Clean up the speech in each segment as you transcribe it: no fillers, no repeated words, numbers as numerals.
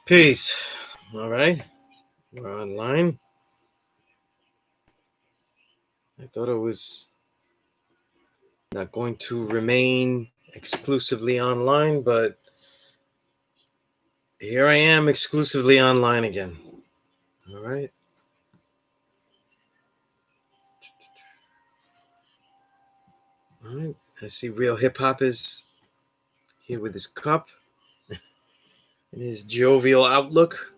Peace. All right. We're online. I thought it was not going to remain exclusively online, but here I am exclusively online again. All right. All right. I see Real Hip Hop is here with his cup and his jovial outlook.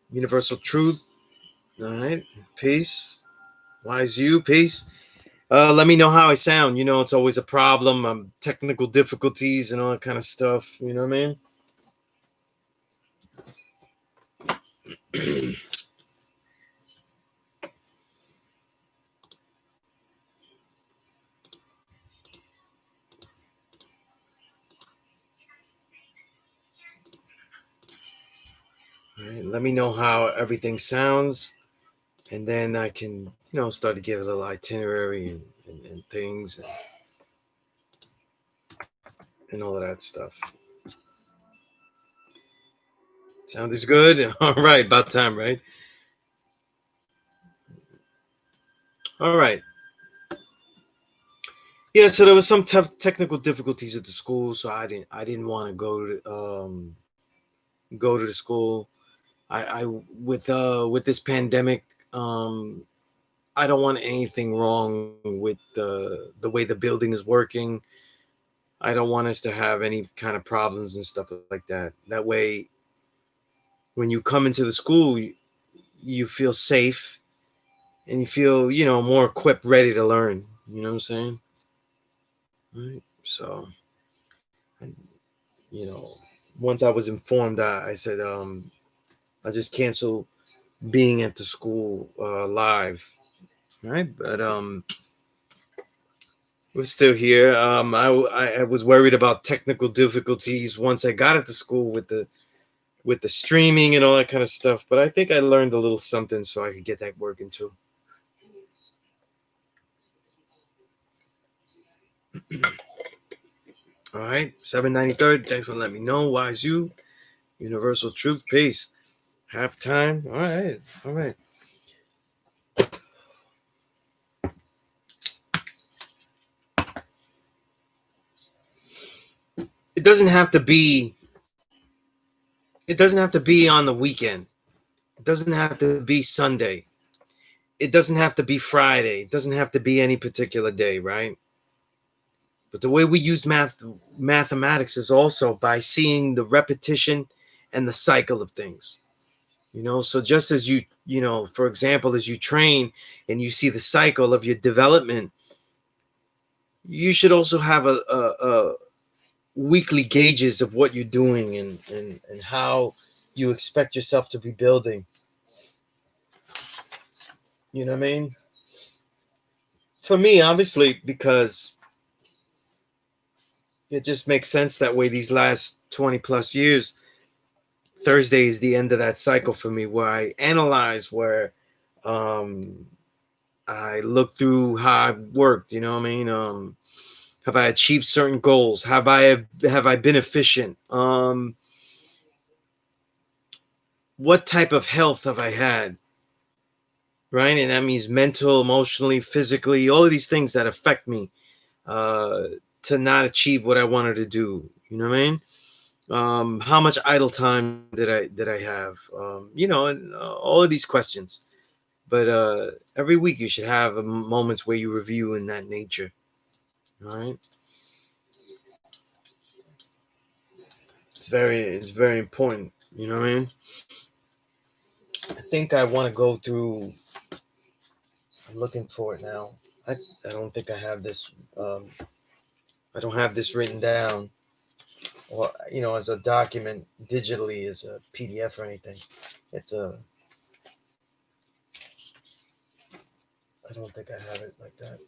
Universal truth. All right. Peace. Wise you. Peace. Let me know how I sound. You know, it's always a problem. Technical difficulties and all that kind of stuff. You know what I mean? All right, let me know how everything sounds, and then I can, start to give a little itinerary and things and all of that stuff. Sound is good? All right, about time, right? All right. Yeah, so there was some technical difficulties at the school, so I didn't want to go to the school. I with this pandemic, I don't want anything wrong with the way the building is working. I don't want us to have any kind of problems and stuff like that. That way, when you come into the school, you feel safe and you feel, more equipped, ready to learn. You know what I'm saying? Right. So, and, you know, once I was informed, I said, I just cancel being at the school live. Right. But we're still here. I was worried about technical difficulties once I got at the school with the streaming and all that kind of stuff. But I think I learned a little something so I could get that working too. All right, 793rd. Thanks for letting me know. Wise you, Universal Truth, peace. Halftime. All right, all right. It doesn't have to be. It doesn't have to be on the weekend. It doesn't have to be Sunday. It doesn't have to be Friday. It doesn't have to be any particular day, right? But the way we use mathematics is also by seeing the repetition and the cycle of things. So just as for example, as you train and you see the cycle of your development, you should also have a weekly gauges of what you're doing and how you expect yourself to be building. You know what I mean? For me, obviously, because it just makes sense that way. These last 20 plus years, Thursday is the end of that cycle for me, where I analyze, where um, I look through how I've worked. You know what I mean? Have I achieved certain goals? Have I been efficient? What type of health have I had? Right, and that means mental, emotionally, physically, all of these things that affect me uh, to not achieve what I wanted to do. You know what I mean? How much idle time did I have? And all of these questions. But every week you should have moments where you review in that nature. All right, it's very important. You know what I mean? I think I want to go through. I'm looking for it now. I don't think I have this. I don't have this written down, or as a document digitally, as a PDF or anything. It's a. I don't think I have it like that.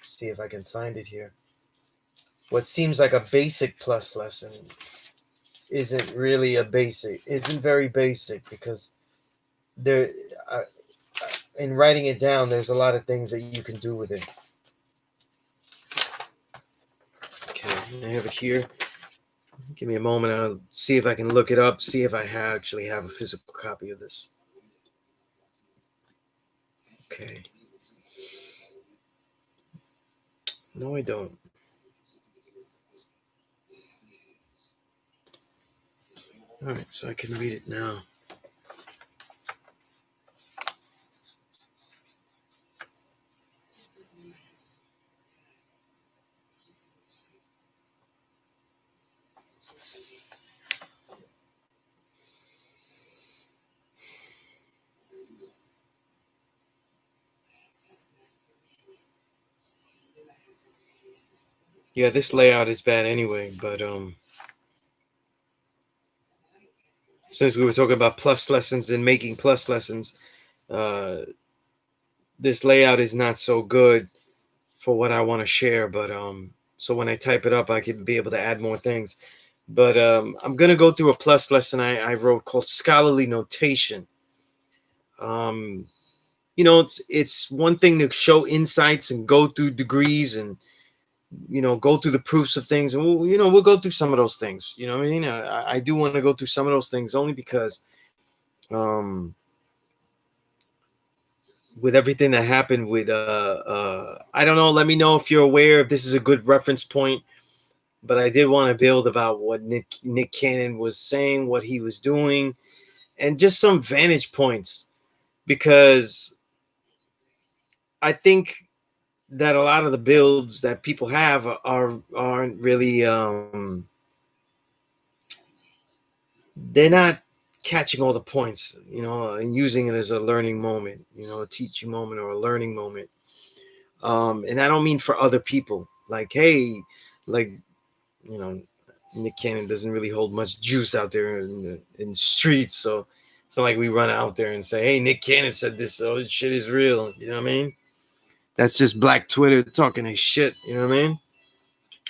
See if I can find it here. What seems like a basic plus lesson isn't really a basic. Isn't very basic because there. I, in writing it down, there's a lot of things that you can do with it. Okay, I have it here. Give me a moment. I'll see if I can look it up. See if I actually have a physical copy of this. Okay. No, I don't. All right, so I can read it now. Yeah, this layout is bad anyway, but since we were talking about plus lessons and making plus lessons, uh, this layout is not so good for what I want to share. But so when I type it up, I could be able to add more things. But I'm gonna go through a plus lesson I wrote called scholarly notation. Um, it's one thing to show insights and go through degrees and go through the proofs of things, and we'll go through some of those things. You know what I mean? I do want to go through some of those things only because um with everything that happened with I don't know, let me know if you're aware if this is a good reference point, but I did want to build about what Nick Cannon was saying, what he was doing, and just some vantage points, because I think that a lot of the builds that people have aren't really they're not catching all the points, and using it as a learning moment, a teaching moment or a learning moment. And I don't mean for other people. Like, hey, like, you know, Nick Cannon doesn't really hold much juice out there in the streets, so it's not like we run out there and say, hey, Nick Cannon said this, so this shit is real. You know what I mean? That's just Black Twitter talking his shit. You know what I mean?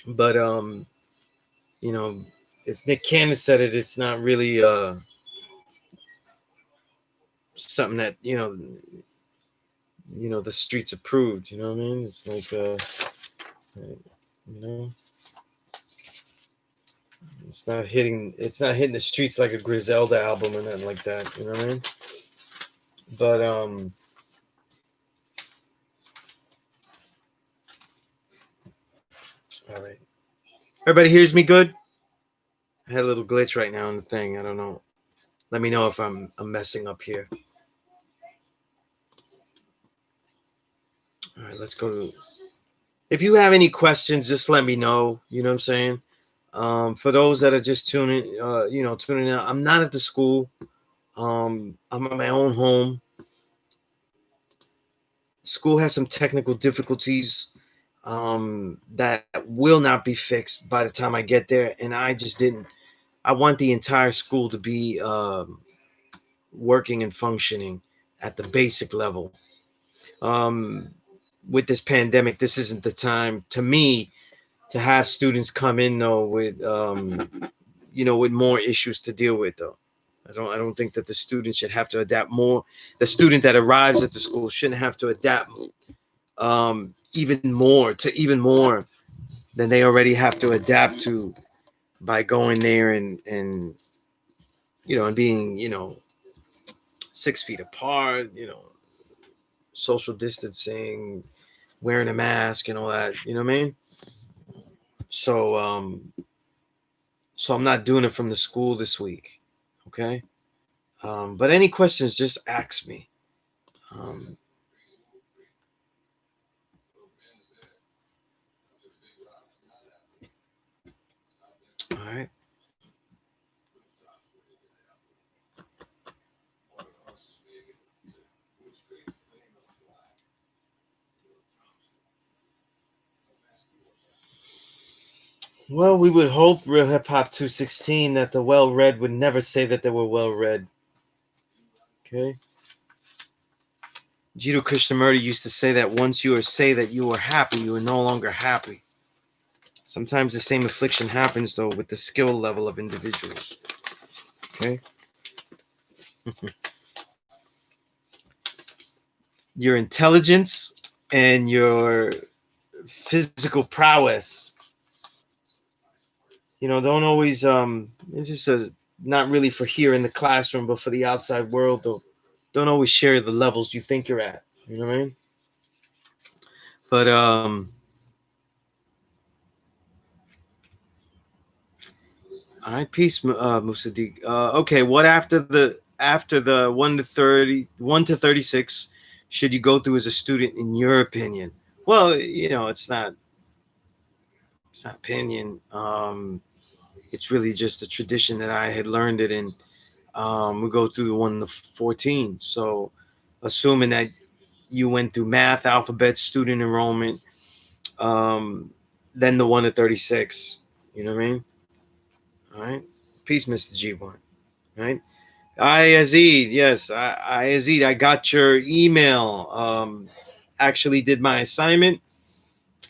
But you know, if Nick Cannon said it, it's not really something that the streets approved. You know what I mean? It's like you know, it's not hitting the streets like a Griselda album or nothing like that. You know what I mean? But all right, everybody hears me good. I had a little glitch right now in the thing. I don't know. Let me know if I'm messing up here. All right, let's go to. If you have any questions, just let me know. You know what I'm saying? For those that are just tuning in, I'm not at the school. I'm at my own home. School has some technical difficulties that will not be fixed by the time I get there, and I just didn't. I want the entire school to be working and functioning at the basic level. Um, with this pandemic, this isn't the time to me to have students come in though with more issues to deal with though. I don't think that the student should have to adapt more. The student that arrives at the school shouldn't have to adapt even more than they already have to adapt to by going there and being 6 feet apart, social distancing, wearing a mask and all that. You know what I mean? So I'm not doing it from the school this week. Okay. But any questions, just ask me. Um, all right. Well, we would hope, Real Hip Hop 216, that the well read would never say that they were well read. Okay. Jiddu Krishnamurti used to say that once you say that you are happy, you are no longer happy. Sometimes the same affliction happens, though, with the skill level of individuals. Okay. Your intelligence and your physical prowess don't always it's just not really for here in the classroom, but for the outside world. Though, don't always share the levels you think you're at. You know what I mean? But all right, peace, Musadik. Okay, what after the 1 to 36 should you go through as a student in your opinion? Well, it's not opinion. It's really just a tradition that I had learned it in. We go through the 1 to 14. So, assuming that you went through math, alphabet, student enrollment, um, then the 1 to 36. You know what I mean? All right. Peace, Mr. G1. Right. Yazid, yes, Yazid, I got your email. Actually did my assignment.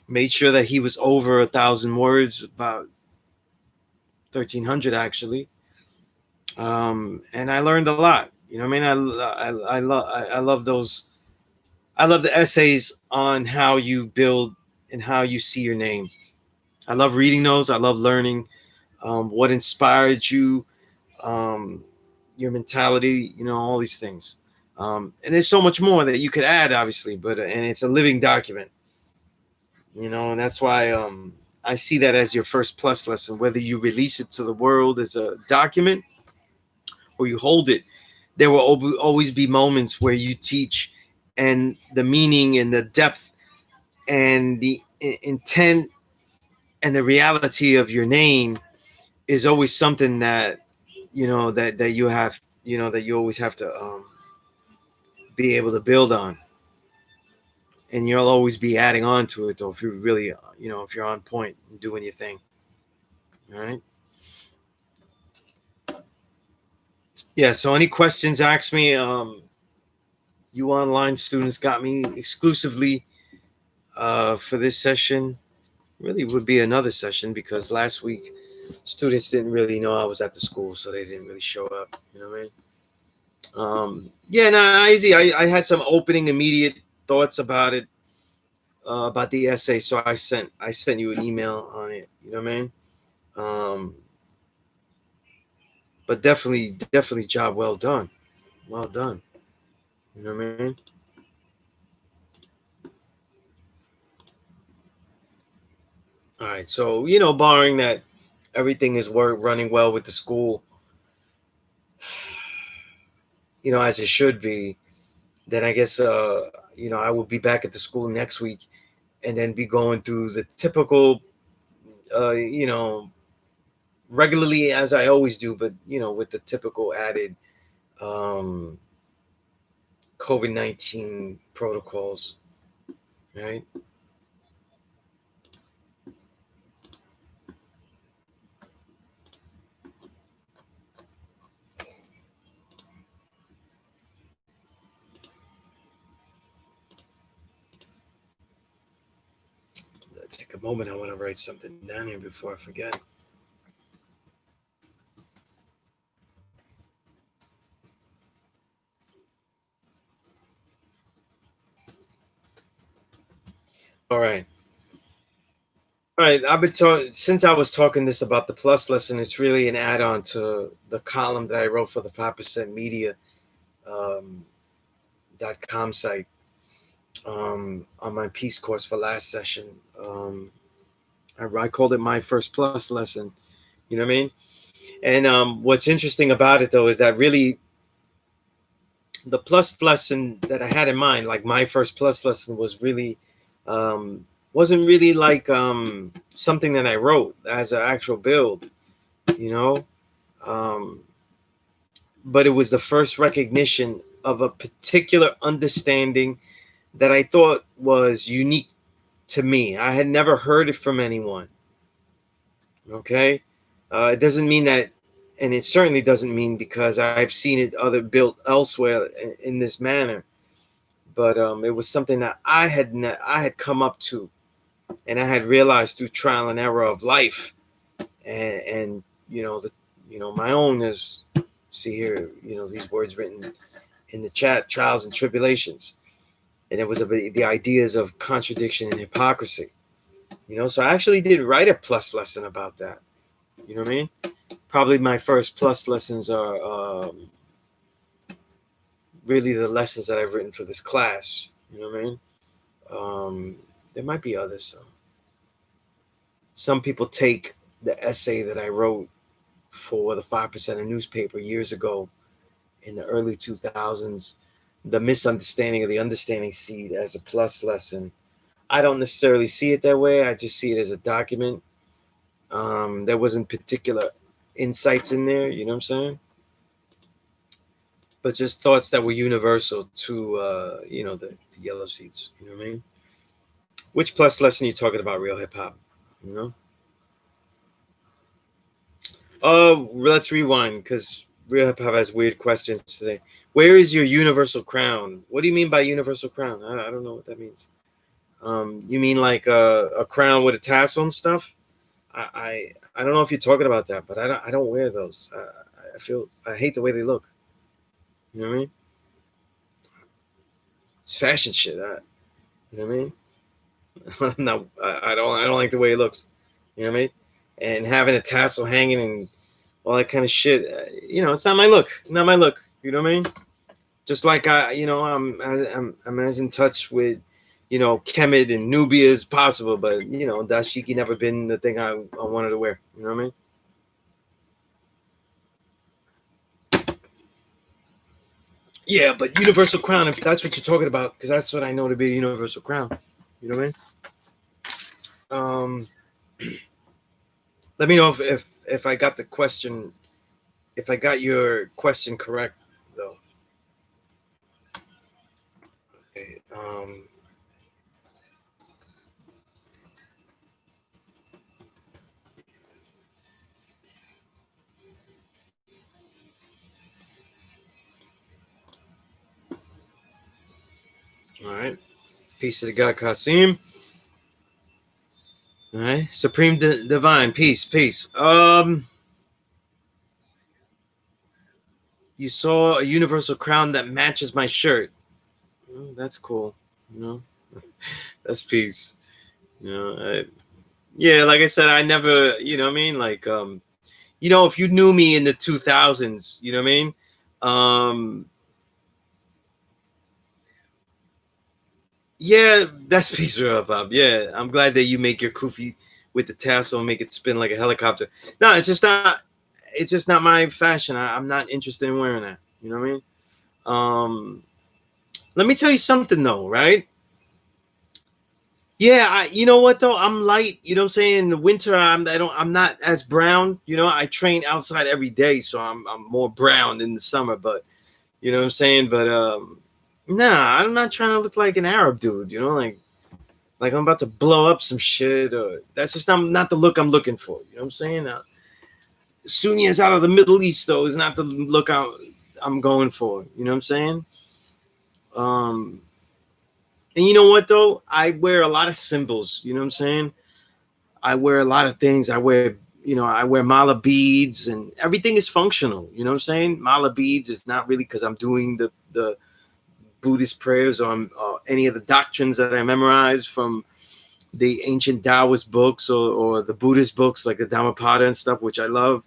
Made sure that he was over 1,000 words, about 1,300 actually. And I learned a lot. You know what I mean? I love those. I love the essays on how you build and how you see your name. I love reading those. I love learning what inspired you, um, your mentality, all these things. And there's so much more that you could add, obviously, but and it's a living document, and that's why I see that as your first plus lesson, whether you release it to the world as a document or you hold it. There will always be moments where you teach, and the meaning and the depth and the intent and the reality of your name is always something that that you have that you always have to be able to build on, and you'll always be adding on to it though if you really if you're on point and doing your thing. All right. Yeah, so any questions, ask me. You online students got me exclusively for this session. Really would be another session because last week students didn't really know I was at the school, so they didn't really show up. You know what I mean? Yeah, no, easy. I had some opening immediate thoughts about the essay, so I sent you an email on it. You know what I mean? Um, but definitely job well done, well done. You know what I mean? All right, so barring that everything is running well with the school, as it should be, then I guess I will be back at the school next week, and then be going through the typical, uh, you know, regularly as I always do, but with the typical added um, COVID-19 protocols, right? Let's take a moment. I want to write something down here before I forget. All right. All right, I've been talking since I was talking this about the plus lesson. It's really an add-on to the column that I wrote for the 5% Media um, .com site on my peace course for last session. I called it my first plus lesson. You know what I mean? And what's interesting about it though is that really the plus lesson that I had in mind, like my first plus lesson, was really wasn't really like something that I wrote as an actual build, you know. Um, but it was the first recognition of a particular understanding that I thought was unique to me. I had never heard it from anyone. Okay, it doesn't mean that, and it certainly doesn't mean because I've seen it other built elsewhere in this manner. But it was something that I had come up to, and I had realized through trial and error of life, and my own is see here, these words written in the chat, trials and tribulations, and it was about the ideas of contradiction and hypocrisy. So I actually did write a plus lesson about that. You know what I mean? Probably my first plus lessons are really the lessons that I've written for this class. You know what I mean? There might be others. So. Some people take the essay that I wrote for the 5% newspaper years ago in the early 2000s, the misunderstanding of the understanding seed as a plus lesson. I don't necessarily see it that way. I just see it as a document. There wasn't particular insights in there, you know what I'm saying? But just thoughts that were universal to, the yellow seeds, you know what I mean? Which plus lesson are you talking about, real hip hop? You know? Let's rewind because real hip hop has weird questions today. Where is your universal crown? What do you mean by universal crown? I don't know what that means. You mean like a crown with a tassel and stuff? I don't know if you're talking about that, but I don't wear those. I hate the way they look. You know what I mean? It's fashion shit. You know what I mean? No, I don't like the way it looks. You know what I mean? And having a tassel hanging and all that kind of shit. It's not my look. Not my look. You know what I mean? Just like I'm as in touch with, Kemet and Nubia as possible, but dashiki never been the thing I wanted to wear. You know what I mean? Yeah, but universal crown, if that's what you're talking about, because that's what I know to be a universal crown. You know what I mean? Let me know if I got the question, if I got your question correct, though. Okay. All right. Peace to the God Kasim. All right. Supreme Divine. Peace. Peace. You saw a universal crown that matches my shirt. Oh, that's cool. You know, that's peace. Yeah, like I said, I never, you know what I mean? Like, if you knew me in the 2000s, you know what I mean? Yeah, that's peace real Bob. Yeah, I'm glad that you make your kufi with the tassel and make it spin like a helicopter. No, it's just not my fashion. I'm not interested in wearing that. You know what I mean? Um, Let me tell you something though, right? Yeah, you know what though? I'm light. You know what I'm saying? In the winter, I'm not as brown. I train outside every day, so I'm more brown than the summer. But you know what I'm saying? But nah, I'm not trying to look like an Arab dude. Like I'm about to blow up some shit. Or that's just not the look I'm looking for. You know what I'm saying? Sunez out of the Middle East though is not the look I'm going for. You know what I'm saying? Um, and you know what though? I wear a lot of symbols. You know what I'm saying? I wear a lot of things. I wear mala beads and everything is functional. You know what I'm saying? Mala beads is not really because I'm doing the Buddhist prayers or any of the doctrines that I memorized from the ancient Taoist books or the Buddhist books like the Dhammapada and stuff, which I love.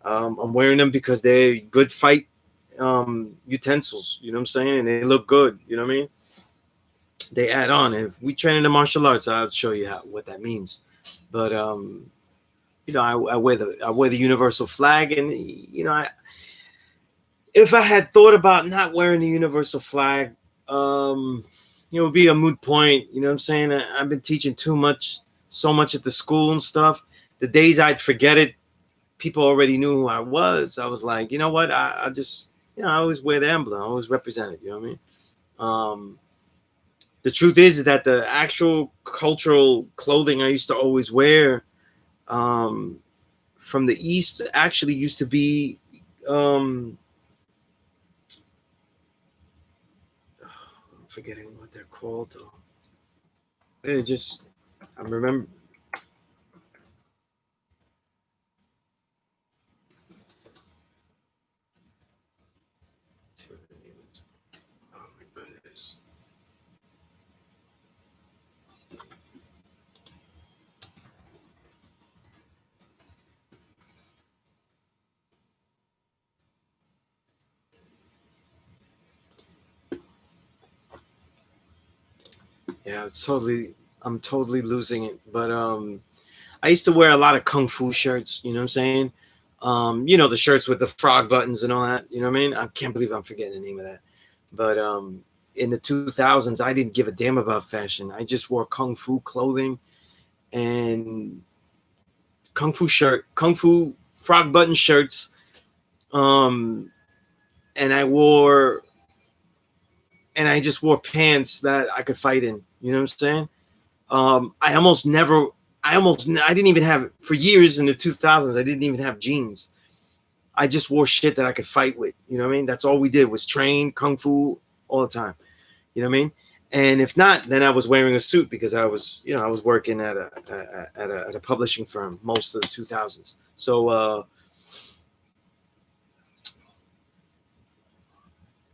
I'm wearing them because they're good fight utensils. You know what I'm saying? And they look good. You know what I mean? They add on. If we train in the martial arts, I'll show you what that means. But I wear the universal flag, and if I had thought about not wearing the universal flag, it would be a moot point. You know what I'm saying? I've been teaching so much at the school and stuff. The days I'd forget it, people already knew who I was. I was like, you know what? I just, I always wear the emblem. I always represent it. You know what I mean? The truth is that the actual cultural clothing I used to always wear um, from the East actually used to be um, I'm forgetting what they're called though. It just I remember. Oh my goodness. Yeah, I'm totally losing it. But I used to wear a lot of kung fu shirts, you know what I'm saying? You know, the shirts with the frog buttons and all that, you know what I mean? I can't believe I'm forgetting the name of that. But in the 2000s, I didn't give a damn about fashion. I just wore kung fu clothing and kung fu frog button shirts. Um, and I just wore pants that I could fight in, you know what I'm saying? I almost never, I didn't even have, for years in the 2000s, I didn't even have jeans. I just wore shit that I could fight with. You know what I mean? That's all we did was train kung fu all the time. You know what I mean? And if not, then I was wearing a suit because I was, you know, I was working at a publishing firm most of the 2000s. So,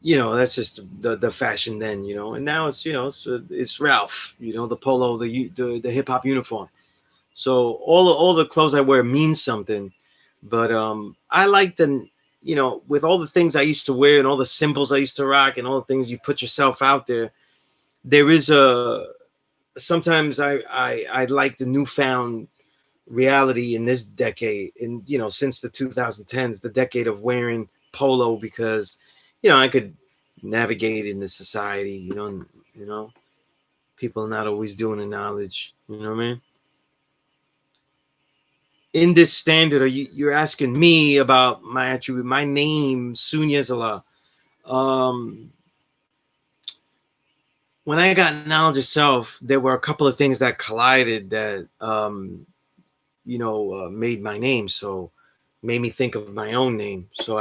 you know, that's just the fashion then, you know. And now it's, you know, it's Ralph, you know, the polo, the hip hop uniform. So all the clothes I wear mean something, but I like the, you know, with all the things I used to wear and all the symbols I used to rock and all the things you put yourself out there. There is a sometimes I like the newfound reality in this decade, in you know, since the 2010s, the decade of wearing polo, because you know I could navigate in the society. You know, people are not always doing the knowledge. You know what I mean? In this standard, you're asking me about my attribute, my name, Sunez Allah. Um, when I got knowledge of self, there were a couple of things that collided that you know, made my name. So made me think of my own name. So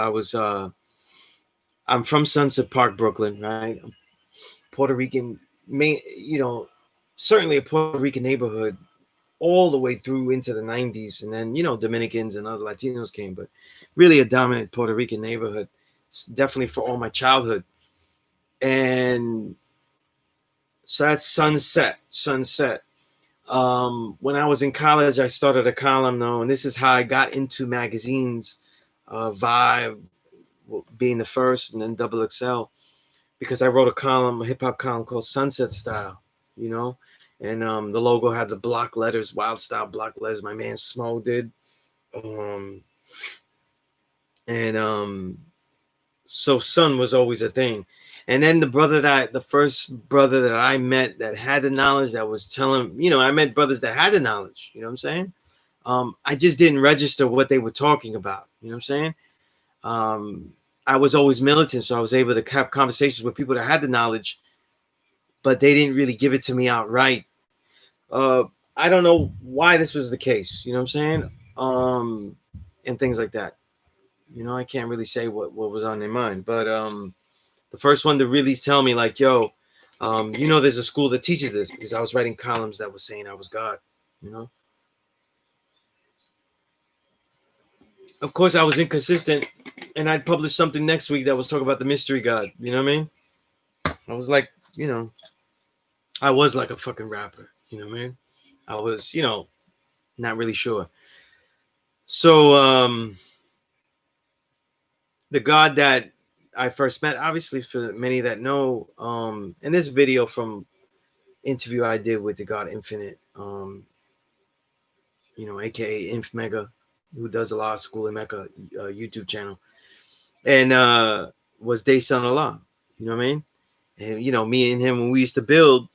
I'm from Sunset Park, Brooklyn, right? Puerto Rican, you know, certainly a Puerto Rican neighborhood all the way through into the 90s. And then, you know, Dominicans and other Latinos came, but really a dominant Puerto Rican neighborhood. It's definitely for all my childhood. And so that's Sunset. When I was in college, I started a column though, and this is how I got into magazines, Vibe being the first, and then Double XL, because I wrote a column, a hip hop column called Sunset Style, you know, and the logo had the block letters, wild style block letters. My man Smo did, um, and so sun was always a thing. And then the first brother that I met that had the knowledge, that was telling, you know, I met brothers that had the knowledge, you know what I'm saying? I just didn't register what they were talking about, you know what I'm saying? Um, I was always militant, so I was able to have conversations with people that had the knowledge, but they didn't really give it to me outright. Uh, I don't know why this was the case, you know what I'm saying? And things like that. You know, I can't really say what was on their mind, but the first one to really tell me, like, yo, you know, there's a school that teaches this, because I was writing columns that was saying I was God, you know. Of course, I was inconsistent, and I'd publish something next week that was talking about the mystery God. You know what I mean? I was like, you know, I was like a fucking rapper. You know what I mean? I was, you know, not really sure. So, the God that I first met, obviously, for many that know, in this video from interview I did with the God Infinite, you know, aka Inf Mega, who does a lot of school in Mecca, YouTube channel, and was Day Son Allah. You know what I mean? And you know, me and him, when we used to build,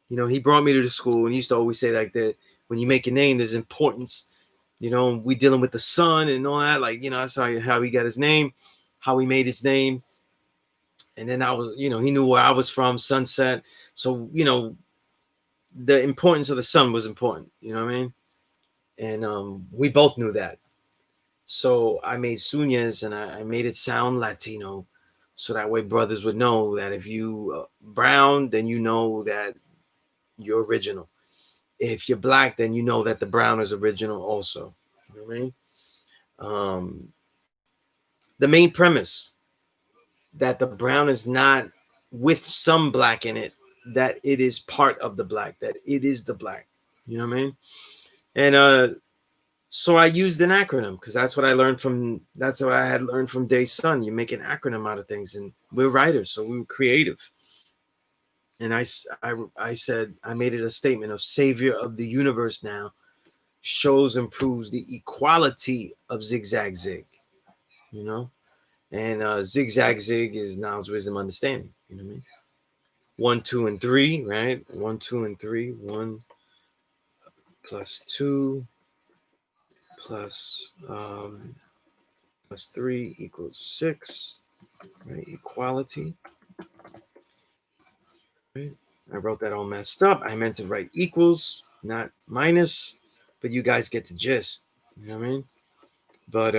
you know, he brought me to the school and he used to always say like that, when you make a name, there's importance. You know, we dealing with the sun and all that. Like, you know, that's how he got his name, how he made his name. And then I was, you know, he knew where I was from, Sunset. So, you know, the importance of the sun was important. You know what I mean? And we both knew that. So I made Sunez, and I made it sound Latino, so that way brothers would know that if you brown, then you know that you're original. If you're black, then you know that the brown is original also. You know what I mean? Um, the main premise that the brown is not with some black in it, that it is part of the black, that it is the black. You know what I mean? And so I used an acronym, because that's what I had learned from Day Sun. You make an acronym out of things, and we're writers, so we were creative. And I said, I made it a statement of savior of the universe now shows and proves the equality of zigzag zig, you know? And zigzag zig is knowledge, wisdom, understanding, you know what I mean? 1, 2, and 3, right? 1, 2, and 3. 1 plus 2 plus plus 3 equals 6, right? Equality, right? I wrote that all messed up. I meant to write equals, not minus, but you guys get the gist, you know what I mean? But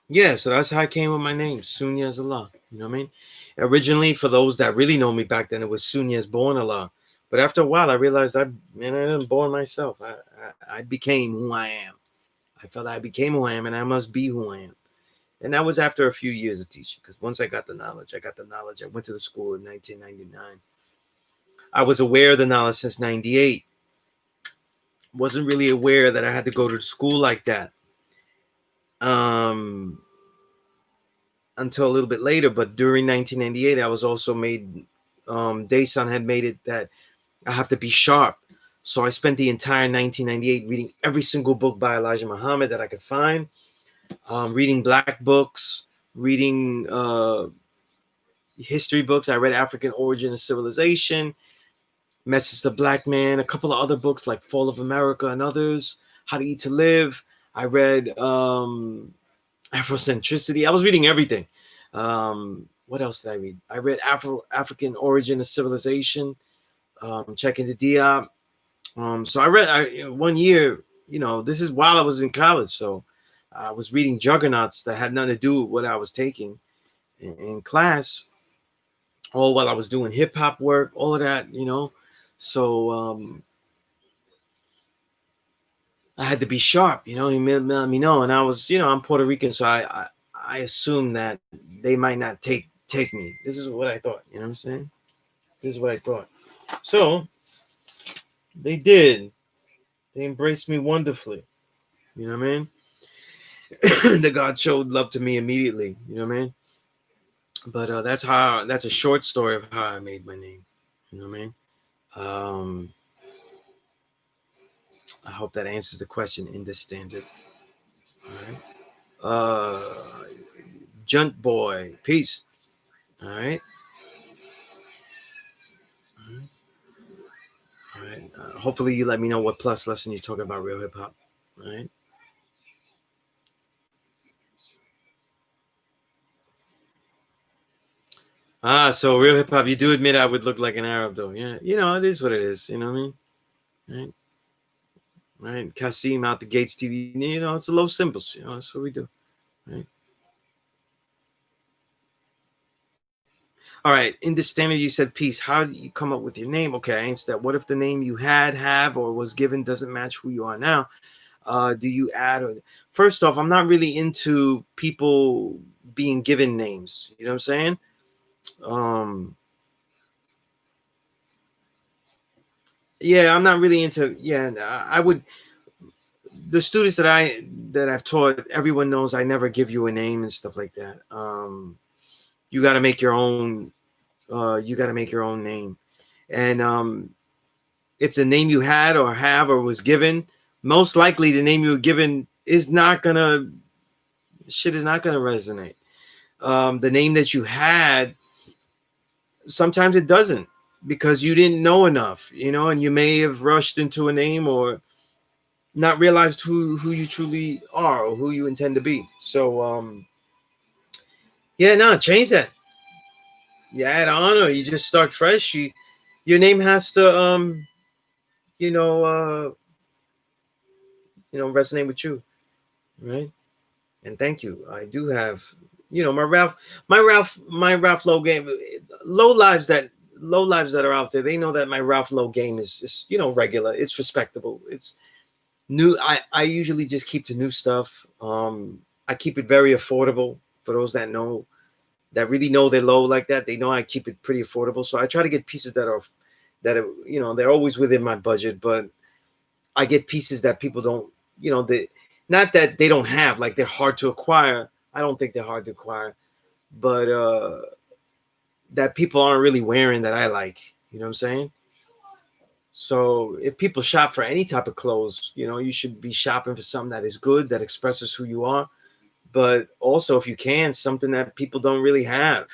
yeah, so that's how I came with my name, Sunez Allah. You know what I mean? Originally, for those that really know me back then, it was Sunez born Allah. But after a while, I realized I didn't born myself. I became who I am. I felt I became who I am, and I must be who I am. And that was after a few years of teaching. Because once I got the knowledge, I got the knowledge. I went to the school in 1999. I was aware of the knowledge since 98. Wasn't really aware that I had to go to school like that. Until a little bit later, but during 1998, I was also made, Dayson had made it that I have to be sharp. So I spent the entire 1998 reading every single book by Elijah Muhammad that I could find, reading black books, reading history books. I read African Origin of Civilization, Message to Black Man, a couple of other books like Fall of America and others, How to Eat to Live. I read Afrocentricity. I was reading everything. What else did I read? I read African Origin of Civilization, checking the Diop. So I read 1 year. This is while I was in college, so I was reading juggernauts that had nothing to do with what I was taking in class, all while I was doing hip hop work, all of that. So I had to be sharp, he let me know. And I was, I'm Puerto Rican, so I assumed that they might not take me. This is what I thought, you know what I'm saying? This is what I thought. So they did. They embraced me wonderfully. You know what I mean? The God showed love to me immediately. You know what I mean? But that's a short story of how I made my name. You know what I mean? Um, I hope that answers the question in this standard. All right. Junt boy, peace. All right. All right. Hopefully you let me know what plus lesson you're talking about real hip hop. All right. So real hip hop. You do admit I would look like an Arab, though. Yeah. It is what it is. You know what I mean? Right. Right. Kasim out the gates TV. It's a low symbols. That's what we do. Right. All right. In the standard, you said peace. How did you come up with your name? Okay, I answered that. What if the name you have, or was given doesn't match who you are now? Do you add? First off, I'm not really into people being given names. You know what I'm saying? Um, yeah, I'm not really into. Yeah, I would. The students that I've taught, everyone knows I never give you a name and stuff like that. You got to make your own. You got to make your own name, and if the name you had or have or was given, most likely the name you were given is not gonna is not gonna resonate. The name that you had, sometimes it doesn't, because you didn't know enough, and you may have rushed into a name or not realized who you truly are or who you intend to be. So yeah, no, change that. You add on, or you just start fresh. Your name has to you know uh resonate with you, right? And thank you. I do have, my Ralph Lowe game. Low lives that are out there, they know that my Ralph Lowe game is just, regular. It's respectable. It's new. I usually just keep the new stuff. I keep it very affordable for those that really know they're low like that. They know I keep it pretty affordable. So I try to get pieces that are they're always within my budget, but I get pieces that people don't, they, not that they don't have, like they're hard to acquire. I don't think they're hard to acquire, but that people aren't really wearing that I like. You know what I'm saying? So if people shop for any type of clothes, you know, you should be shopping for something that is good, that expresses who you are, but also if you can, something that people don't really have.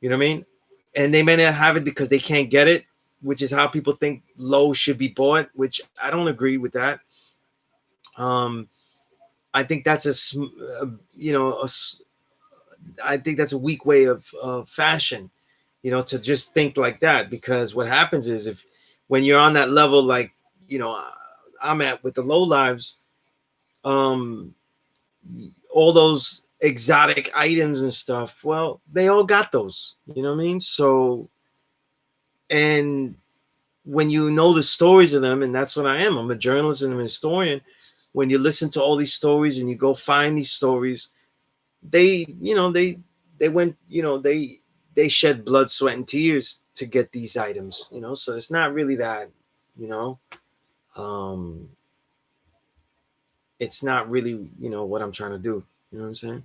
You know what I mean? And they may not have it because they can't get it, which is how people think low should be bought, which I don't agree with that. Um, I think that's you know, I think that's a weak way of fashion, you know, to just think like that. Because what happens is if when you're on that level, like, you know, I'm at with the low lives, um, all those exotic items and stuff, well, they all got those, you know what I mean? So, and when you know the stories of them, and that's what I am, I'm a journalist and I'm a historian. When you listen to all these stories and you go find these stories, they, you know, they went, you know, they shed blood, sweat, and tears to get these items, you know. So it's not really that, you know, um, it's not really, you know, what I'm trying to do. You know what I'm saying?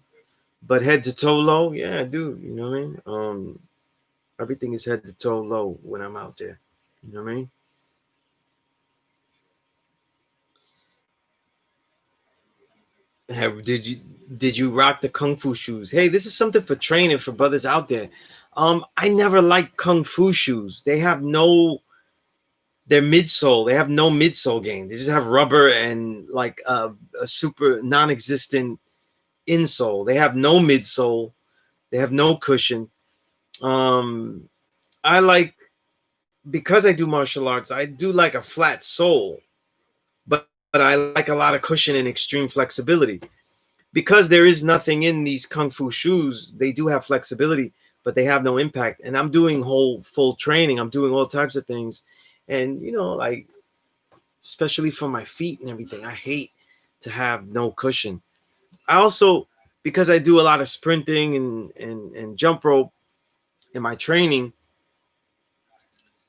But head to toe low, yeah, I do. You know what I mean? Everything is head to toe low when I'm out there. You know what I mean? Did you rock the kung fu shoes? Hey, this is something for training for brothers out there. I never liked kung fu shoes. They're midsole. They have no midsole game. They just have rubber and like a super non-existent insole. They have no midsole. They have no cushion. Um, I like because I do martial arts. I do like a flat sole, but I like a lot of cushion and extreme flexibility. Because there is nothing in these kung fu shoes, they do have flexibility, but they have no impact. And I'm doing whole full training. I'm doing all types of things. And you know, like especially for my feet and everything, I hate to have no cushion. I also because I do a lot of sprinting and jump rope in my training,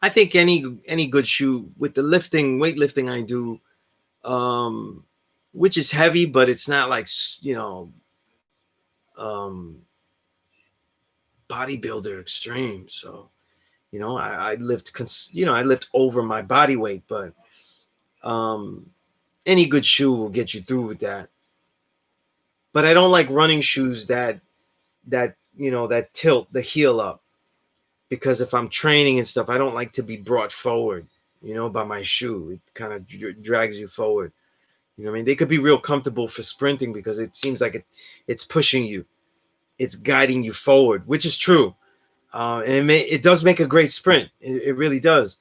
I think any good shoe with the weightlifting I do, um, which is heavy, but it's not like you know um, bodybuilder extreme. So you know, I lift, you know, I lift over my body weight, but um, any good shoe will get you through with that. But I don't like running shoes that you know that tilt the heel up because if I'm training and stuff, I don't like to be brought forward, you know, by my shoe. It kind of drags you forward. You know what I mean? They could be real comfortable for sprinting because it seems like it's pushing you, it's guiding you forward, which is true. And it does make a great sprint. It really does.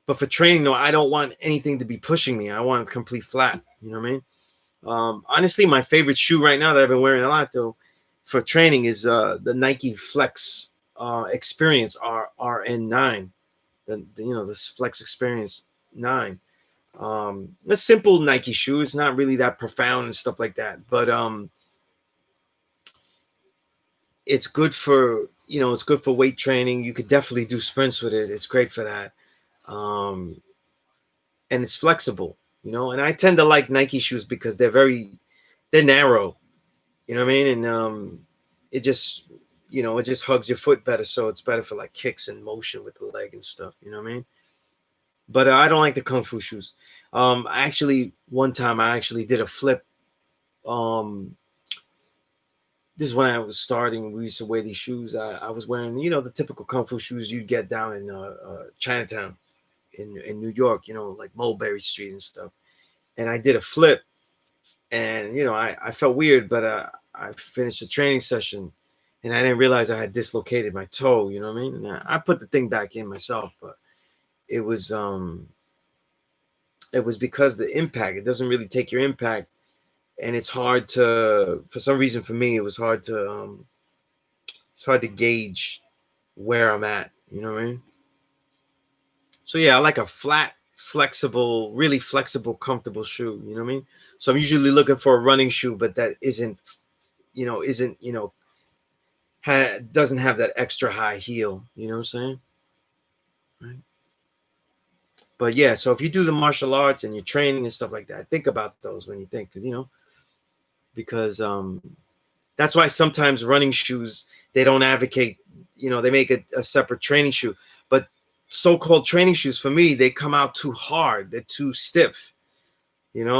But for training, no, I don't want anything to be pushing me. I want it complete flat. You know what I mean? Honestly, my favorite shoe right now that I've been wearing a lot though for training is the Nike Flex Experience RN9. You know this Flex Experience 9. A simple Nike shoe. It's not really that profound and stuff like that, but it's good for it's good for weight training. You could definitely do sprints with it. It's great for that. Um, and it's flexible, you know. And I tend to like Nike shoes because they're narrow, you know what I mean? And it just it just hugs your foot better, so it's better for like kicks and motion with the leg and stuff, you know what I mean? But I don't like the kung fu shoes. Actually, one time I actually did a flip. Um, this is when I was starting. We used to wear these shoes. I was wearing, the typical kung fu shoes you'd get down in Chinatown in New York, like Mulberry Street and stuff. And I did a flip, and I felt weird, but I finished the training session, and I didn't realize I had dislocated my toe. You know what I mean? And I put the thing back in myself, but it was um it was because the impact. It doesn't really take your impact, and it's hard to, for some reason, for me, it's hard to gauge where I'm at. You know what I mean? So yeah, I like a flat, flexible, really flexible, comfortable shoe. You know what I mean? So I'm usually looking for a running shoe, but that isn't doesn't have that extra high heel. You know what I'm saying? Right. But yeah, so if you do the martial arts and you're training and stuff like that, think about those when you think, because that's why sometimes running shoes, they don't advocate they make a separate training shoe. But so-called training shoes, for me, they come out too hard. They're too stiff,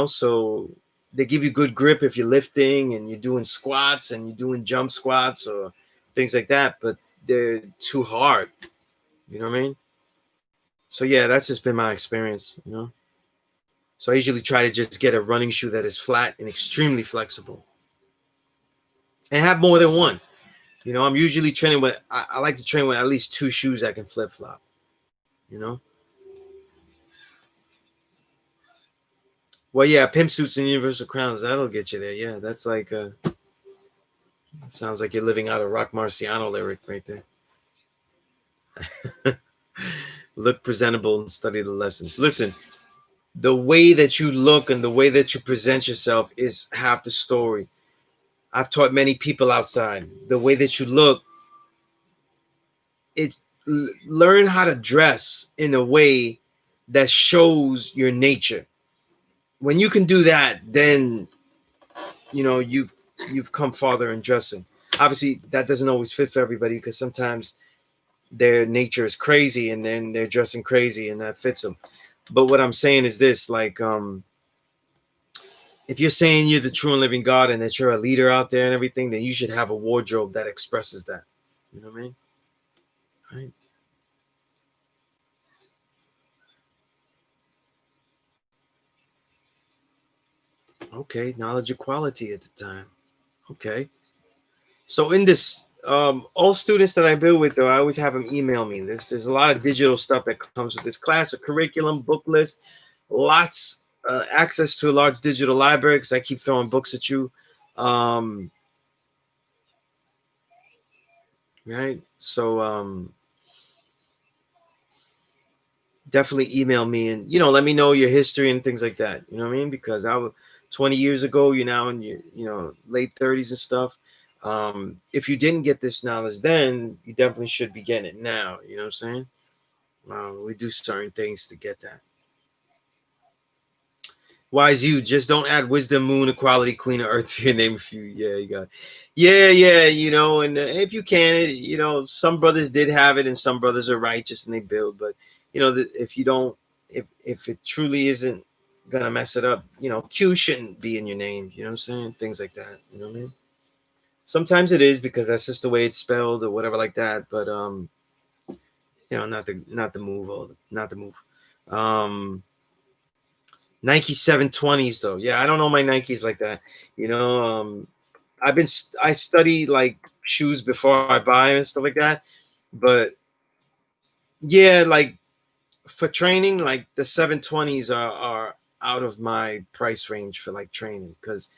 so they give you good grip if you're lifting and you're doing squats and you're doing jump squats or things like that, but they're too hard. You know what I mean? So yeah, that's just been my experience. So I usually try to just get a running shoe that is flat and extremely flexible and have more than one. I'm usually training with, I like to train with at least two shoes that can flip flop, you know? Well, yeah, pimp suits and universal crowns, that'll get you there. Yeah, that's like, sounds like you're living out a Rock Marciano lyric right there. Look presentable and study the lessons. Listen, the way that you look and the way that you present yourself is half the story. I've taught many people outside. The way that you look, learn how to dress in a way that shows your nature. When you can do that, then you've come farther in dressing. Obviously, that doesn't always fit for everybody because sometimes their nature is crazy and then they're dressing crazy and that fits them. But what I'm saying is this, like, if you're saying you're the true and living God and that you're a leader out there and everything, then you should have a wardrobe that expresses that. You know what I mean? Right. Okay, knowledge equality at the time. Okay. So in this, all students that I build with, though, I always have them email me. There's a lot of digital stuff that comes with this class, a curriculum, book list, lots access to a large digital library because I keep throwing books at you. Right. So definitely email me and let me know your history and things like that. You know what I mean? Because I was 20 years ago, you're now in your late 30s and stuff. If you didn't get this knowledge then, you definitely should be getting it now. You know what I'm saying? We do certain things to get that. Wise you, just don't add wisdom, moon, equality, queen of earth to your name. If you, yeah, you got, yeah, and if you can, some brothers did have it, and some brothers are righteous and they build, but if you don't, if it truly isn't gonna mess it up, Q shouldn't be in your name. You know what I'm saying? Things like that. You know what I mean? Sometimes it is because that's just the way it's spelled or whatever like that, but not the move, not the move. Nike 720s though. Yeah, I don't know my Nikes like that. I study like shoes before I buy them and stuff like that. But yeah, like for training, like the 720s are out of my price range for like training because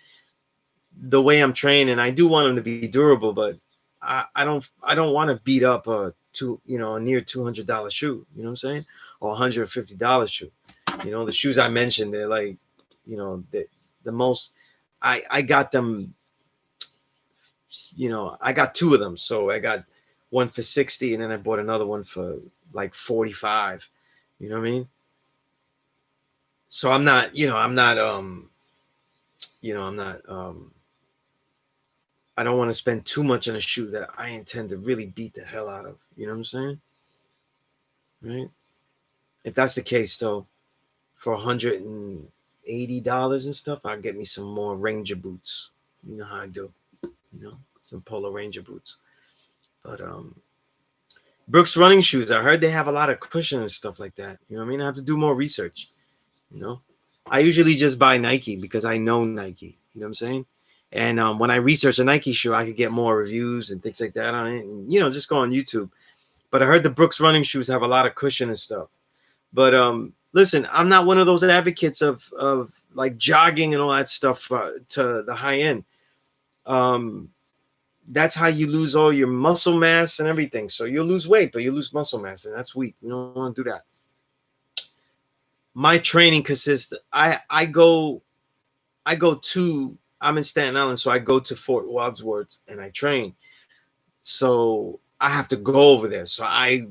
the way I'm training, I do want them to be durable, but I don't want to beat up a near $200 shoe. You know what I'm saying? Or $150 shoe. The shoes I mentioned, they're like, the most. I got them. I got two of them, so I got one for 60, and then I bought another one for like 45. You know what I mean? So I'm not, I don't want to spend too much on a shoe that I intend to really beat the hell out of. You know what I'm saying? Right? If that's the case, though, for $180 and stuff, I'll get me some more Ranger boots. You know how I do. Some Polo Ranger boots. But Brooks running shoes, I heard they have a lot of cushion and stuff like that. You know what I mean? I have to do more research. I usually just buy Nike because I know Nike. You know what I'm saying? And when I research a Nike shoe, I could get more reviews and things like that on it. And just go on YouTube. But I heard the Brooks running shoes have a lot of cushion and stuff. But listen, I'm not one of those advocates of like jogging and all that stuff to the high end. That's how you lose all your muscle mass and everything. So you'll lose weight, but you lose muscle mass, and that's weak. You don't want to do that. My training consists. I'm in Staten Island, so I go to Fort Wadsworth and I train. So I have to go over there. So I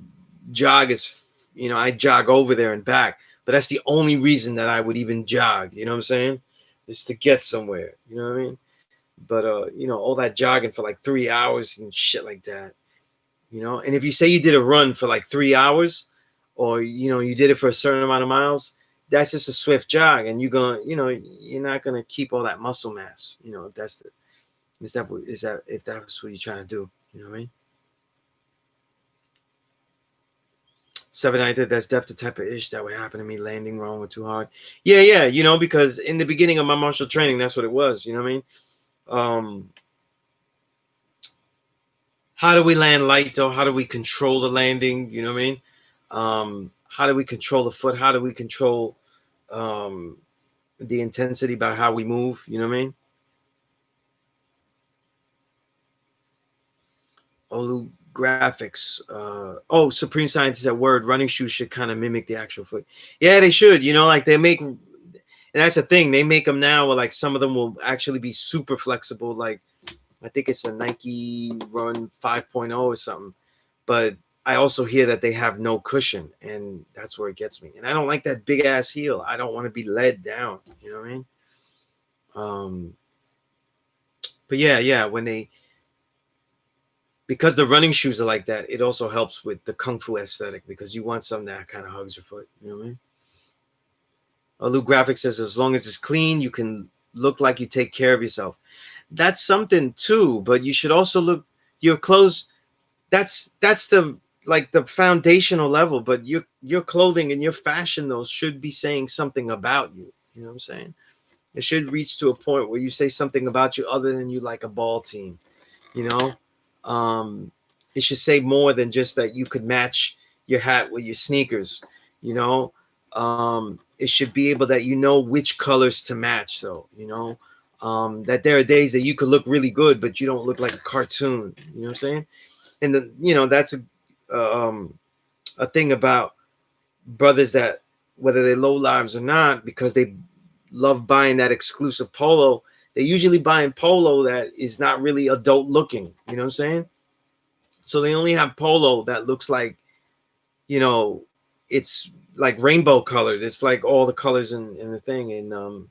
jog I jog over there and back. But that's the only reason that I would even jog. You know what I'm saying? Just to get somewhere. You know what I mean? But all that jogging for like 3 hours and shit like that. you know. And if you say you did a run for like 3 hours, or you did it for a certain amount of miles, that's just a swift jog, and you're not gonna keep all that muscle mass, if that's the if that's what you're trying to do, you know what I mean? 7 I did that's def the type of ish that would happen to me, landing wrong or too hard. Yeah, because in the beginning of my martial training, that's what it was, you know what I mean? How do we land light though? How do we control the landing? You know what I mean? How do we control the foot? How do we control the intensity by how we move? You know what I mean? Olu graphics. Supreme Scientist at Word. Running shoes should kind of mimic the actual foot. Yeah, they should. Like they make, and that's the thing. They make them now where like some of them will actually be super flexible. Like I think it's a Nike Run 5.0 or something. But I also hear that they have no cushion, and that's where it gets me. And I don't like that big ass heel. I don't want to be led down. You know what I mean? But yeah, because the running shoes are like that, it also helps with the kung fu aesthetic, because you want something that kind of hugs your foot. You know what I mean? Lou Graphic says, as long as it's clean, you can look like you take care of yourself. That's something too, but you should also look your clothes. That's the foundational level, but your clothing and your fashion, those should be saying something about you. You know what I'm saying? It should reach to a point where you say something about you other than you like a ball team. You know, it should say more than just that you could match your hat with your sneakers. You know, it should be able that which colors to match. So that there are days that you could look really good, but you don't look like a cartoon. You know what I'm saying? And that's a thing about brothers that, whether they're low lives or not, because they love buying that exclusive polo, they usually buying polo that is not really adult looking. You know what I'm saying? So they only have polo that looks like, it's like rainbow colored. It's like all the colors in the thing. And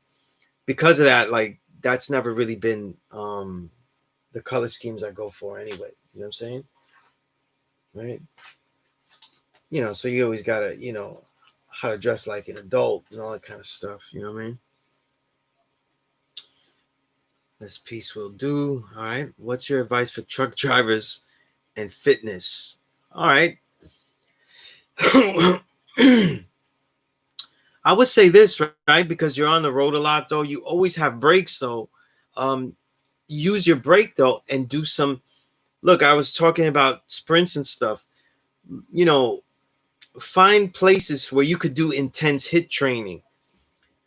because of that, like that's never really been the color schemes I go for anyway. You know what I'm saying? Right? So you always gotta, how to dress like an adult and all that kind of stuff. You know what I mean? This piece will do. All right. What's your advice for truck drivers and fitness? All right. I would say this, right? Because you're on the road a lot, though. You always have breaks, though. Use your break, though, and do some. Look, I was talking about sprints and stuff. Find places where you could do intense hit training,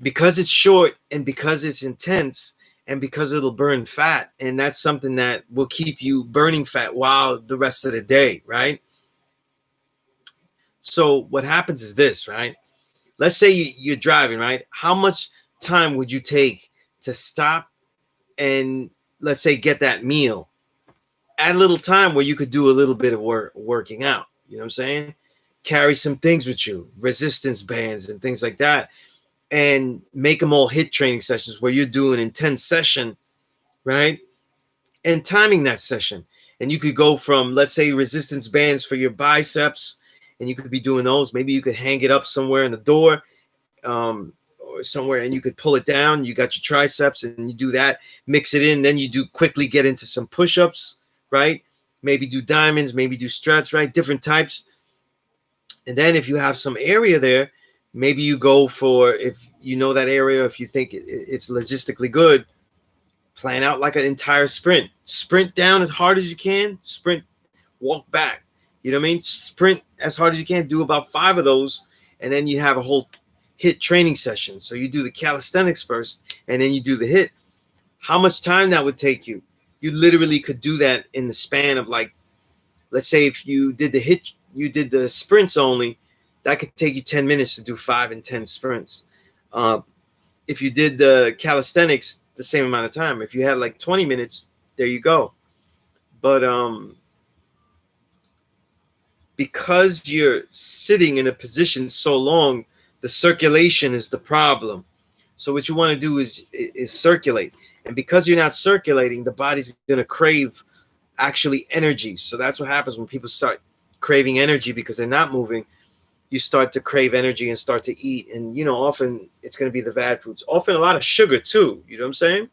because it's short and because it's intense and because it'll burn fat. And that's something that will keep you burning fat while the rest of the day, right? So what happens is this, right? Let's say you're driving, right? How much time would you take to stop and, let's say, get that meal? Add a little time where you could do a little bit of working out. You know what I'm saying? Carry some things with you, resistance bands and things like that, and make them all hit training sessions where you're doing an intense session, right? And timing that session. And you could go from, let's say, resistance bands for your biceps, and you could be doing those. Maybe you could hang it up somewhere in the door, or somewhere, and you could pull it down. You got your triceps, and you do that, mix it in. Then you do quickly get into some push-ups, right? Maybe do diamonds, maybe do struts, right? Different types. And then if you have some area there, maybe you go for, if you know that area, if you think it's logistically good, plan out like an entire sprint. Sprint down as hard as you can, sprint, walk back. You know what I mean? Sprint as hard as you can, do about 5 of those, and then you have a whole hit training session. So you do the calisthenics first, and then you do the hit. How much time that would take you? You literally could do that in the span of, like, let's say if you did the hit, you did the sprints only, that could take you 10 minutes to do 5 and 10 sprints. If you did the calisthenics, the same amount of time. If you had like 20 minutes, there you go. But because you're sitting in a position so long, the circulation is the problem. So what you want to do is circulate. And because you're not circulating, the body's going to crave actually energy. So that's what happens when people start craving energy because they're not moving. You start to crave energy and start to eat, and often it's going to be the bad foods, often a lot of sugar too. You know what I'm saying?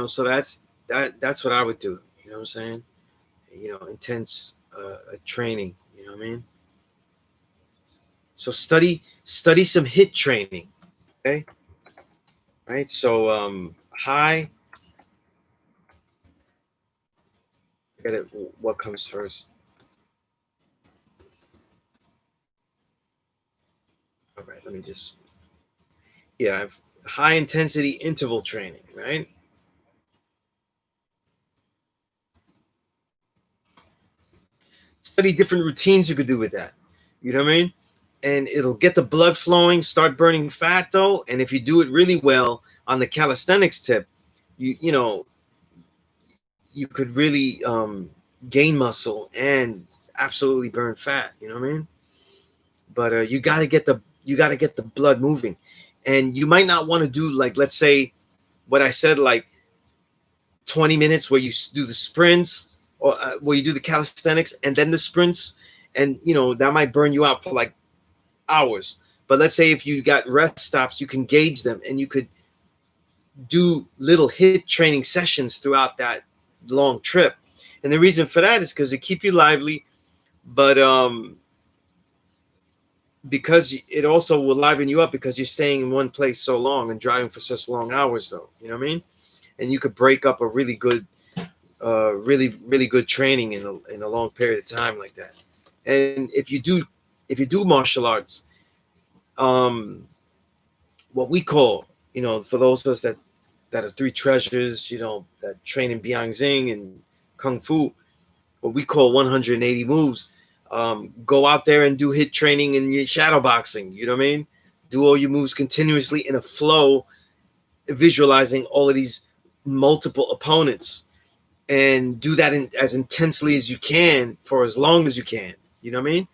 So that's what I would do. You know what I'm saying? Intense training. You know what I mean? So study some hit training. Okay, right? So high. I got it. What comes first? All right, let me just. Yeah, I have high intensity interval training. Right. Study different routines you could do with that. You know what I mean? And it'll get the blood flowing, start burning fat though. And if you do it really well on the calisthenics tip, you you could really gain muscle and absolutely burn fat. You know what I mean? But you got to get the blood moving, and you might not want to do, like, let's say what I said, like 20 minutes where you do the sprints, or where you do the calisthenics and then the sprints, and that might burn you out for like hours. But let's say if you got rest stops, you can gauge them, and you could do little hit training sessions throughout that long trip. And the reason for that is because it keep you lively, but because it also will liven you up because you're staying in one place so long and driving for such long hours, though. You know what I mean? And you could break up a really good, really good training in a long period of time like that. And if you do martial arts, um, what we call, for those of us that are three treasures, that train in Biangzing and Kung Fu, what we call 180 moves. Go out there and do hit training in your shadow boxing. You know what I mean? Do all your moves continuously in a flow, visualizing all of these multiple opponents, and do that as intensely as you can for as long as you can. You know what I mean?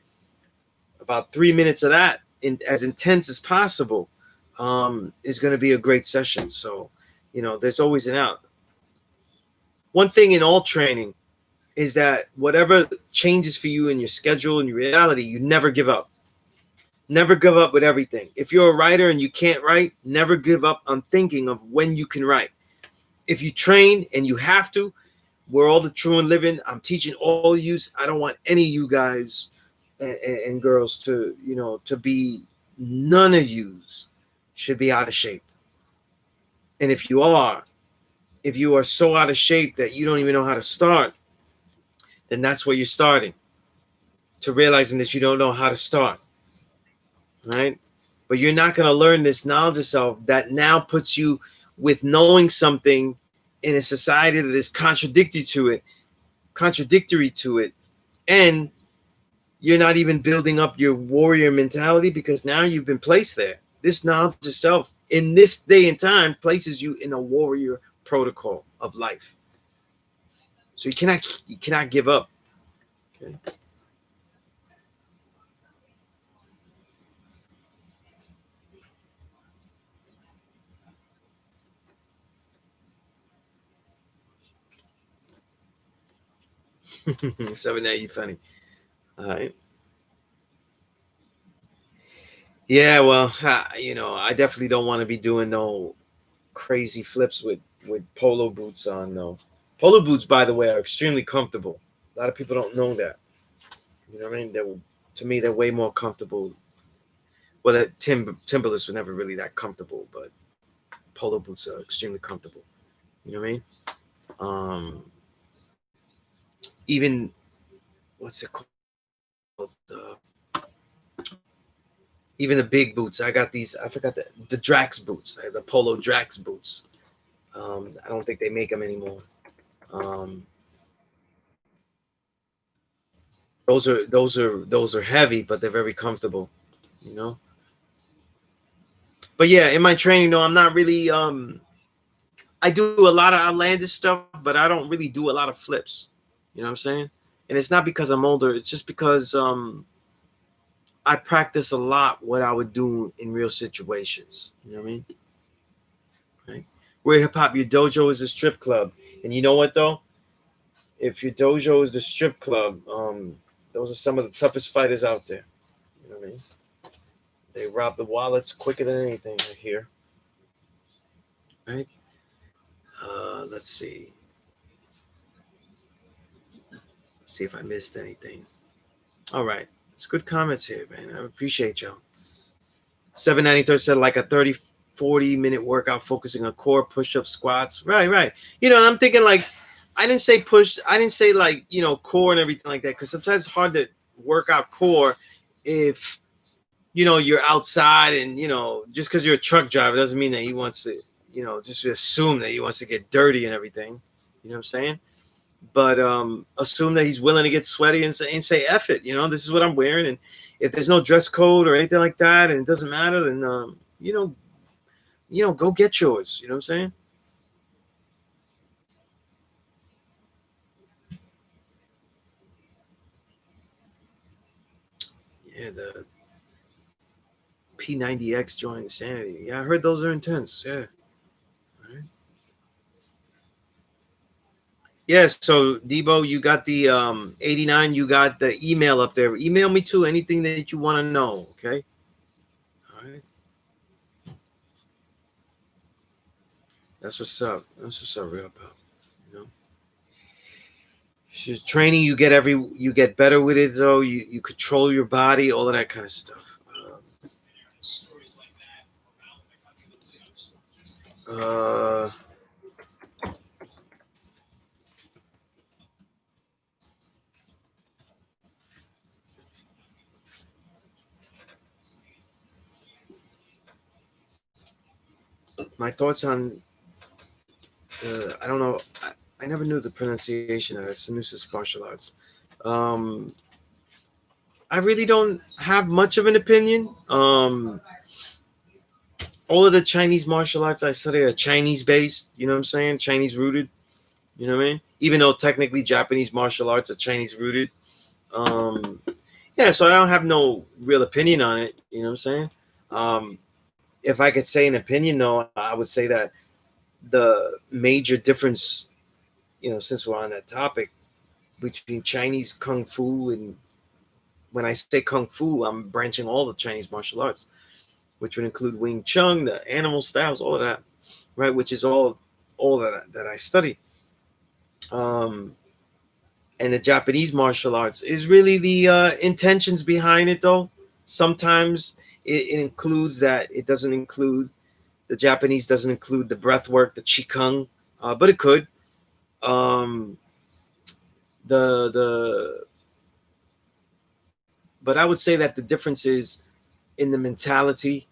About 3 minutes of that, as intense as possible, is going to be a great session. So, there's always an out. One thing in all training is that whatever changes for you in your schedule and your reality, you never give up. Never give up with everything. If you're a writer and you can't write, never give up on thinking of when you can write. If you train and you have to, we're all the true and living. I'm teaching all you. I don't want any of you guys and girls to be, none of yous should be out of shape. And if you are so out of shape that you don't even know how to start, then that's where you're starting, to realizing that you don't know how to start, right? But you're not going to learn this knowledge of self that now puts you with knowing something in a society that is contradictory to it, and you're not even building up your warrior mentality because now you've been placed there. This knowledge of self in this day and time places you in a warrior protocol of life. So you cannot give up. Okay. 7 you funny. All right. Yeah, well, I definitely don't want to be doing no crazy flips with polo boots on. No, polo boots, by the way, are extremely comfortable. A lot of people don't know that. You know what I mean? To me, they're way more comfortable. Well, that Timberlands were never really that comfortable, but polo boots are extremely comfortable. You know what I mean? Um, Even, what's it called? Uh, Even the big boots. I got these. I forgot the Drax boots. The Polo Drax boots. I don't think they make them anymore. Um, those are heavy, but they're very comfortable. You know. But yeah, in my training, though, I'm not really. I do a lot of outlandish stuff, but I don't really do a lot of flips. You know what I'm saying? And it's not because I'm older. It's just because I practice a lot what I would do in real situations. You know what I mean? Right? Where hip hop, your dojo is a strip club, and you know what though? if your dojo is the strip club, those are some of the toughest fighters out there. You know what I mean? They rob the wallets quicker than anything. I hear. Right? Let's see. See if I missed anything. All right. It's good comments here, man. I appreciate y'all. 793 said like a 30, 40-minute workout focusing on core, push-ups, squats. Right, right. You know, and I'm thinking like, I didn't say push. I didn't say like, you know, core and everything like that. Because sometimes it's hard to work out core if, you know, you're outside and, you know, just because you're a truck driver doesn't mean that he wants to, you know, just assume that he wants to get dirty and everything. You know what I'm saying? But assume that he's willing to get sweaty and say F it. You know, this is what I'm wearing. And if there's no dress code or anything like that and it doesn't matter, then, you know, go get yours. You know what I'm saying? Yeah, the P90X joint insanity. Yeah, I heard those are intense. Yeah. All right. Yeah, so Debo, you got the 89, you got the email up there. Email me too, anything that you want to know, okay? All right. That's what's up. That's what's up, real pal. You know? Just training, you get better with it though. You control your body, all of that kind of stuff. Uh, my thoughts on I don't know. I never knew the pronunciation of it. Sunez martial arts. Um, I really don't have much of an opinion. All of the Chinese martial arts I study are Chinese based. You know what I'm saying? Chinese rooted. You know what I mean? Even though technically Japanese martial arts are Chinese rooted. Um, yeah, so I don't have no real opinion on it. You know what I'm saying? Um, if I could say an opinion, though, I would say that the major difference, you know, since we're on that topic, between Chinese kung fu and when I say kung fu, I'm branching all the Chinese martial arts, which would include Wing Chun, the animal styles, all of that, right? Which is all that I study. Um, and the Japanese martial arts is really the intentions behind it, though. Sometimes it includes that. It doesn't include the Japanese doesn't include the breath work, the qigong, but it could. Um, the but I would say that the difference is in the mentality,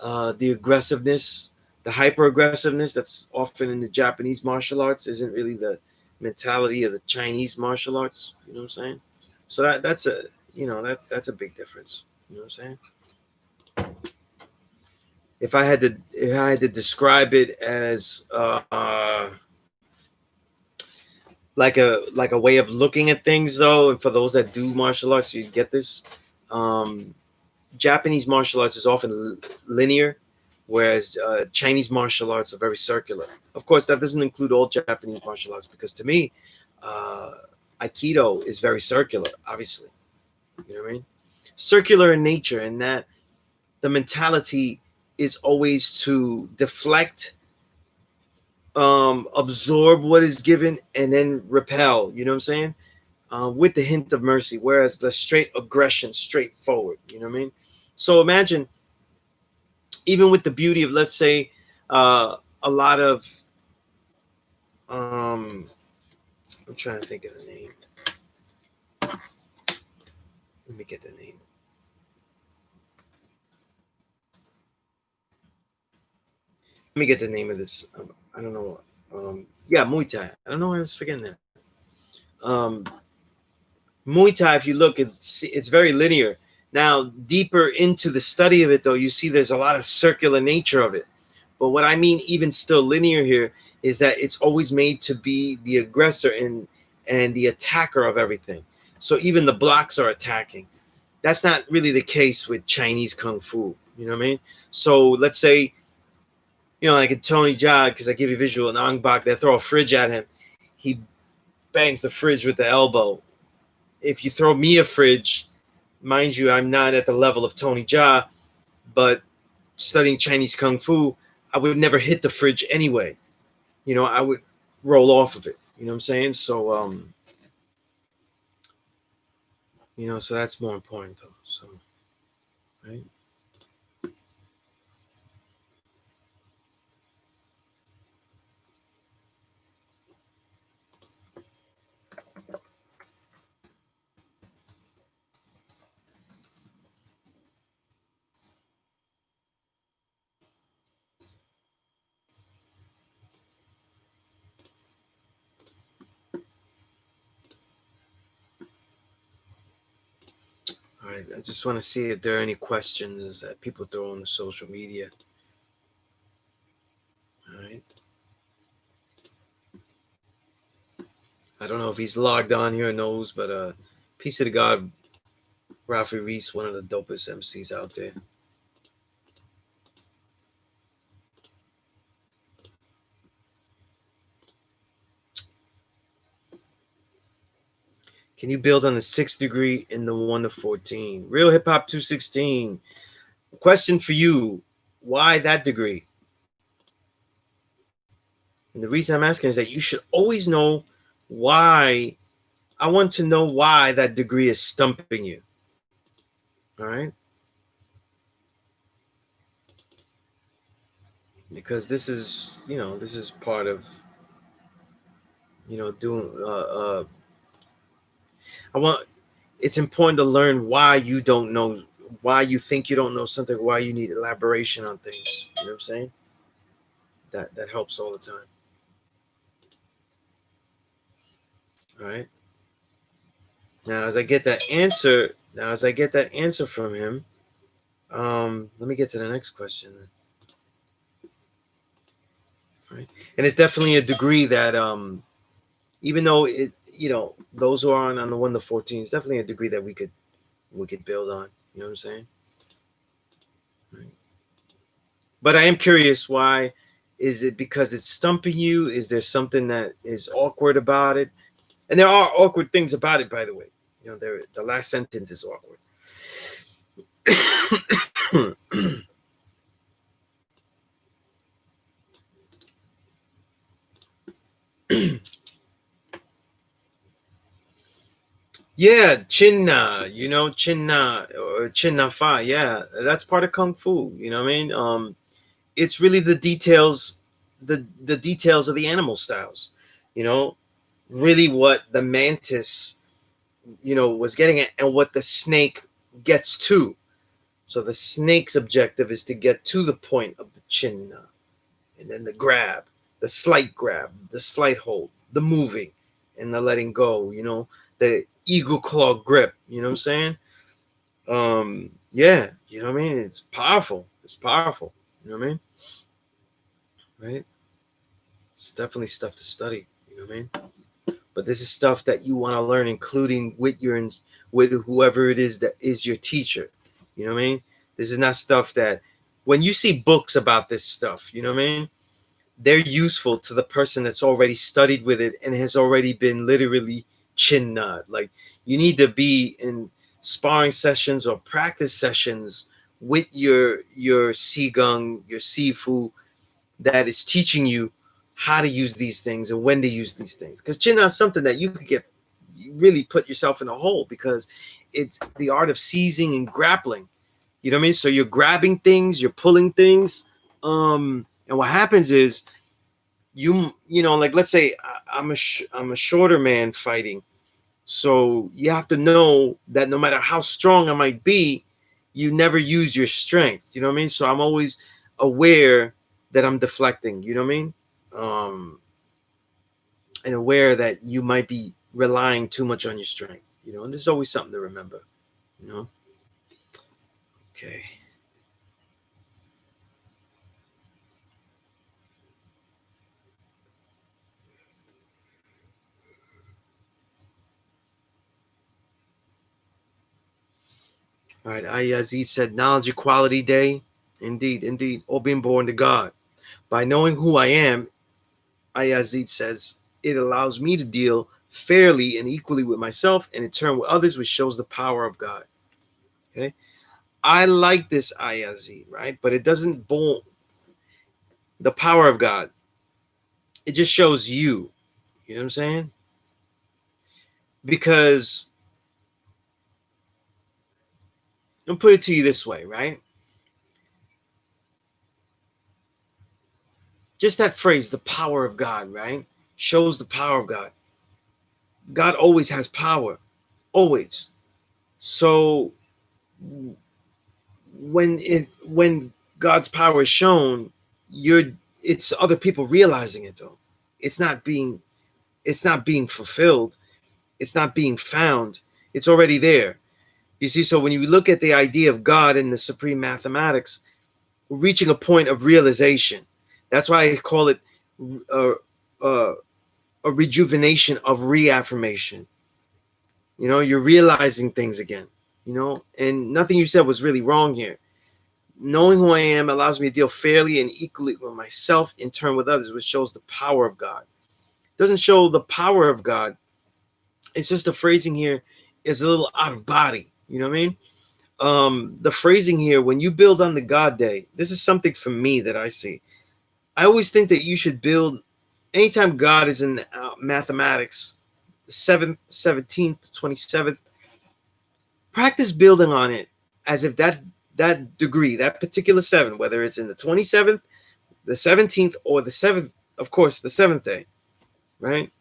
the aggressiveness, the hyper aggressiveness that's often in the Japanese martial arts isn't really the mentality of the Chinese martial arts. You know what I'm saying? So that's a that's a big difference. You know what I'm saying? If I had to describe it as like a way of looking at things, though, and for those that do martial arts, you get this. Um, Japanese martial arts is often linear, whereas Chinese martial arts are very circular. Of course, that doesn't include all Japanese martial arts because to me, uh, Aikido is very circular. Obviously, you know what I mean. Circular in nature, and that the mentality is always to deflect, absorb what is given, and then repel. You know what I'm saying? With the hint of mercy, whereas the straight aggression, straightforward. You know what I mean? So imagine, even with the beauty of, let's say, a lot of, I'm trying to think of the name. Let me get the name. Let me get the name of this. I don't know. Yeah, Muay Thai. I don't know why I was forgetting that. Um, Muay Thai, if you look, it's very linear. Now, deeper into the study of it, though, you see there's a lot of circular nature of it. But what I mean, even still linear here, is that it's always made to be the aggressor and the attacker of everything. So even the blocks are attacking. That's not really the case with Chinese kung fu. You know what I mean? So let's say, like in Tony Jaa, because I give you visual, in Ong Bak, they throw a fridge at him. He bangs the fridge with the elbow. If you throw me a fridge, mind you, I'm not at the level of Tony Jaa, but studying Chinese Kung Fu, I would never hit the fridge anyway. I would roll off of it. You know what I'm saying? So, so that's more important though. So, right. All right. I just want to see if there are any questions that people throw on the social media. All right. I don't know if he's logged on here or knows, but peace to the God, Rafi Reese, one of the dopest MCs out there. Can you build on the 6th degree in the 1 to 14? Real Hip Hop 216. Question for you. Why that degree? And the reason I'm asking is that you should always know why. I want to know why that degree is stumping you. All right? Because this is part of, doing, it's important to learn why you don't know, why you think you don't know something, why you need elaboration on things. You know what I'm saying? That helps all the time. All right. Now, as I get that answer from him, let me get to the next question. Right. And it's definitely a degree that, even though it, those who are on the 1 to 14, it's definitely a degree that we could build on. You know what I'm saying? Right. But I am curious, why is it because it's stumping you? Is there something that is awkward about it? And there are awkward things about it, by the way. The last sentence is awkward. Yeah, Chinna, Chinna or Chinna Fa. Yeah, that's part of Kung Fu. You know what I mean? It's really the details, the details of the animal styles. You know, really what the mantis, was getting at, and what the snake gets to. So the snake's objective is to get to the point of the Chinna, and then the grab, the slight grab, the slight hold, the moving, and the letting go. The eagle claw grip. You know what I'm saying? Yeah, you know what I mean? It's powerful. It's powerful. You know what I mean? Right? It's definitely stuff to study. You know what I mean? But this is stuff that you want to learn, including with whoever it is that is your teacher. You know what I mean? This is not stuff that, when you see books about this stuff, you know what I mean? They're useful to the person that's already studied with it and has already been literally chin nod. Like, you need to be in sparring sessions or practice sessions with your sigung, your sifu, that is teaching you how to use these things and when to use these things. Because chin nod is something that you could really put yourself in a hole, because it's the art of seizing and grappling. You know what I mean? So you're grabbing things, you're pulling things, and what happens is, like, let's say I'm a shorter man fighting, so you have to know that no matter how strong I might be, you never use your strength. You know what I mean? So I'm always aware that I'm deflecting. You know what I mean? And aware that you might be relying too much on your strength. And there's always something to remember. Okay. All right. Ayazi said, knowledge equality day. Indeed, indeed. All being born to God. By knowing who I am, Ayazid says, it allows me to deal fairly and equally with myself, and in turn with others, which shows the power of God. Okay, I like this ayazi, right? But it doesn't boom the power of God. It just shows you. You know what I'm saying? Because I'll put it to you this way, right? Just that phrase, the power of God, right? Shows the power of God. God always has power, always. So when God's power is shown, you're it's other people realizing it though. It's not being it's not being fulfilled. It's not being found. It's already there. You see, so when you look at the idea of God in the supreme mathematics, we're reaching a point of realization. That's why I call it a, a, a rejuvenation of reaffirmation. You know, you're realizing things again, you know, and nothing you said was really wrong here. Knowing who I am allows me to deal fairly and equally with myself, in turn with others, which shows the power of God. It doesn't show the power of God. It's just the phrasing here is a little out of body. You know what I mean? The phrasing here, when you build on the God day, this is something for me that I see. I always think that you should build anytime God is in mathematics, the 7th, 17th, 27th, practice building on it as if that degree, that particular 7, whether it's in the 27th, the 17th, or the 7th, of course, the 7th day, right?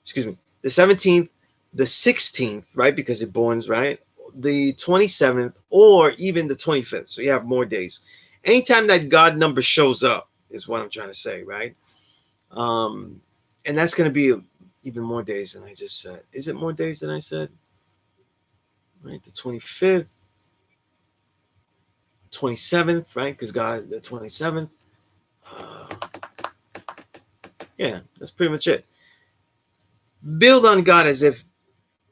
Excuse me, the 17th, the 16th, right? Because it borns, right? The 27th, or even the 25th. So you have more days. Anytime that God number shows up, is what I'm trying to say, right? Um, and that's going to be even more days than I just said. Is it more days than I said? Right, the 25th, 27th, right? Because God, the 27th. Uh, yeah, that's pretty much it. Build on God as if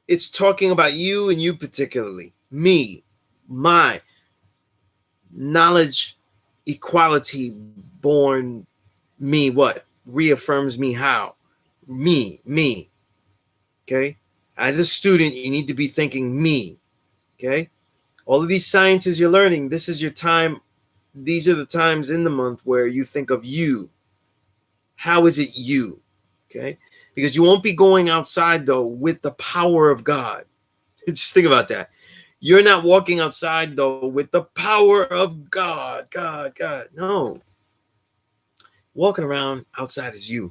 it's talking about you and you particularly, me, my knowledge, equality, born me. What reaffirms me? How me? Okay, as a student, you need to be thinking me. Okay, all of these sciences you're learning. This is your time. These are the times in the month where you think of you. How is it you? Okay, because you won't be going outside though with the power of God. Just think about that. You're not walking outside though with the power of God. God. No. Walking around outside is you.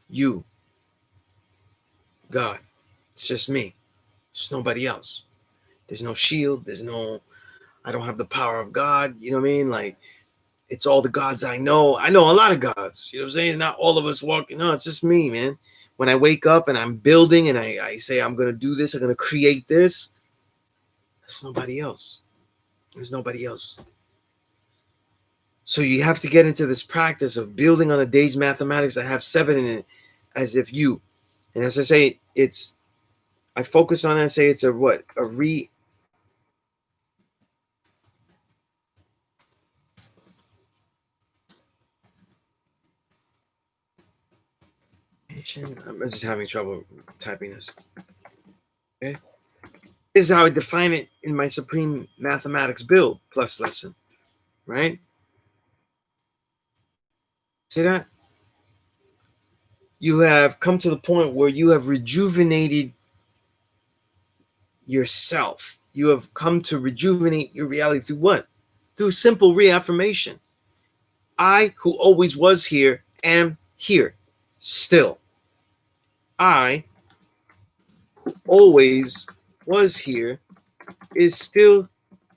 You. God. It's just me. It's nobody else. There's no shield. There's no, I don't have the power of God. You know what I mean? Like, it's all the gods I know. I know a lot of gods. You know what I'm saying? Not all of us walking. No, it's just me, man. When I wake up and I'm building and I say, I'm going to do this, I'm going to create this, there's nobody else. There's nobody else. So you have to get into this practice of building on a day's mathematics that have 7 in it, as if you. And as I say, I focus on it and say it's a what? A re. I'm just having trouble typing this. Okay. This is how I define it in my Supreme Mathematics Build Plus lesson, right? See that? You have come to the point where you have rejuvenated yourself. You have come to rejuvenate your reality through what? Through simple reaffirmation. I, who always was here, am here still. I, who always was here, is still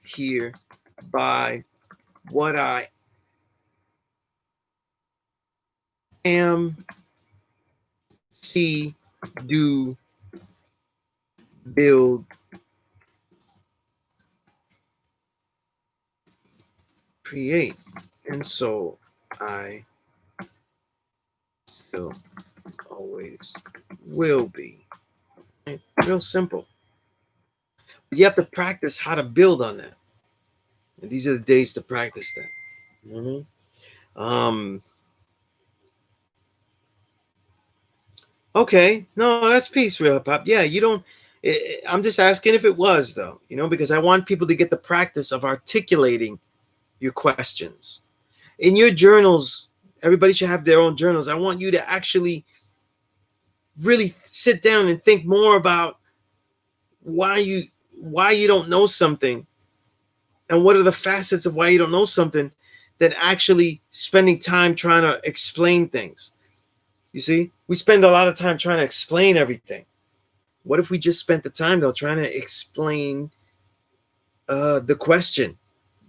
here by what I am, see, do, build, create. And so I still always will be. Right? Real simple. But you have to practice how to build on that. And these are the days to practice that. Mm-hmm. Okay, no, that's peace, real hip hop. Yeah, you don't. I'm just asking if it was though, because I want people to get the practice of articulating your questions in your journals. Everybody should have their own journals. I want you to actually really sit down and think more about why you why you don't know something, and what are the facets of why you don't know something, than actually spending time trying to explain things. You see, we spend a lot of time trying to explain everything. What if we just spent the time though trying to explain the question,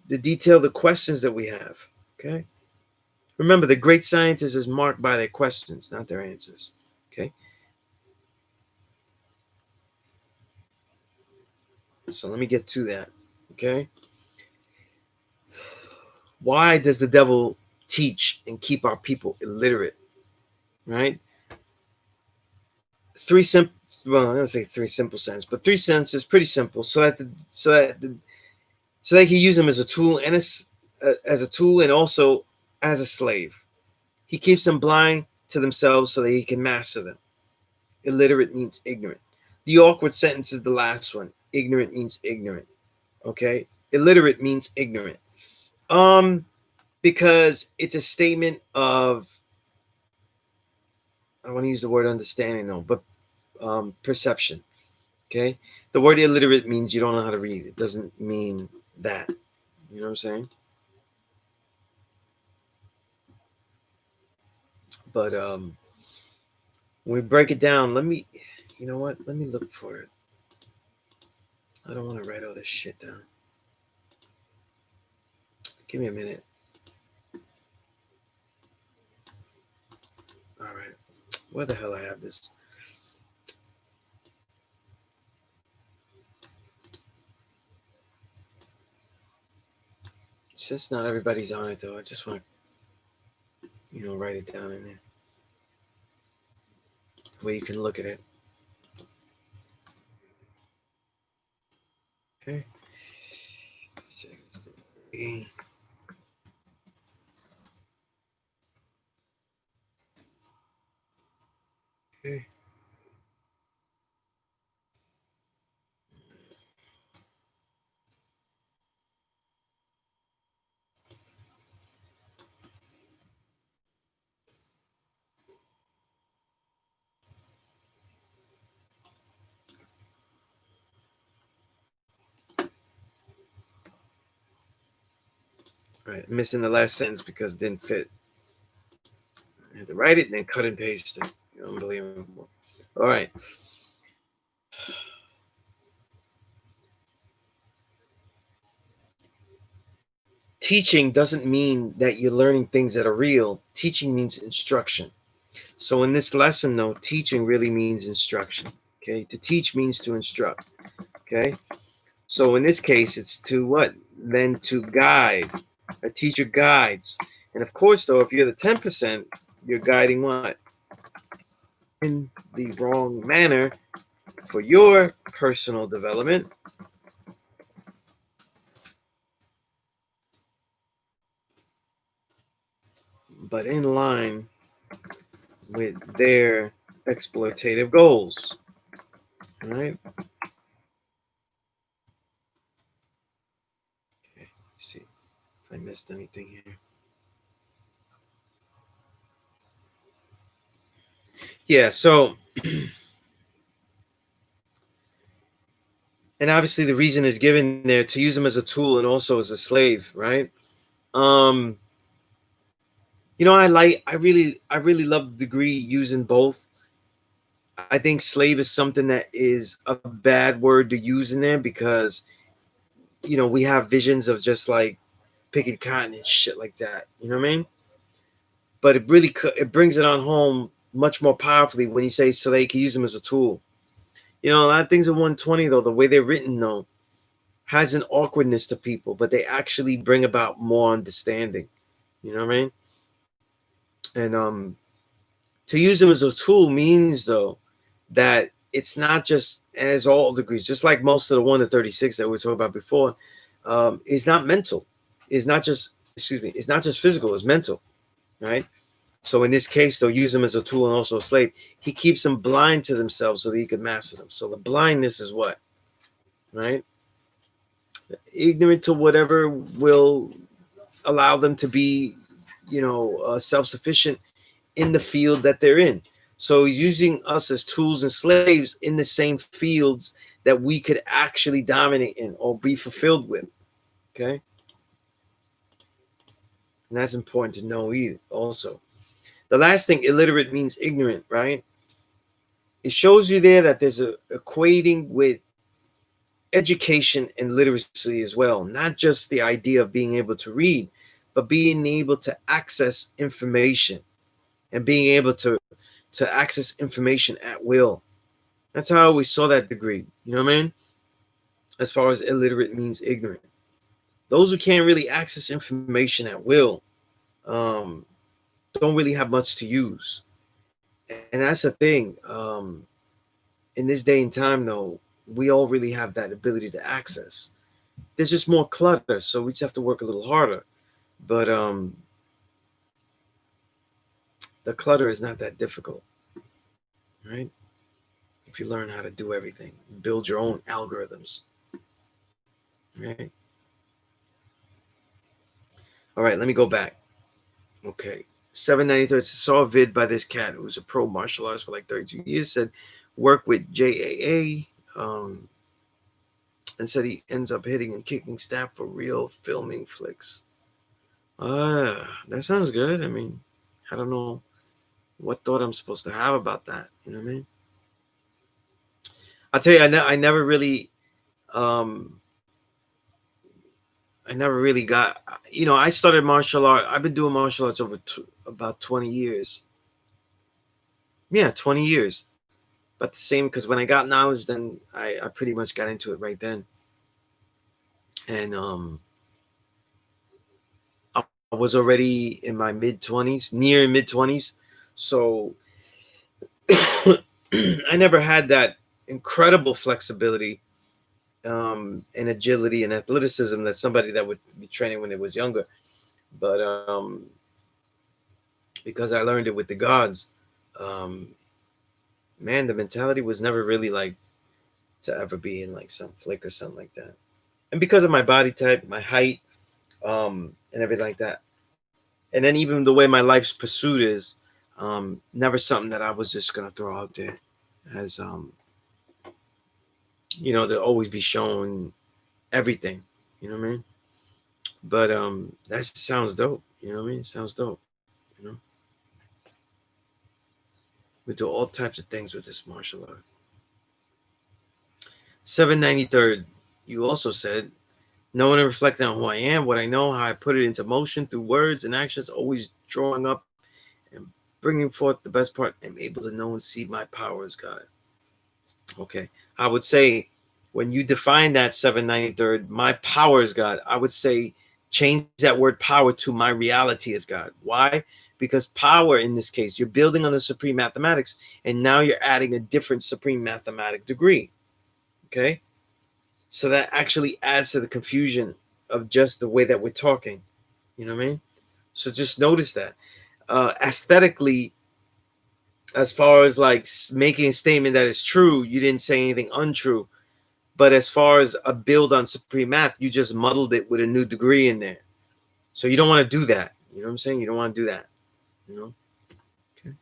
the detail of the questions that we have? Okay. Remember, the great scientist is marked by their questions, not their answers. Okay. So let me get to that. Okay. Why does the devil teach and keep our people illiterate? Right? Three simple. Well, I'm gonna say three simple sentences, but three sentences, pretty simple, so they can use them as a tool and as a tool and also as a slave. He keeps them blind to themselves so that he can master them. Illiterate means ignorant. The awkward sentence is the last one. Ignorant means ignorant. Okay? Illiterate means ignorant. Because it's a statement of, I don't want to use the word understanding though, but perception. Okay? The word illiterate means you don't know how to read. It doesn't mean that. You know what I'm saying? But when we break it down, you know what? Let me look for it. I don't want to write all this shit down. Give me a minute. All right. Where the hell I have this? Since not everybody's on it though, I just want to, write it down in there where you can look at it. Okay. Okay. All right. I'm missing the last sentence because it didn't fit. I had to write it and then cut and paste it. Unbelievable. All right. Teaching doesn't mean that you're learning things that are real. Teaching means instruction. So in this lesson, though, teaching really means instruction. Okay. To teach means to instruct. Okay. So in this case, it's to what? Then to guide. A teacher guides. And of course, though, if you're the 10%, you're guiding what? In the wrong manner for your personal development. But in line with their exploitative goals. All right. Okay. Let's see if I missed anything here. Yeah. So, and obviously the reason is given there to use them as a tool and also as a slave, right? Um, I really love the degree using both. I think slave is something that is a bad word to use in there because we have visions of just like picking cotton and shit like that. You know what I mean? But it brings it on home much more powerfully when you say so they can use them as a tool. A lot of things in 120 though, the way they're written though, has an awkwardness to people, but they actually bring about more understanding. You know what I mean? And to use them as a tool means though that it's not just as all degrees, just like most of the 1 to 36 that we were talking about before, is not mental. It's not just, excuse me, it's not just physical, it's mental, right? So in this case, they'll use them as a tool and also a slave. He keeps them blind to themselves so that he could master them. So the blindness is what? Right? Ignorant to whatever will allow them to be, self-sufficient in the field that they're in. So he's using us as tools and slaves in the same fields that we could actually dominate in or be fulfilled with. Okay. And that's important to know either also. The last thing, illiterate means ignorant, right? It shows you there that there's a equating with education and literacy as well, not just the idea of being able to read, but being able to access information and being able to access information at will. That's how I always saw that degree. You know what I mean? As far as illiterate means ignorant. Those who can't really access information at will don't really have much to use. And that's the thing. In this day and time, though, we all really have that ability to access. There's just more clutter, so we just have to work a little harder. But the clutter is not that difficult, right? If you learn how to do everything, build your own algorithms, right? All right, let me go back. Okay. 793 saw a vid by this cat who's a pro martial artist for like 32 years, said work with JAA, and said he ends up hitting and kicking staff for real filming flicks. That sounds good. I mean, I don't know what thought I'm supposed to have about that. You know what I mean? I'll tell you, I never really, um, I never really got, I started martial art. I've been doing martial arts over about 20 years. Yeah, 20 years. But the same, because when I got knowledge, then I pretty much got into it right then. And I was already in my mid 20s, near mid 20s. So I never had that incredible flexibility and agility and athleticism that somebody that would be training when they was younger. But because I learned it with the gods, um, man, the mentality was never really like to ever be in like some flick or something like that. And because of my body type, my height, and everything like that, and then even the way my life's pursuit is, never something that I was just gonna throw out there as to always be shown everything. You know what I mean? But that sounds dope. You know what I mean? Sounds dope. You know, we do all types of things with this martial art. 793rd, you also said, knowing and reflecting on who I am, what I know, how I put it into motion through words and actions, always drawing up and bringing forth the best part, I'm able to know and see my power as God. Okay. I would say when you define that 793rd, my power is God, I would say change that word power to my reality is God. Why? Because power in this case, you're building on the supreme mathematics, and now you're adding a different supreme mathematic degree. Okay. So that actually adds to the confusion of just the way that we're talking. You know what I mean? So just notice that. Aesthetically, as far as like making a statement that is true, you didn't say anything untrue. But as far as a build on supreme math, you just muddled it with a new degree in there. So you don't want to do that. You know what I'm saying? You don't want to do that. You know? Okay.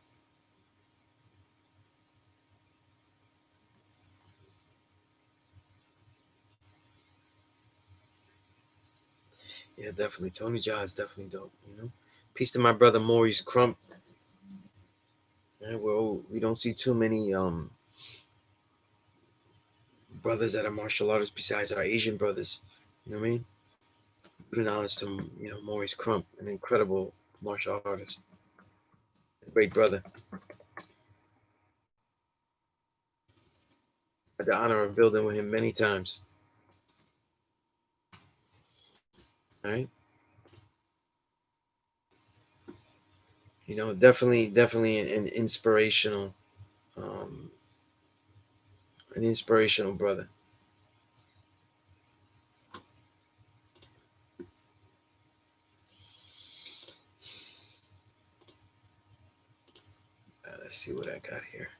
Yeah, definitely. Tony Jaa is definitely dope. You know? Peace to my brother Maurice Crump. Yeah, well, we don't see too many brothers that are martial artists besides our Asian brothers. You know what I mean? Good knowledge to Maurice Crump, an incredible martial artist, a great brother. Had the honor of building with him many times. All right, definitely um, an inspirational brother. Let's see what I got here.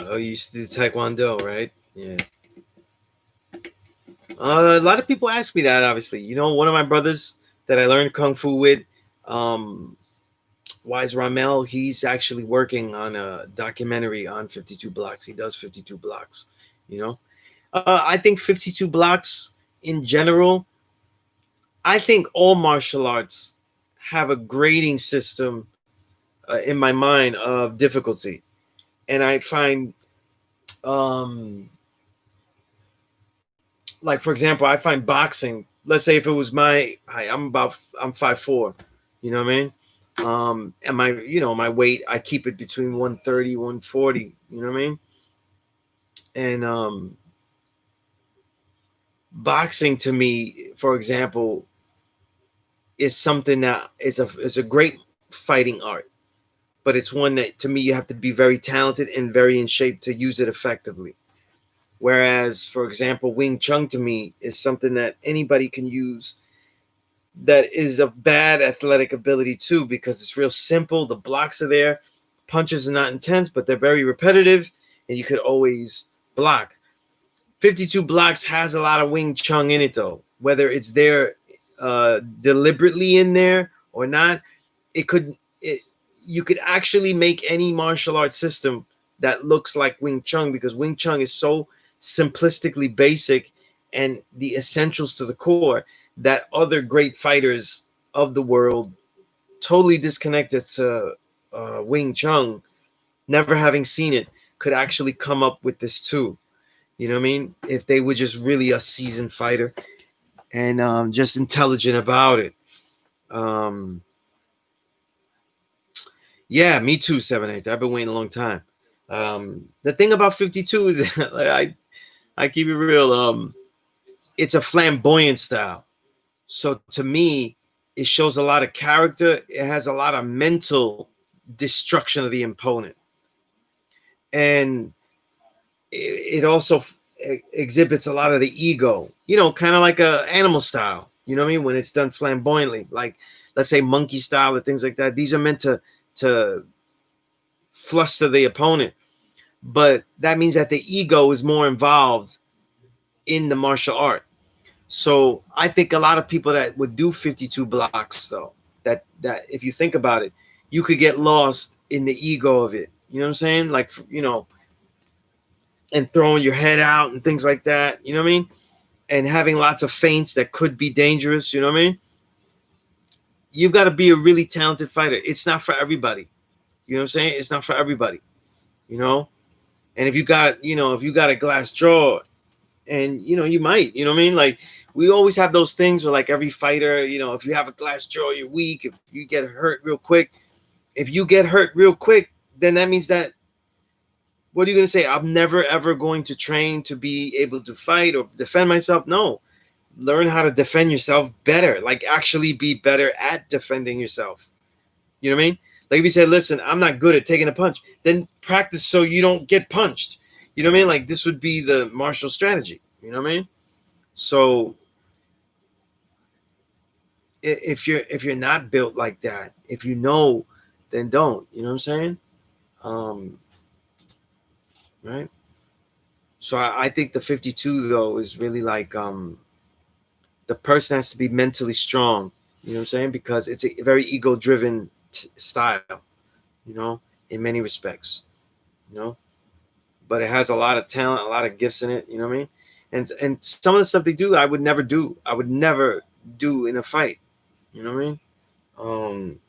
Oh, you used to do Taekwondo, right? Yeah. A lot of people ask me that. Obviously, one of my brothers that I learned kung fu with, um, Wise Ramel. He's actually working on a documentary on 52 blocks. He does 52 blocks. You know, I think 52 blocks in general. I think all martial arts have a grading system in my mind of difficulty, and I find, um, like for example, I find boxing. Let's say if it was my, I'm 5'4", you know what I mean? And my weight, I keep it between 130, 140, you know what I mean? And boxing to me, for example, is something that is a great fighting art, but it's one that to me you have to be very talented and very in shape to use it effectively. Whereas, for example, Wing Chun to me is something that anybody can use that is of bad athletic ability too, because it's real simple. The blocks are there, punches are not intense, but they're very repetitive, and you could always block. 52 blocks has a lot of Wing Chun in it though, whether it's there deliberately in there or not. It you could actually make any martial arts system that looks like Wing Chun, because Wing Chun is so simplistically basic and the essentials to the core that other great fighters of the world, totally disconnected to Wing Chun, never having seen it, could actually come up with this too. You know what I mean? If they were just really a seasoned fighter and just intelligent about it. Um, yeah, me too. 7-8. I've been waiting a long time. The thing about 52 is like, I keep it real. It's a flamboyant style. So to me, it shows a lot of character. It has a lot of mental destruction of the opponent, and it also exhibits a lot of the ego. Kind of like a animal style. You know what I mean? When it's done flamboyantly, like let's say monkey style or things like that. These are meant to fluster the opponent, but that means that the ego is more involved in the martial art. So I think a lot of people that would do 52 blocks, though, that if you think about it, you could get lost in the ego of it. You know what I'm saying? Like, and throwing your head out and things like that. You know what I mean? And having lots of feints that could be dangerous. You know what I mean? You've got to be a really talented fighter. It's not for everybody. You know what I'm saying? It's not for everybody. You know? And if you got a glass jaw, and you might, you know what I mean? Like, we always have those things where, like, every fighter, if you have a glass jaw, you're weak. If you get hurt real quick, then that means that, what are you going to say? I'm never ever going to train to be able to fight or defend myself. No, learn how to defend yourself better, like actually be better at defending yourself. You know what I mean? Like, if you say, listen, I'm not good at taking a punch, then practice so you don't get punched. You know what I mean? Like, this would be the martial strategy. You know what I mean? So if you're not built like that, if you know, then don't. You know what I'm saying? Um, right. So I think the 52 though is really like, the person has to be mentally strong. You know what I'm saying? Because it's a very ego driven style. You know, in many respects. You know, but it has a lot of talent, a lot of gifts in it. You know what I mean? And some of the stuff they do, I would never do. I would never do in a fight. You know what I mean? Um,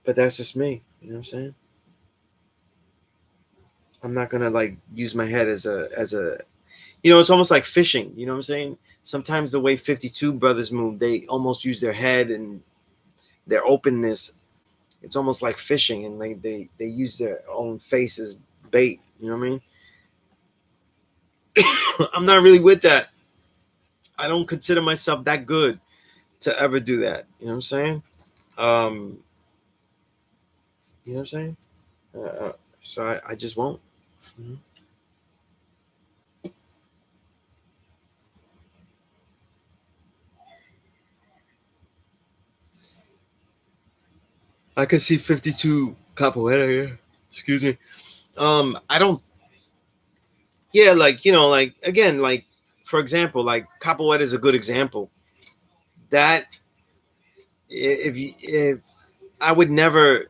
but that's just me. You know what I'm saying? I'm not gonna like use my head as a It's almost like fishing. You know what I'm saying? Sometimes the way 52 brothers move, they almost use their head and their openness. It's almost like fishing, and they use their own face as bait. You know what I mean? I'm not really with that. I don't consider myself that good to ever do that. You know what I'm saying? Um, you know what I'm saying? So I just won't. Mhm. I can see 52 capoeira here. Excuse me. I don't. Yeah, like like again, like for example, like capoeira is a good example. That if I would never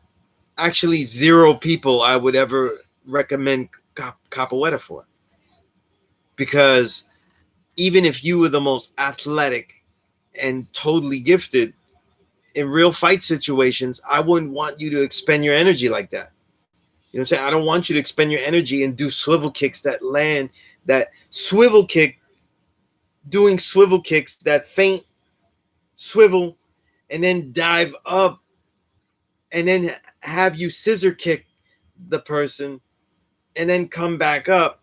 actually zero people I would ever recommend capoeira for, because even if you were the most athletic and totally gifted in real fight situations, I wouldn't want you to expend your energy like that. You know what I'm saying? I don't want you to expend your energy and do swivel kicks that land, that swivel kick, doing swivel kicks that feint, swivel, and then dive up, and then have you scissor kick the person and then come back up.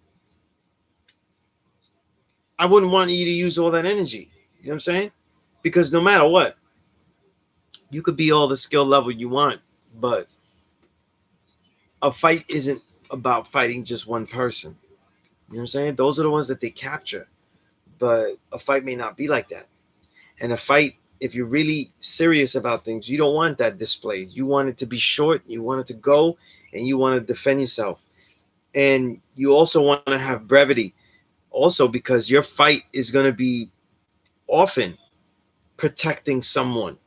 I wouldn't want you to use all that energy. You know what I'm saying? Because no matter what, you could be all the skill level you want, but a fight isn't about fighting just one person. You know what I'm saying? Those are the ones that they capture. But a fight may not be like that. And a fight, if you're really serious about things, you don't want that displayed. You want it to be short, you want it to go, and you want to defend yourself. And you also want to have brevity, also because your fight is going to be often protecting someone.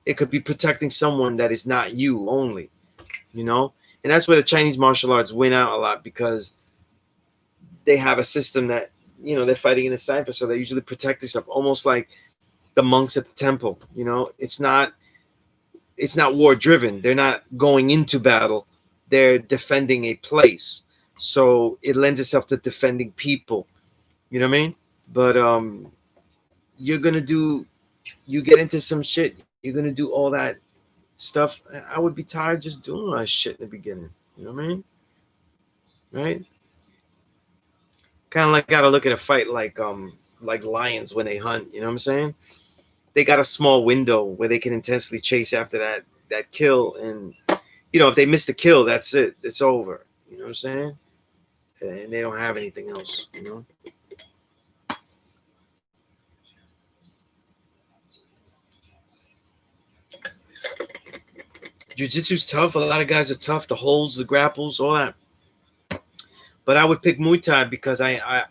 It could be protecting someone that is not you only, you know? And that's where the Chinese martial arts win out a lot, because they have a system that, they're fighting in a cipher, so they usually protect themselves, almost like the monks at the temple. It's not war driven. They're not going into battle. They're defending a place. So it lends itself to defending people. You know what I mean? But you're gonna do you get into some shit, you're gonna do all that stuff. I would be tired just doing all that shit in the beginning. You know what I mean? Right? Kind of like gotta look at a fight like lions when they hunt. You know what I'm saying? They got a small window where they can intensely chase after that kill, and if they miss the kill, that's it. It's over. You know what I'm saying? And they don't have anything else. Jiu-jitsu's tough. A lot of guys are tough. The holds, the grapples, all that. But I would pick Muay Thai because I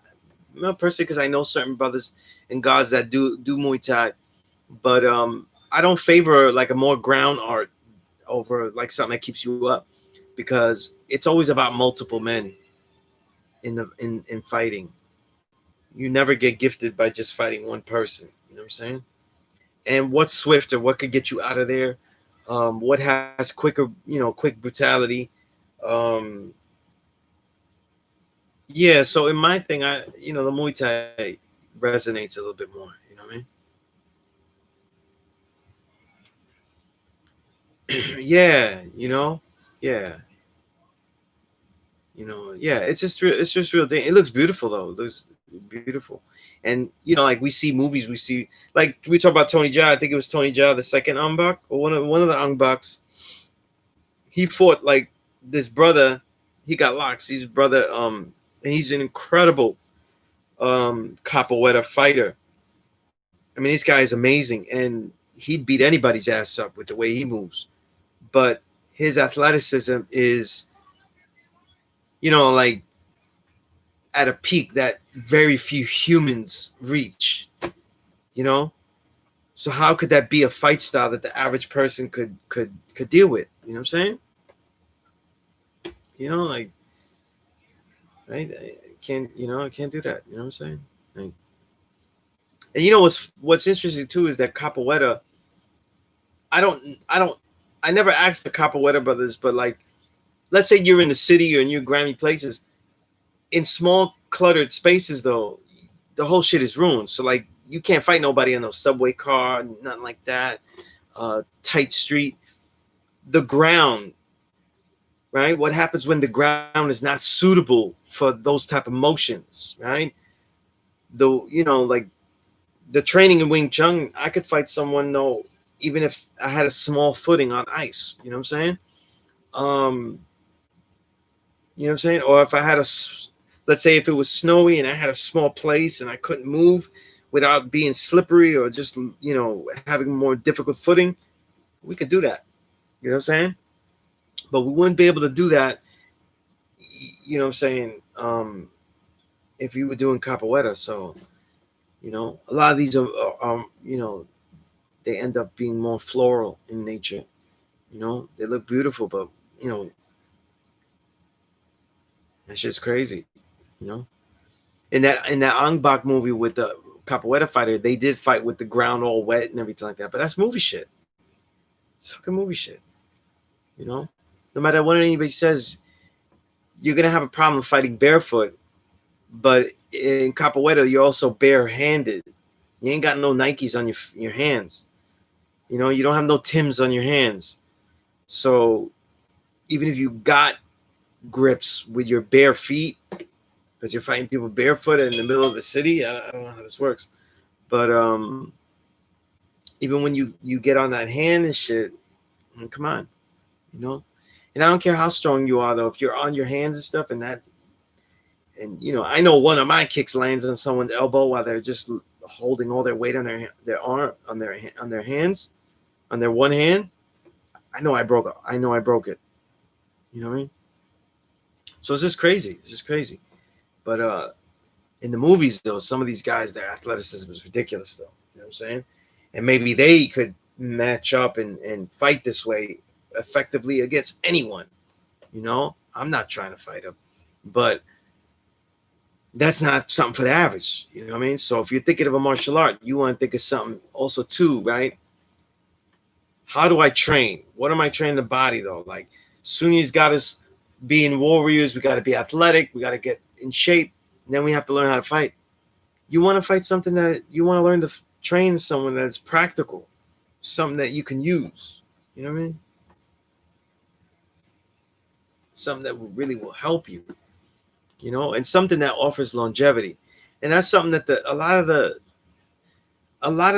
not personally, because I know certain brothers and gods that do Muay Thai. But I don't favor like a more ground art over like something that keeps you up, because it's always about multiple men in fighting. You never get gifted by just fighting one person. You know what I'm saying? And what's swifter? What could get you out of there? What has quicker, quick brutality? Um, yeah. So in my thing, the Muay Thai resonates a little bit more. You know what I mean? Yeah. Yeah. Yeah. It's just real. It's just real thing. It looks beautiful though. It looks beautiful. And like we see movies, we see, like we talk about Tony Jaa. I think it was Tony Jaa, the second Ong Bak, or one of the Ong Baks. He fought like this brother. He got locks. He's brother. And he's an incredible capoeira fighter. I mean, this guy is amazing, and he'd beat anybody's ass up with the way he moves. But his athleticism is, like at a peak that very few humans reach. You know, so how could that be a fight style that the average person could deal with? You know what I'm saying? Like, right? I can't do that. You know what I'm saying? Like, and what's interesting too is that capoeira. I never asked the capoeira brothers, but like, let's say you're in the city or in your Grammy places, in small cluttered spaces though, the whole shit is ruined. So like you can't fight nobody on no subway car, nothing like that. Tight street. The ground, right? What happens when the ground is not suitable for those type of motions, right? Like the training in Wing Chun, I could fight someone though, even if I had a small footing on ice. You know what I'm saying? Um, you know what I'm saying? Or if I had let's say if it was snowy and I had a small place and I couldn't move without being slippery or just having more difficult footing, we could do that. You know what I'm saying? But we wouldn't be able to do that. You know what I'm saying? If you were doing capoeira, so a lot of these are they end up being more floral in nature. They look beautiful, but that shit's crazy. You know, in that Ong Bak movie with the capoeira fighter, they did fight with the ground all wet and everything like that. But that's movie shit. It's fucking movie shit. No matter what anybody says, you're gonna have a problem fighting barefoot. But in capoeira, you're also barehanded. You ain't got no Nikes on your hands. You don't have no Tims on your hands. So even if you got grips with your bare feet, because you're fighting people barefoot in the middle of the city, I don't know how this works. But even when you get on that hand and shit, come on, And I don't care how strong you are, though. If you're on your hands and stuff, and I know one of my kicks lands on someone's elbow while they're just holding all their weight on their arm, on their hands, on their one hand. I know I broke it. You know what I mean? So it's just crazy. But in the movies, though, some of these guys, their athleticism is ridiculous, though. You know what I'm saying? And maybe they could match up and fight this way effectively against anyone. I'm not trying to fight them, but that's not something for the average. You know what I mean? So if you're thinking of a martial art, you want to think of something also too, right? How do I train? What am I training the body though? Like Sunni's got us being warriors. We got to be athletic. We got to get in shape. And then we have to learn how to fight. You want to fight something that you want to learn to train someone that's practical, something that you can use. You know what I mean? Something that really will help you. And something that offers longevity. And that's something that a lot of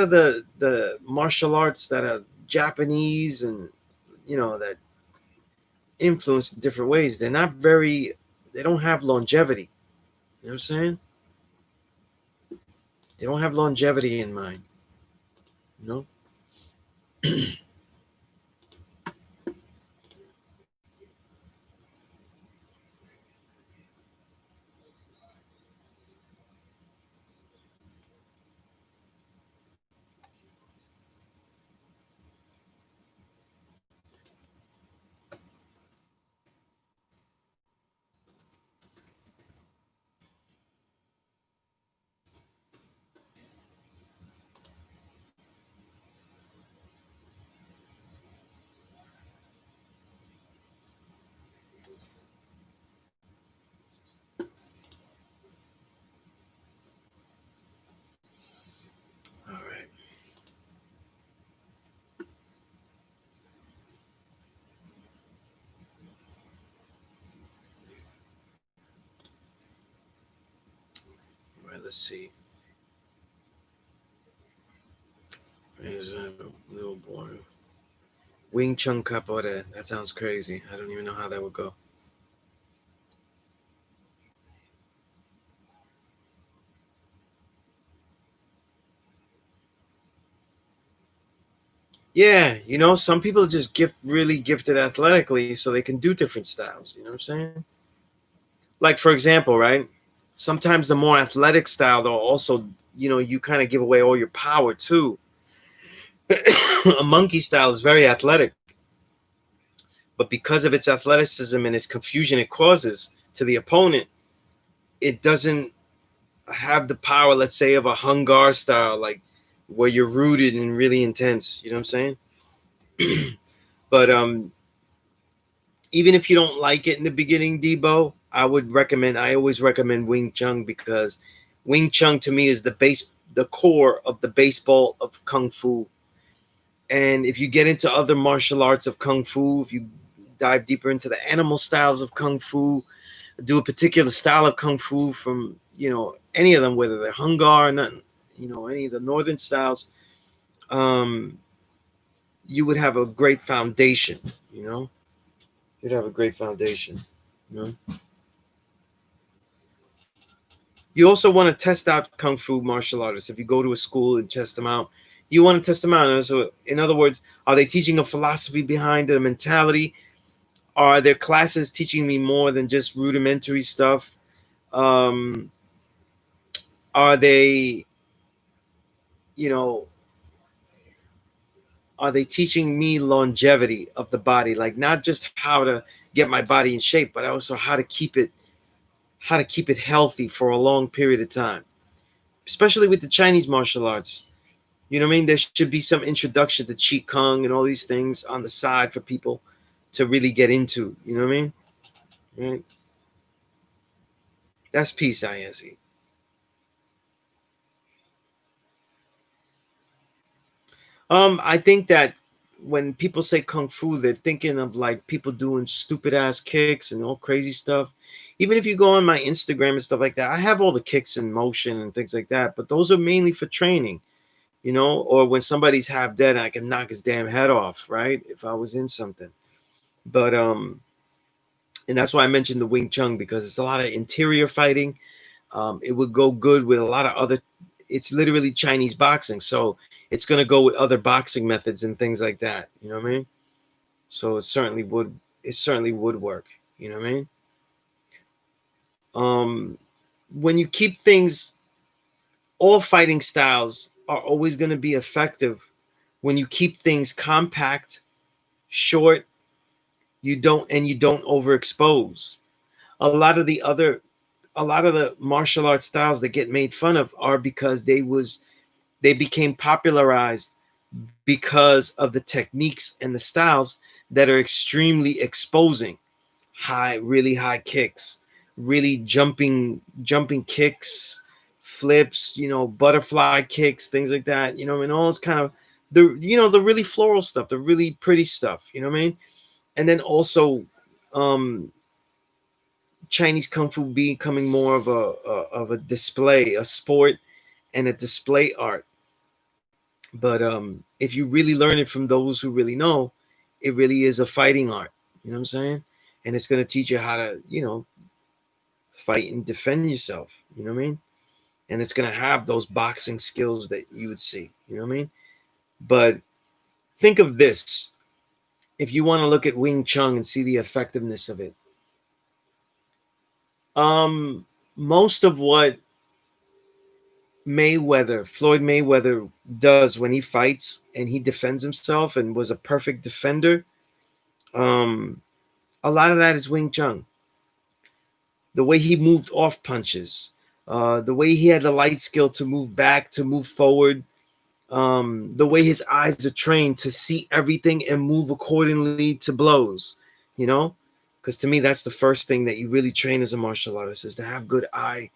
the martial arts that are Japanese and that influence in different ways, they don't have longevity. You know what I'm saying? They don't have longevity in mind. You know? All right. All right, let's see. There's a little boy. Wing Chun Capoeira. That sounds crazy. I don't even know how that would go. Yeah, some people are just really gifted athletically, so they can do different styles. You know what I'm saying? Like for example, right? Sometimes the more athletic style, though, also you kind of give away all your power too. A monkey style is very athletic, but because of its athleticism and its confusion it causes to the opponent, it doesn't have the power, let's say, of a Hungar style, like where you're rooted and really intense. You know what I'm saying? But even if you don't like it in the beginning, Debo, I always recommend Wing Chun, because Wing Chun to me is the core of the baseball of Kung Fu. And if you get into other martial arts of Kung Fu, if you dive deeper into the animal styles of Kung Fu, do a particular style of Kung Fu from, any of them, whether they're Hung Gar or nothing, any of the northern styles, um, you would have a great foundation, you know? You'd have a great foundation, you know? You also want to test out Kung Fu martial artists. If you go to a school and test them out, you want to test them out. And so, in other words, are they teaching a philosophy behind it, a mentality? Are their classes teaching me more than just rudimentary stuff? Um, are they, you know, are they teaching me longevity of the body, like not just how to get my body in shape, but also how to keep it healthy for a long period of time, especially with the Chinese martial arts. You know what I mean? There should be some introduction to Qi Kong and all these things on the side for people to really get into. You know what I mean? Right? That's P.E.A.C.E. I think that when people say kung fu, they're thinking of like people doing stupid ass kicks and all crazy stuff. Even if you go on my Instagram and stuff like that, I have all the kicks in motion and things like that. But those are mainly for training, or when somebody's half dead, I can knock his damn head off, right? If I was in something. But and that's why I mentioned the Wing Chun, because it's a lot of interior fighting. It would go good with a lot of other. It's literally Chinese boxing, so it's going to go with other boxing methods and things like that. You know what I mean? So it certainly would. It certainly would work. You know what I mean? Um, when you keep things, all fighting styles are always going to be effective when you keep things compact, short. You don't overexpose. A lot of the other a lot of the martial arts styles that get made fun of are because they became popularized because of the techniques and the styles that are extremely exposing. Really high kicks, really jumping kicks, flips, butterfly kicks, things like that, and all this kind of the really floral stuff, the really pretty stuff, you know what I mean? And then also um Chinese kung fu becoming more of a display, a sport, and a display art. But if you really learn it from those who really know, it really is a fighting art. You know what I'm saying? And it's going to teach you how to, fight and defend yourself. You know what I mean? And it's going to have those boxing skills that you would see. You know what I mean? But think of this: if you want to look at Wing Chun and see the effectiveness of it, most of what Floyd Mayweather does when he fights and he defends himself and was a perfect defender, um, a lot of that is Wing Chun. The way he moved off punches, the way he had the light skill to move back, to move forward, the way his eyes are trained to see everything and move accordingly to blows, you know? Because to me, that's the first thing that you really train as a martial artist, is to have good eye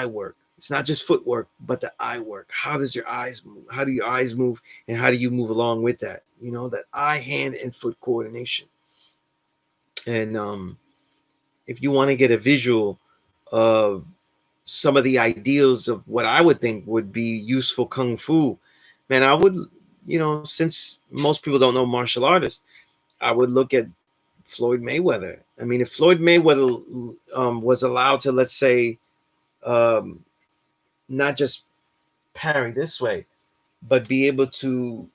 work. It's not just footwork, but the eye work. How does your eyes move? How do your eyes move? And how do you move along with that? That eye, hand, and foot coordination. And if you want to get a visual of some of the ideals of what I would think would be useful kung fu, man, I would, since most people don't know martial artists, I would look at Floyd Mayweather. I mean, if Floyd Mayweather was allowed to, let's say, um, not just parry this way, but be able to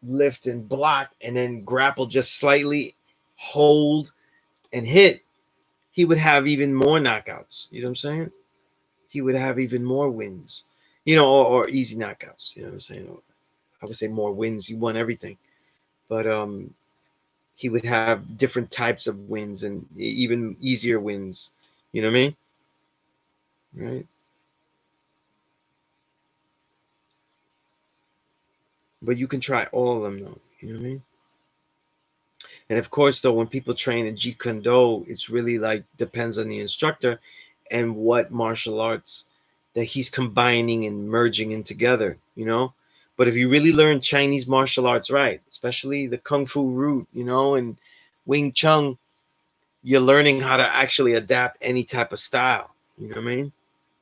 lift and block and then grapple just slightly, hold and hit, he would have even more knockouts. You know what I'm saying? He would have even more wins, or easy knockouts. You know what I'm saying? Or I would say more wins. He won everything, but he would have different types of wins and even easier wins. You know what I mean? Right? But you can try all of them though. You know what I mean? And of course, though, when people train in Jeet Kune Do, it's really like depends on the instructor and what martial arts that he's combining and merging in together, you know. But if you really learn Chinese martial arts right, especially the Kung Fu root, you know, and Wing Chun, you're learning how to actually adapt any type of style. You know what I mean?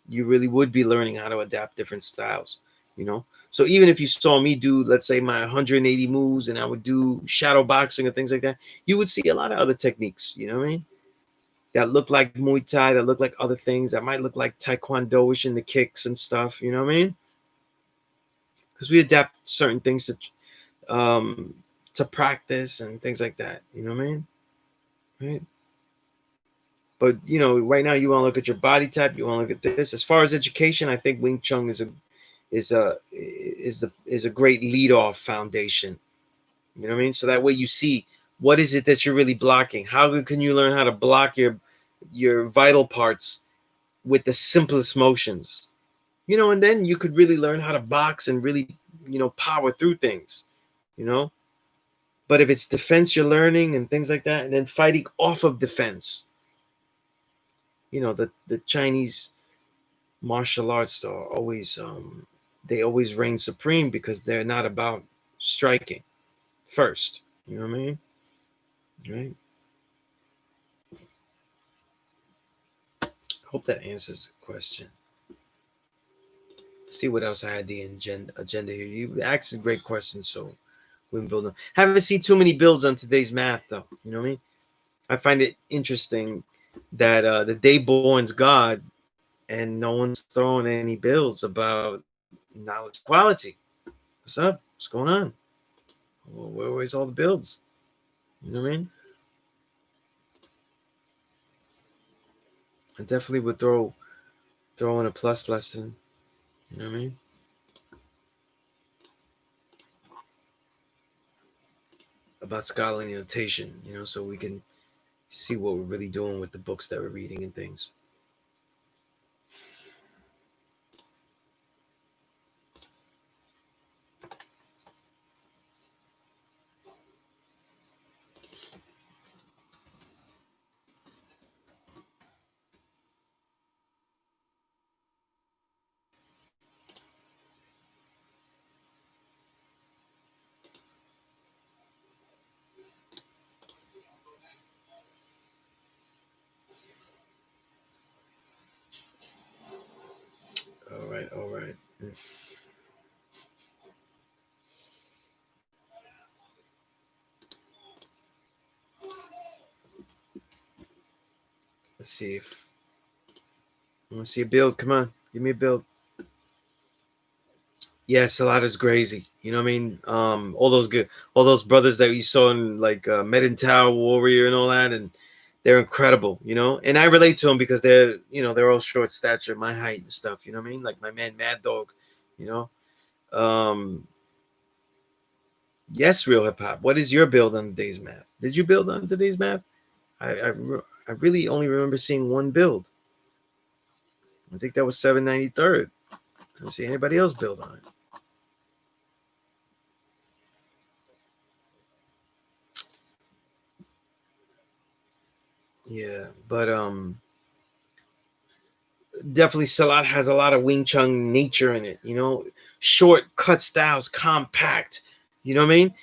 You really would be learning how to adapt different styles, you know. So even if you saw me do, let's say, my 180 moves, and I would do shadow boxing and things like that, you would see a lot of other techniques, you know what I mean, that look like Muay Thai, that look like other things, that might look like Taekwondo-ish in the kicks and stuff, you know what I mean? Because we adapt certain things um to practice and things like that, you know what I mean? Right? But you know, right now you want to look at your body type, you want to look at this. As far as education, I think Wing Chun is a great lead off foundation. You know what I mean? So that way you see what is it that you're really blocking. How can you learn how to block your vital parts with the simplest motions? You know, and then you could really learn how to box and really, power through things, you know? But if it's defense you're learning and things like that, and then fighting off of defense, the Chinese martial arts are always they always reign supreme because they're not about striking first. You know what I mean? Right? Hope that answers the question. See what else I had the agenda here. You asked a great question, so we can build on. Haven't seen too many builds on today's math though. You know what I mean? I find it interesting that the day born's God, and no one's throwing any builds about knowledge quality. What's up? What's going on? Where's all the builds? You know what I mean? I definitely would throw in a plus lesson. You know what I mean? About scholarly notation, so we can see what we're really doing with the books that we're reading and things. All right, all right. Let's see if I want to see a build. Come on, give me a build. Yeah, Salada's crazy. You know what I mean? All those brothers that you saw in like Medin Tower Warrior and all that, and they're incredible. And I relate to them because they're all short stature, my height and stuff. You know what I mean? Like my man Mad Dog. You know, yes, real hip hop. What is your build on today's map? Did you build on today's map? I really only remember seeing one build. I think that was 793rd. I don't see anybody else build on it. Yeah, but definitely Salat has a lot of Wing Chun nature in it. Short cut styles, compact. You know what I mean?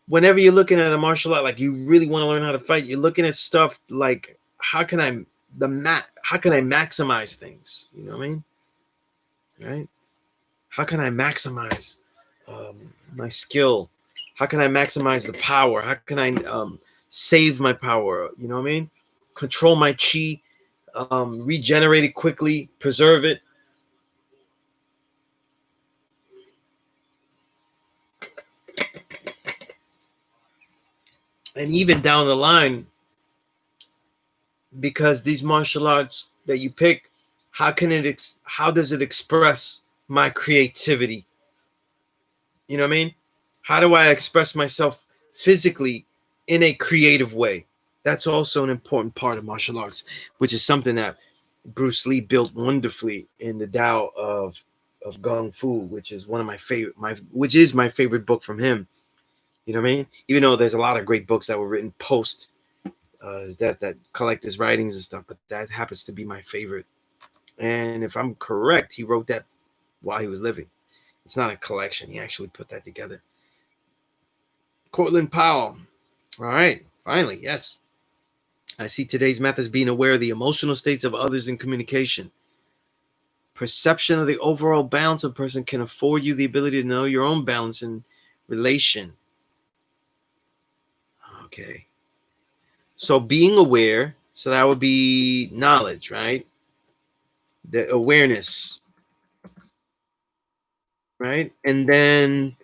Whenever you're looking at a martial art, like you really want to learn how to fight, you're looking at stuff like how can I maximize things? You know what I mean? Right? How can I maximize my skill? How can I maximize the power? How can I save my power? You know what I mean? Control my chi, regenerate it quickly, preserve it. And even down the line, because these martial arts that you pick, how does it express my creativity? You know what I mean? How do I express myself physically in a creative way? That's also an important part of martial arts, which is something that Bruce Lee built wonderfully in the Tao of Kung Fu, which is one of my favorite which is my favorite book from him. You know what I mean? Even though there's a lot of great books that were written post that collect his writings and stuff, but that happens to be my favorite. And if I'm correct, he wrote that while he was living. It's not a collection. He actually put that together. Cortland Powell. All right, finally, yes. I see today's math as being aware of the emotional states of others in communication. Perception of the overall balance of a person can afford you the ability to know your own balance in relation. Okay. So being aware, so that would be knowledge, right? The awareness, right? And then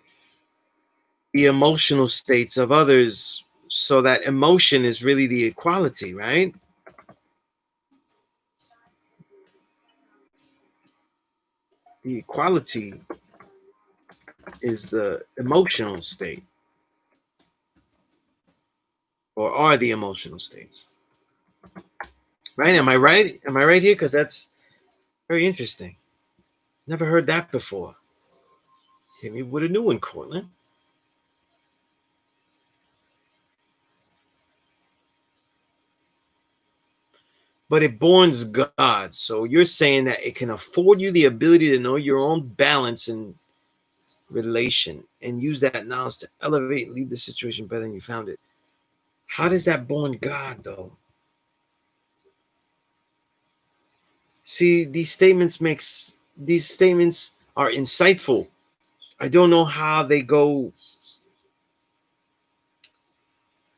the emotional states of others. So that emotion is really the equality, right? The equality is the emotional state, or are the emotional states. Right? Am I right? Am I right here? Because that's very interesting. Never heard that before. Hit me with a new one, Cortland. But it borns God. So you're saying that it can afford you the ability to know your own balance and relation and use that knowledge to elevate and leave the situation better than you found it. How does that born God though? See, these statements are insightful. I don't know how they go.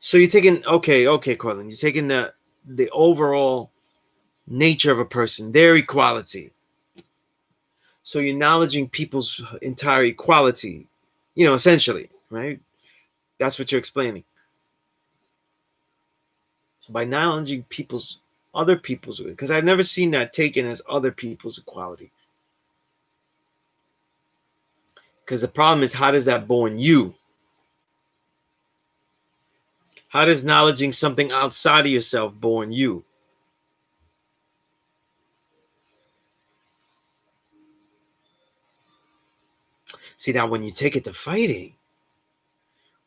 So you're taking okay, Cortland. You're taking the overall nature of a person, their equality. So you're acknowledging people's entire equality, essentially, right? That's what you're explaining. So by acknowledging other people's, because I've never seen that taken as other people's equality. Because the problem is, how does that born you? How does acknowledging something outside of yourself born you? See, now when you take it to fighting,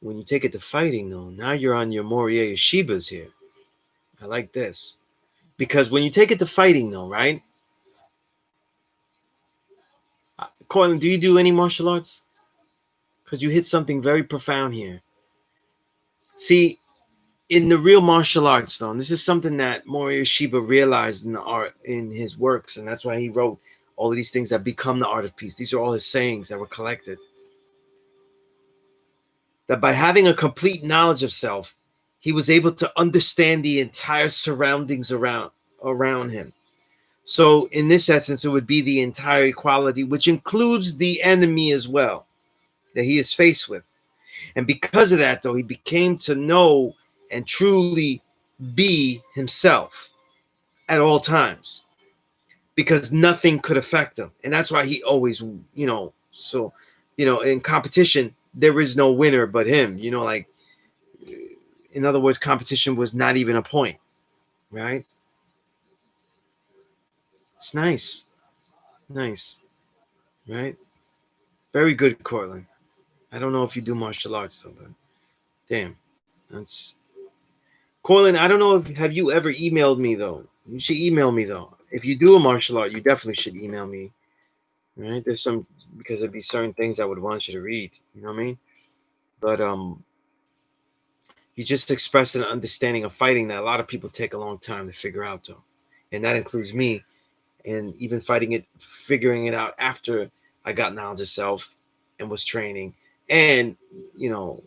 though, now you're on your Moriya Shibas here. I like this. Because when you take it to fighting, though, right? Cortland, do you do any martial arts? Because you hit something very profound here. See, in the real martial arts, though, and this is something that Moriya Shiba realized in the art in his works, and that's why he wrote all of these things that become the art of peace. These are all his sayings that were collected. That by having a complete knowledge of self, he was able to understand the entire surroundings around him. So in this essence, it would be the entire equality, which includes the enemy as well that he is faced with. And because of that, though, he became to know and truly be himself at all times, because nothing could affect him. And that's why he always, in competition, there is no winner but him, like, in other words, competition was not even a point, right? It's nice. Nice, right? Very good, Cortland. I don't know if you do martial arts, though, but damn, that's Cortland. I don't know if have you ever emailed me though. You should email me though. If you do a martial art, you definitely should email me. Right? There's some because there'd be certain things I would want you to read. You know what I mean? But you just expressed an understanding of fighting that a lot of people take a long time to figure out, though, and that includes me. And even figuring it out after I got knowledge of self and was training, and you know,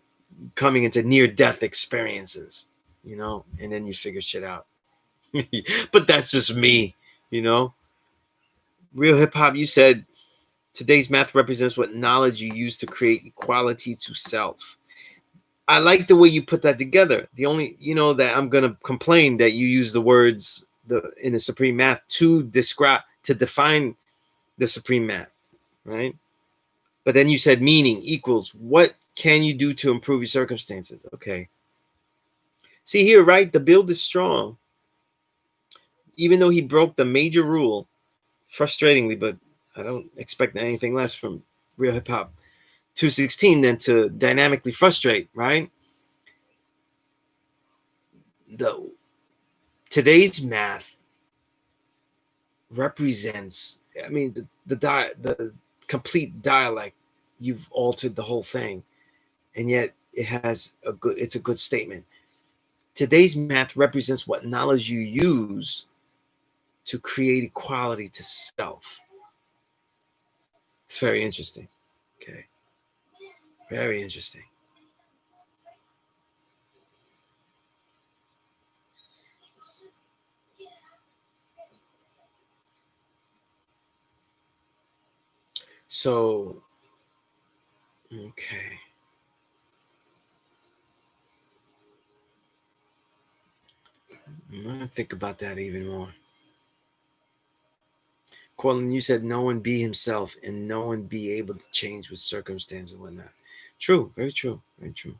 coming into near death experiences. And then you figure shit out. But that's just me, you know. Real hip hop. You said today's math represents what knowledge you use to create equality to self. I like the way you put that together. The only, that I'm gonna complain that you use the words in the supreme math to define the supreme math, right? But then you said meaning equals what can you do to improve your circumstances? Okay. See here, right? The build is strong. Even though he broke the major rule, frustratingly, but I don't expect anything less from real hip hop. 216 than to dynamically frustrate, right? The today's math represents, I mean, the complete dialect. You've altered the whole thing, and yet it's a good statement. Today's math represents what knowledge you use to create equality to self. It's very interesting. Okay. Very interesting. So, okay. I'm going to think about that even more. Corlin, you said no one be himself and no one be able to change with circumstance and whatnot. True. Very true. Very true.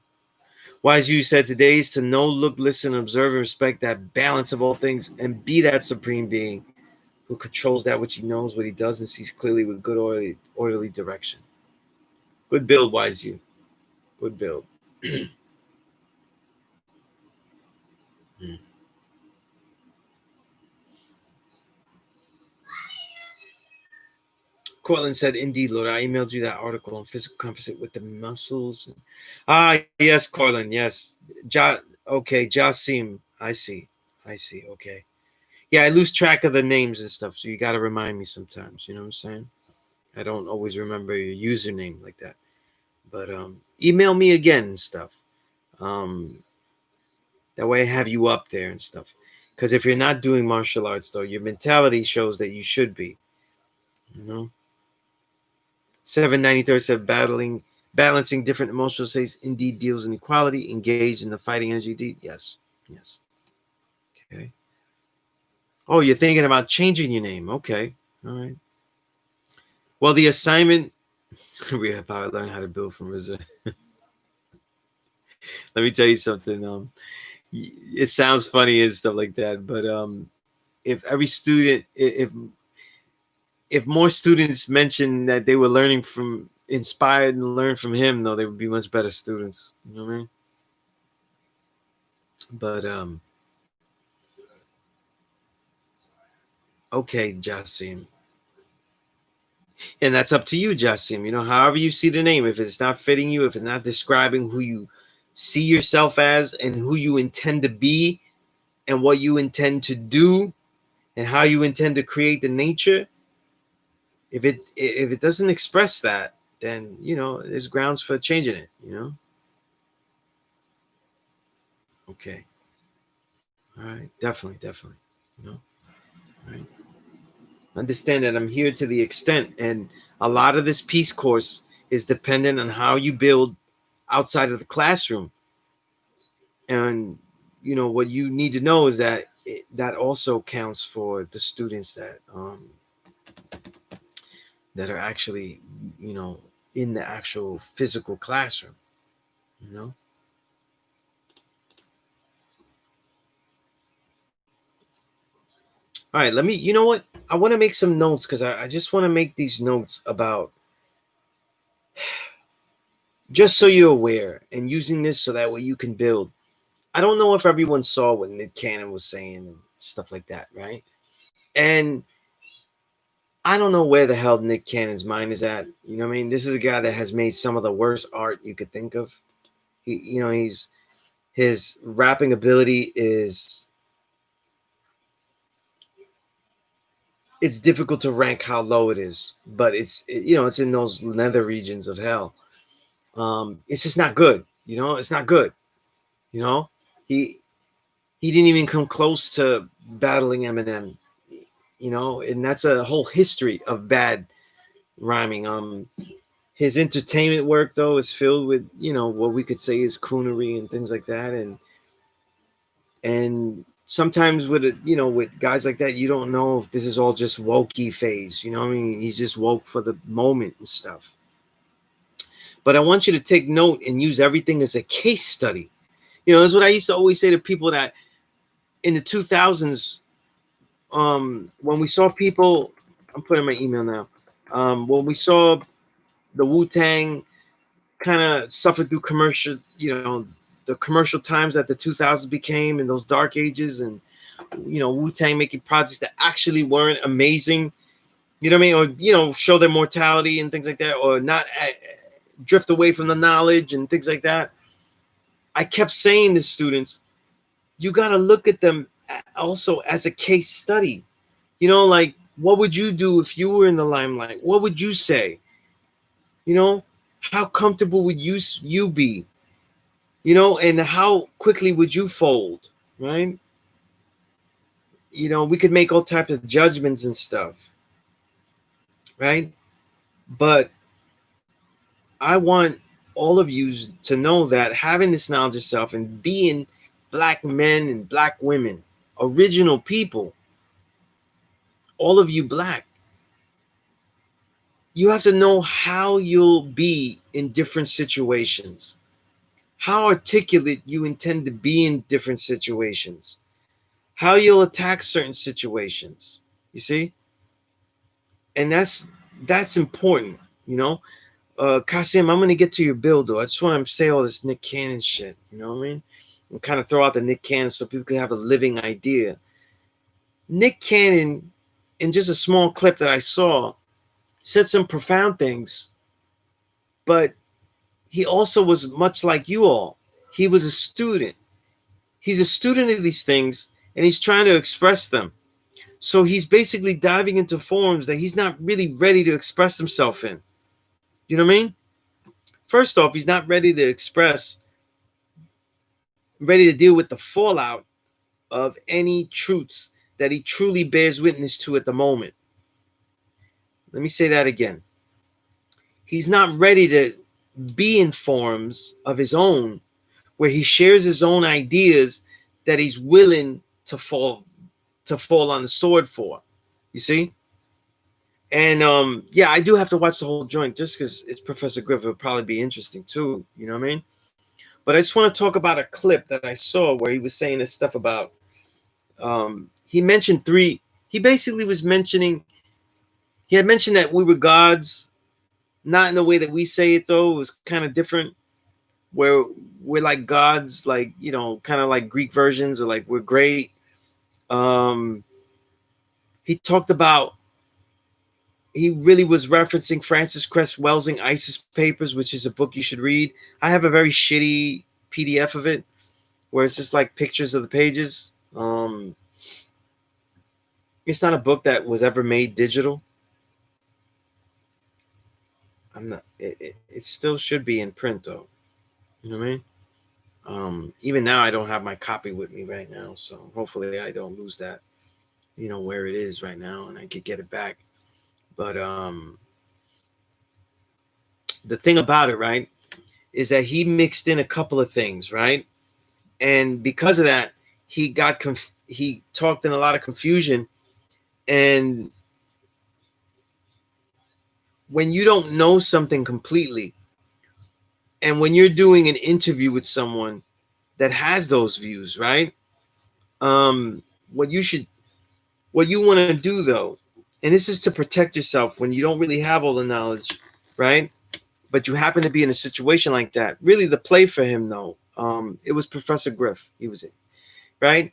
Wise you said today is to know, look, listen, observe, and respect that balance of all things and be that supreme being who controls that which he knows, what he does, and sees clearly with good orderly direction. Good build, wise you. Good build. Hmm. Cortland said, indeed, Lord, I emailed you that article on physical composite with the muscles. Yes, Cortland, yes. Okay, Jasim. I see. I see. Okay. Yeah, I lose track of the names and stuff, so you got to remind me sometimes. You know what I'm saying? I don't always remember your username like that. But email me again and stuff. Um, that way I have you up there and stuff. Because if you're not doing martial arts, though, your mentality shows that you should be. You know? 793 said balancing different emotional states indeed deals in equality, engaged in the fighting energy deed. Yes. Yes. Okay. Oh, you're thinking about changing your name. Okay. All right. Well, the assignment Rehab Power learn how to build from reserve. Let me tell you something. It sounds funny and stuff like that, but if every student, if more students mentioned that they were learning from inspired and learn from him, though, they would be much better students. You know what I mean? But okay, Jasim. And that's up to you, Jasim. You know, however you see the name, if it's not fitting you, if it's not describing who you see yourself as and who you intend to be and what you intend to do and how you intend to create the nature, if it doesn't express that, then you know there's grounds for changing it, you know. Okay. All right. Definitely. You know, all right. Understand that I'm here to the extent, and a lot of this peace course is dependent on how you build outside of the classroom. And you know what you need to know is that that also counts for the students that are actually, you know, in the actual physical classroom. You know. All right. Let me. You know what? I want to make some notes because I just want to make these notes about just so you're aware and using this so that way you can build. I don't know if everyone saw what Nick Cannon was saying and stuff like that, right? And I don't know where the hell Nick Cannon's mind is at. You know what I mean? This is a guy that has made some of the worst art you could think of. You know, his rapping ability is, it's difficult to rank how low it is, but you know, it's in those nether regions of hell. It's just not good. You know, it's not good. You know, he he didn't even come close to battling Eminem. You know, and that's a whole history of bad rhyming. His entertainment work though is filled with, you know, what we could say is coonery and things like that, and sometimes with you know, with guys like that, you don't know if this is all just wokey phase. You know what I mean? He's just woke for the moment and stuff. But I want you to take note and use everything as a case study. You know, that's what I used to always say to people that in the 2000s, when we saw people, I'm putting my email now. When we saw the Wu Tang kind of suffered through commercial, the commercial times that the 2000s became in those dark ages, and Wu-Tang making projects that actually weren't amazing, you know what I mean, or show their mortality and things like that, or not drift away from the knowledge and things like that. I kept saying to students, you got to look at them also as a case study. Like, what would you do if you were in the limelight? What would you say? How comfortable would you be? And how quickly would you fold, right? We could make all types of judgments and stuff, right? But I want all of you to know that having this knowledge of self and being Black men and Black women, original people, all of you Black, you have to know how you'll be in different situations, how articulate you intend to be in different situations, how you'll attack certain situations, you see? And that's important, Kasim, I'm gonna get to your bill though. I just want to say all this Nick Cannon shit, you know what I mean? And kind of throw out the Nick Cannon so people can have a living idea. Nick Cannon, in just a small clip that I saw, said some profound things, but he also was much like you all. He was a student. He's a student of these things, and he's trying to express them. So he's basically diving into forms that he's not really ready to express himself in. You know what I mean? First off, he's not ready to deal with the fallout of any truths that he truly bears witness to at the moment. Let me say that again. He's not ready to be in forms of his own where he shares his own ideas that he's willing to fall on the sword for. You see? And yeah, I do have to watch the whole joint just because it's Professor Griff. It'll probably be interesting too. You know what I mean? But I just want to talk about a clip that I saw where he was saying this stuff about. He mentioned three. He basically was mentioning. He had mentioned that we were gods, not in the way that we say it though. It was kind of different. Where we're like gods, like kind of like Greek versions, or like we're great. He talked about. He really was referencing Francis Cress Welsing ISIS Papers, which is a book you should read. I have a very shitty PDF of it where it's just like pictures of the pages. It's not a book that was ever made digital. It still should be in print though. You know what I mean? Even now I don't have my copy with me right now, so hopefully I don't lose that, where it is right now, and I could get it back. But the thing about it, right, is that he mixed in a couple of things, right? And because of that, he talked in a lot of confusion. And when you don't know something completely, and when you're doing an interview with someone that has those views, right? What you want to do though, and this is to protect yourself when you don't really have all the knowledge, right? But you happen to be in a situation like that. Really, the play for him though, it was Professor Griff. He was in, right?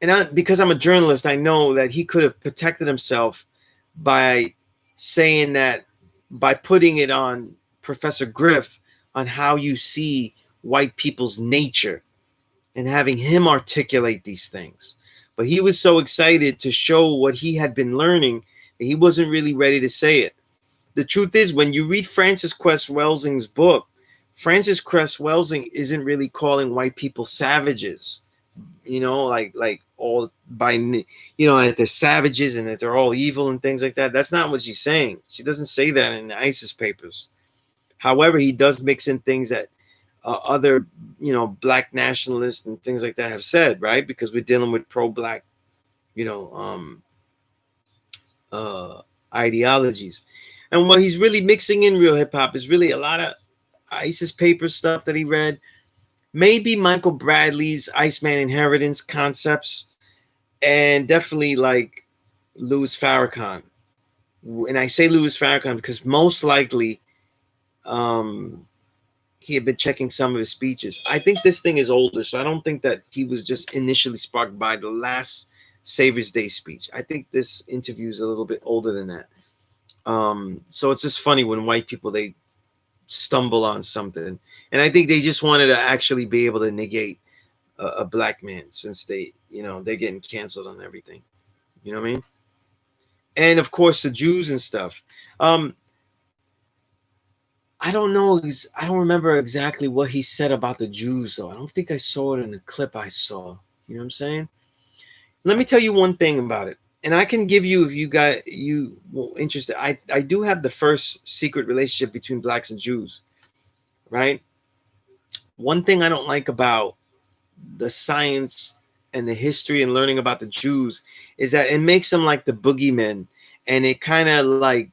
And because I'm a journalist, I know that he could have protected himself by saying that, by putting it on Professor Griff on how you see white people's nature and having him articulate these things. But he was so excited to show what he had been learning that he wasn't really ready to say it. The truth is, when you read Francis Cress Welsing's book, Francis Cress Welsing isn't really calling white people savages, like all by, that they're savages and that they're all evil and things like that. That's not what she's saying. She doesn't say that in the ISIS papers. However, he does mix in things that other, black nationalists and things like that have said, right? Because we're dealing with pro-black, ideologies. And what he's really mixing in real hip hop is really a lot of ISIS paper stuff that he read. Maybe Michael Bradley's Iceman Inheritance concepts, and definitely like Louis Farrakhan. And I say Louis Farrakhan because most likely um, he had been checking some of his speeches. I think this thing is older, so I don't think that he was just initially sparked by the last Savior's Day speech. I think this interview is a little bit older than that. So it's just funny when white people, they stumble on something, and I think they just wanted to actually be able to negate a black man, since they, they're getting canceled on everything. You know what I mean? And of course the Jews and stuff. Um, I don't know. I don't remember exactly what he said about the Jews, though. I don't think I saw it in the clip I saw. You know what I'm saying? Let me tell you one thing about it, and I can give you, if you got you interested. I do have the first secret relationship between blacks and Jews, right? One thing I don't like about the science and the history and learning about the Jews is that it makes them like the boogeymen, and it kind of like,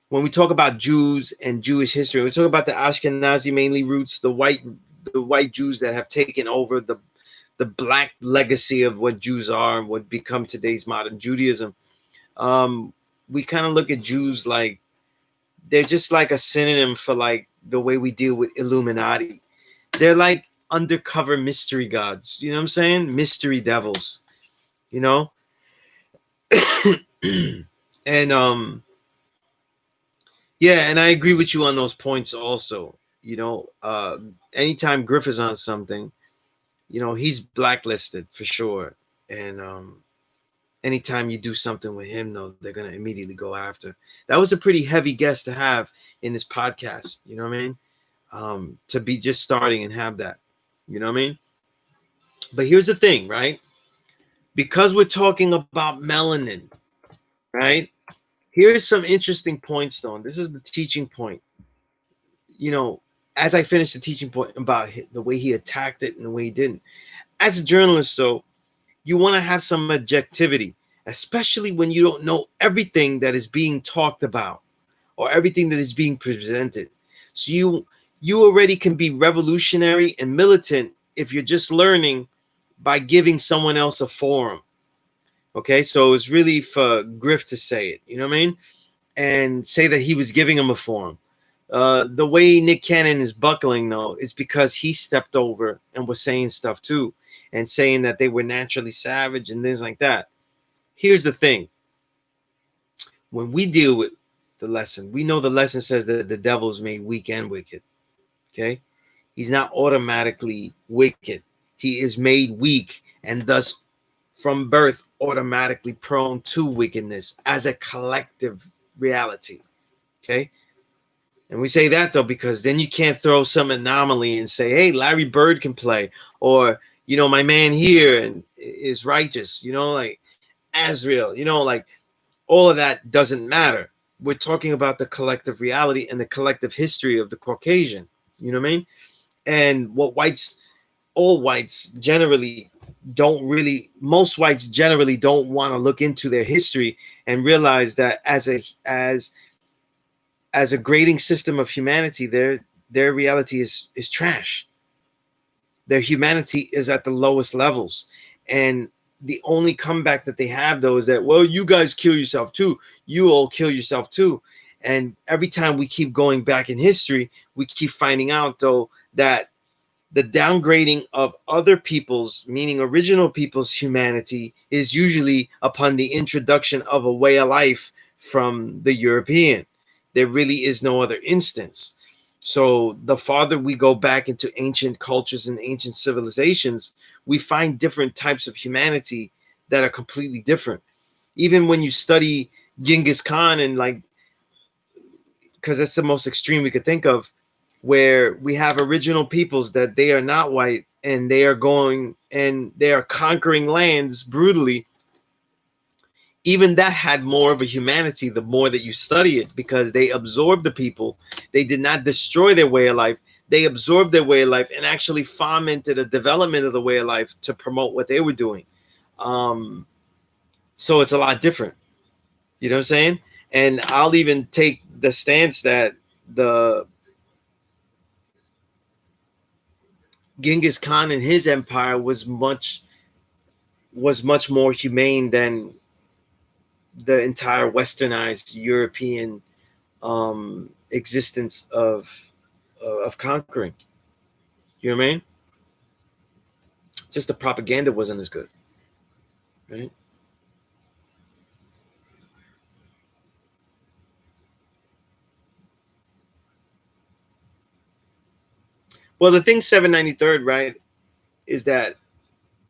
when we talk about Jews and Jewish history, we talk about the Ashkenazi mainly roots, the white Jews that have taken over the black legacy of what Jews are and what become today's modern Judaism. Um, we kind of look at Jews like they're just like a synonym for like the way we deal with Illuminati. They're like undercover mystery gods. You know what I'm saying? Mystery devils. You know, and yeah, and I agree with you on those points also. Anytime Griff is on something, he's blacklisted for sure. And anytime you do something with him, though, they're gonna immediately go after. That was a pretty heavy guest to have in this podcast. You know what I mean? To be just starting and have that. You know what I mean? But here's the thing, right? Because we're talking about melanin, right? Here's some interesting points, though. And this is the teaching point. You know, as I finished the teaching point about the way he attacked it and the way he didn't. As a journalist, though, you want to have some objectivity, especially when you don't know everything that is being talked about or everything that is being presented. So you already can be revolutionary and militant if you're just learning by giving someone else a forum. Okay, so it's really for Griff to say it, you know what I mean? And say that he was giving him a forum. The way Nick Cannon is buckling, though, is because he stepped over and was saying stuff too, and saying that they were naturally savage and things like that. Here's the thing: when we deal with the lesson, we know the lesson says that the devil's made weak and wicked. Okay, he's not automatically wicked; he is made weak, and thus, from birth, automatically prone to wickedness as a collective reality. Okay. And we say that, though, because then you can't throw some anomaly and say, hey, Larry Bird can play, or, my man here and is righteous, like Azrael, like all of that doesn't matter. We're talking about the collective reality and the collective history of the Caucasian, you know what I mean? And what all whites generally most whites generally don't want to look into their history and realize that as a grading system of humanity, their reality is trash. Their humanity is at the lowest levels, and the only comeback that they have, though, is that, well, you guys kill yourself too. You all kill yourself too. And every time we keep going back in history, we keep finding out, though, that the downgrading of other people's, meaning original people's humanity, is usually upon the introduction of a way of life from the European. There really is no other instance. So the farther we go back into ancient cultures and ancient civilizations, we find different types of humanity that are completely different. Even when you study Genghis Khan, and like, because that's the most extreme we could think of, where we have original peoples that they are not white, and they are going and they are conquering lands brutally. Even that had more of a humanity the more that you study it, because they absorbed the people. They did not destroy their way of life. They absorbed their way of life and actually fomented a development of the way of life to promote what they were doing. Um, so it's a lot different. You know what I'm saying? And I'll even take the stance that the Genghis Khan and his empire was much more humane than the entire westernized European existence of conquering. You know what I mean? Just the propaganda wasn't as good, right? Well, the thing 793rd, right, is that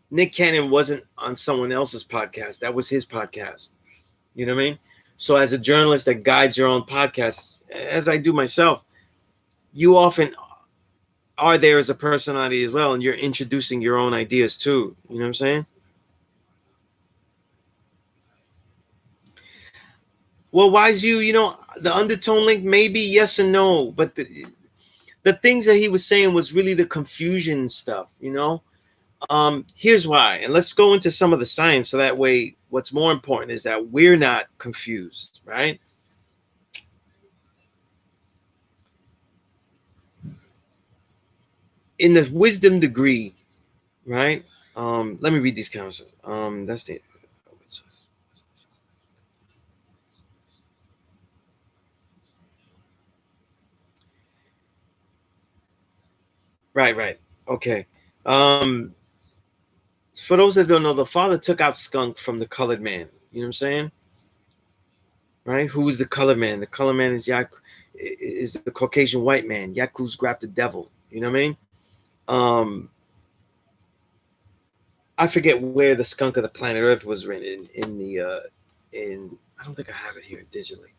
Nick Cannon wasn't on someone else's podcast. That was his podcast. You know what I mean? So as a journalist that guides your own podcast, as I do myself, you often are there as a personality as well, and you're introducing your own ideas too. You know what I'm saying? Well, why's you know, the undertone link, maybe yes and no, but the things that he was saying was really the confusion stuff, you know? Here's why, and let's go into some of the science so that way what's more important is that we're not confused, right? In the wisdom degree, right? Let me read these comments. That's the right. Okay. Um, for those that don't know, the father took out skunk from the colored man. You know what I'm saying? Right? Who is the colored man? The colored man is the Caucasian white man. Yaku's grabbed the devil. You know what I mean? Um, I forget where the skunk of the planet Earth was written in the in. I don't think I have it here digitally,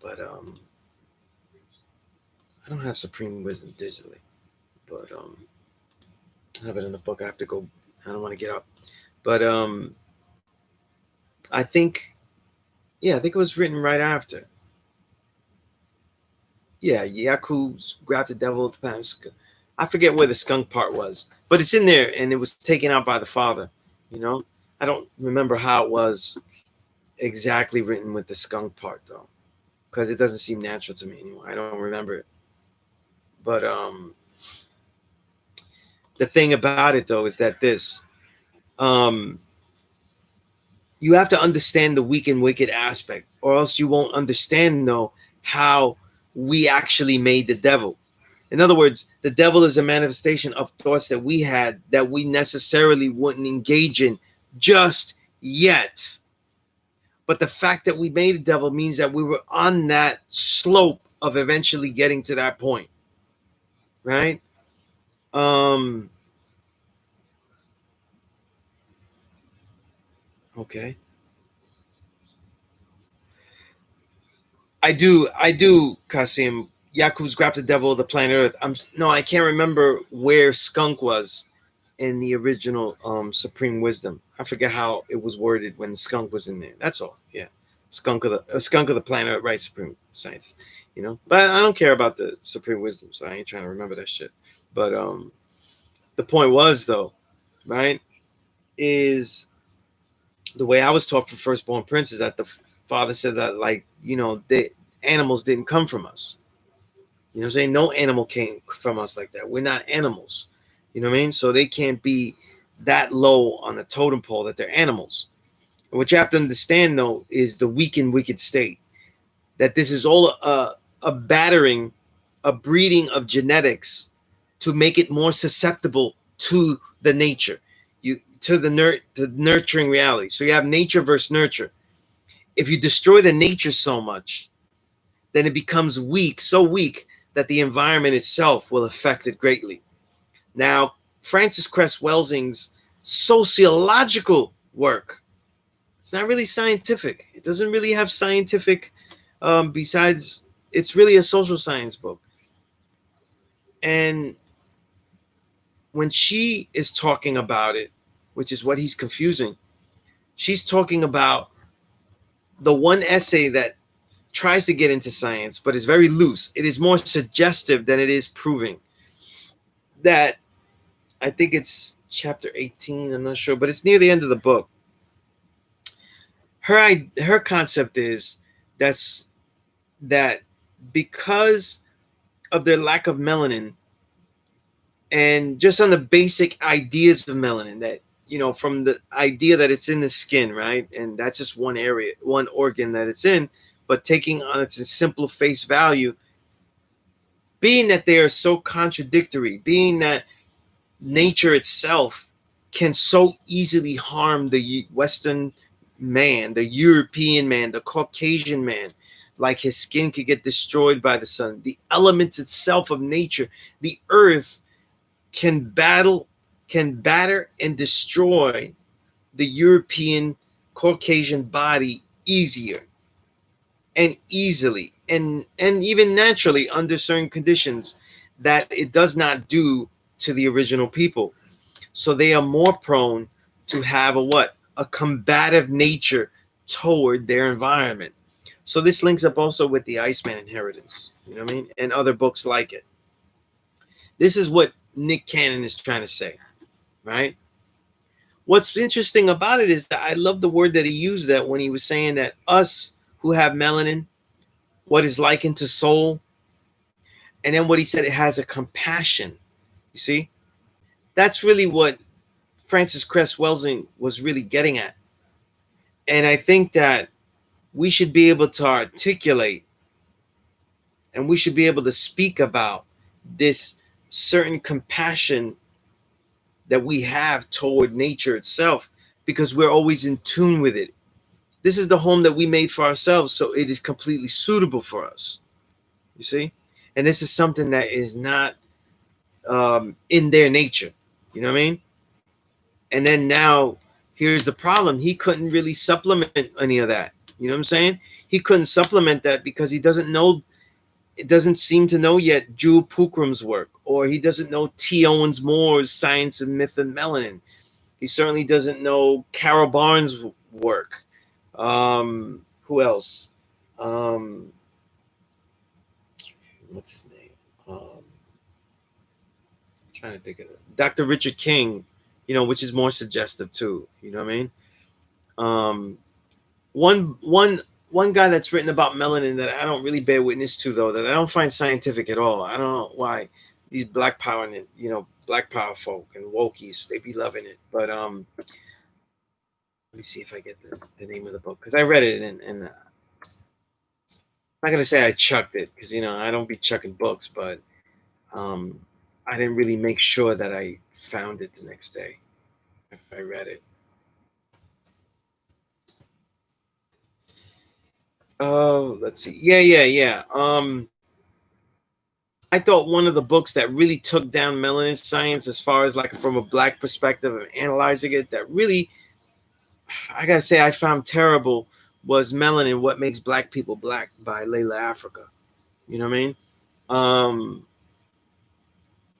but I don't have Supreme Wisdom digitally, but I have it in the book. I have to go. I don't want to get up, but I think yeah, I think it was written right after. Yeah, Yaku's grabbed the devil with the planet. I forget where the skunk part was, but it's in there, and it was taken out by the father. You know, I don't remember how it was exactly written with the skunk part though, because it doesn't seem natural to me anymore. I don't remember it. But the thing about it though is that this um, you have to understand the weak and wicked aspect, or else you won't understand though how we actually made the devil. In other words, the devil is a manifestation of thoughts that we had that we necessarily wouldn't engage in just yet. But the fact that we made the devil means that we were on that slope of eventually getting to that point, right? Um, okay. I do, Kasim. Yaku's grabbed the devil of the planet Earth. No, I can't remember where skunk was in the original Supreme Wisdom. I forget how it was worded when skunk was in there. That's all. Yeah, skunk of the planet, right? Supreme scientist. You know, but I don't care about the Supreme Wisdom, so I ain't trying to remember that shit. But the point was though, right? Is the way I was taught for Firstborn Prince is that the father said that like you know the animals didn't come from us. You know what I'm saying? No animal came from us like that. We're not animals. You know what I mean? So they can't be that low on the totem pole that they're animals. And what you have to understand, though, is the weak and wicked state. That this is all a battering, a breeding of genetics to make it more susceptible to the nature, to the nurturing reality. So you have nature versus nurture. If you destroy the nature so much, then it becomes weak, so weak that the environment itself will affect it greatly. Now, Francis Cress Welsing's sociological work, it's not really scientific. It doesn't really have scientific, besides, it's really a social science book. And when she is talking about it, which is what he's confusing, she's talking about the one essay that tries to get into science, but is very loose. It is more suggestive than it is proving. That I think it's chapter 18. I'm not sure, but it's near the end of the book. Her concept is that's that because of their lack of melanin and just on the basic ideas of melanin that you know from the idea that it's in the skin, right? And that's just one area, one organ that it's in, but taking on its simple face value being that they are so contradictory, being that nature itself can so easily harm the Western man, the European man, the Caucasian man. Like his skin could get destroyed by the sun. The elements itself of nature, the earth can batter and destroy the European Caucasian body easier and easily and even naturally under certain conditions that it does not do to the original people. So they are more prone to have a what? A combative nature toward their environment. So this links up also with the Iceman inheritance, you know what I mean? And other books like it. This is what Nick Cannon is trying to say, right? What's interesting about it is that I love the word that he used that when he was saying that us who have melanin, what is likened to soul, and then what he said, it has a compassion. You see? That's really what Francis Cress Welsing was really getting at. And I think that we should be able to articulate and we should be able to speak about this certain compassion that we have toward nature itself because we're always in tune with it. This is the home that we made for ourselves, so it is completely suitable for us. You see? And this is something that is not in their nature. You know what I mean? And then now, here's the problem. He couldn't really supplement any of that. You know what I'm saying? He couldn't supplement that because he doesn't know, it doesn't seem to know yet Jewel Pookram's work, or he doesn't know T. Owens Moore's Science of Myth and Melanin. He certainly doesn't know Carol Barnes' work. Who else? What's his name? Trying to think of it. Dr. Richard King, you know, which is more suggestive too. You know what I mean? One guy that's written about melanin that I don't really bear witness to, though, that I don't find scientific at all. I don't know why these black power and, you know, black power folk and wokies, they be loving it. But let me see if I get the name of the book, because I read it and I'm not gonna say I chucked it because, you know, I don't be chucking books, but I didn't really make sure that I found it the next day if I read it. Oh, let's see. Yeah. I thought one of the books that really took down melanin science as far as like from a black perspective of analyzing it, that really, I gotta say, I found terrible was Melanin, What Makes Black People Black by Layla Africa. You know what I mean?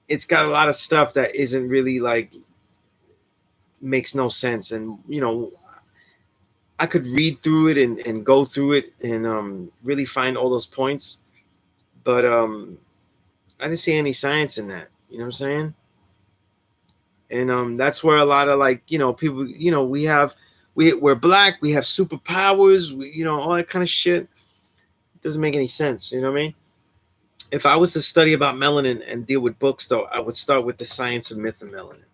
It's got a lot of stuff that isn't really like, makes no sense. And, you know, I could read through it and go through it and really find all those points. But I didn't see any science in that. You know what I'm saying? And that's where a lot of, like, you know, people, you know, we're black, we have superpowers, you know, all that kind of shit. It doesn't make any sense. You know what I mean? If I was to study about melanin and deal with books, though, I would start with the Science of Myth and Melanin.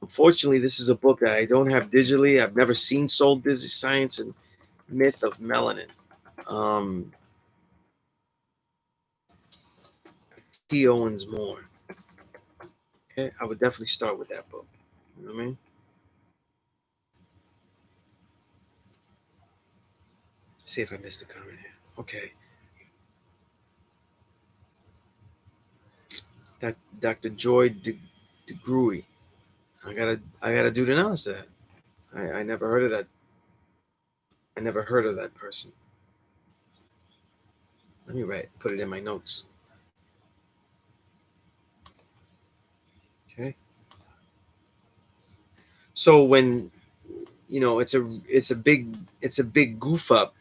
Unfortunately, this is a book that I don't have digitally. I've never seen sold digitally. Science and Myth of Melanin. T. Owens Moore. Okay, I would definitely start with that book. You know what I mean? See if I missed a comment here. Okay. That Dr. Joy DeGruy. I gotta do the notice that. I never heard of that. I never heard of that person. Let me put it in my notes. Okay. So when, you know, it's a big goof up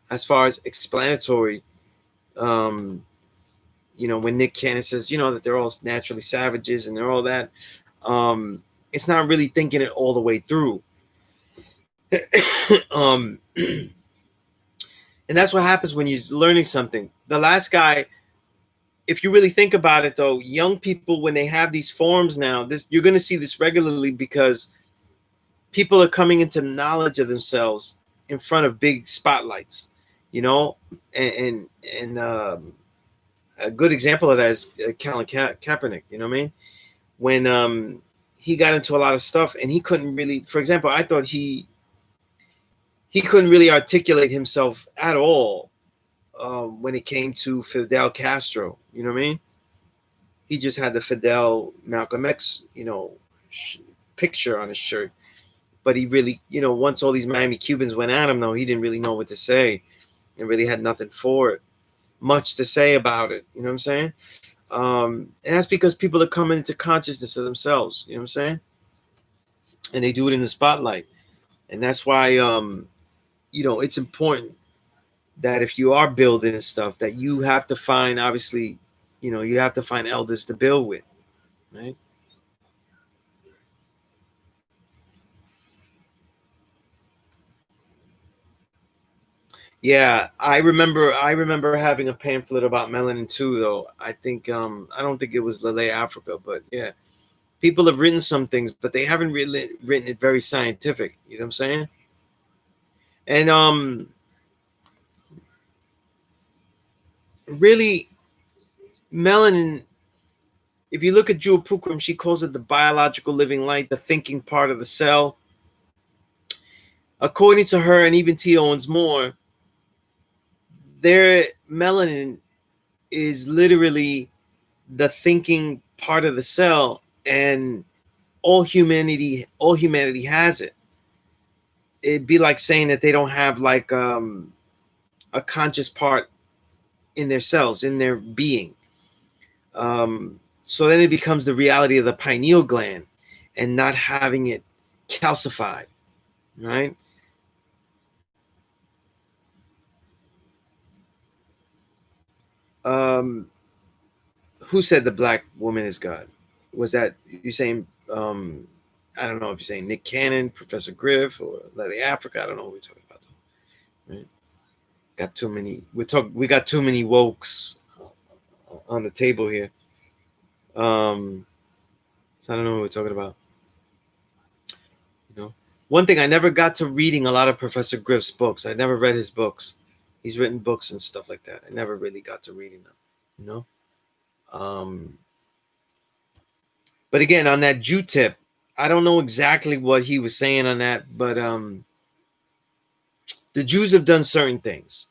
as far as explanatory. You know, when Nick Cannon says, you know, that they're all naturally savages and they're all that, it's not really thinking it all the way through. And that's what happens when you're learning something. The last guy, if you really think about it, though, young people, when they have these forums now, you're going to see this regularly because people are coming into knowledge of themselves in front of big spotlights, you know, and A good example of that is Colin Kaepernick. You know what I mean? When he got into a lot of stuff and he couldn't really, for example, I thought he couldn't really articulate himself at all when it came to Fidel Castro. You know what I mean? He just had the Fidel Malcolm X, picture on his shirt. But he really, once all these Miami Cubans went at him, though, he didn't really know what to say and really had nothing for it, much to say about it. You know what I'm saying? And that's because people are coming into consciousness of themselves. You know what I'm saying? And they do it in the spotlight. And that's why, it's important that if you are building and stuff, that you have to find, obviously, you have to find elders to build with, right? Yeah, I remember having a pamphlet about melanin too, though. I think I don't think it was Lele Africa, but yeah. People have written some things, but they haven't really written it very scientific. You know what I'm saying? And really, melanin, if you look at Jewel Pookrum, she calls it the biological living light, the thinking part of the cell. According to her, and even T. Owens Moore, their melanin is literally the thinking part of the cell, and all humanity has it. It'd be like saying that they don't have like a conscious part in their cells, in their being. So then it becomes the reality of the pineal gland and not having it calcified, right? um who said the black woman is God? Was that you saying? I don't know if you're saying Nick Cannon, Professor Griff, or Larry Africa. I don't know who we're talking about, right? Got too many. We got too many wokes on the table here. So I don't know what we're talking about. You know, one thing, I never got to reading a lot of Professor Griff's books. I never read his books. He's written books and stuff like that. I never really got to reading them. You know. Um, but again, on that Jew tip, I don't know exactly what he was saying on that, but the Jews have done certain things,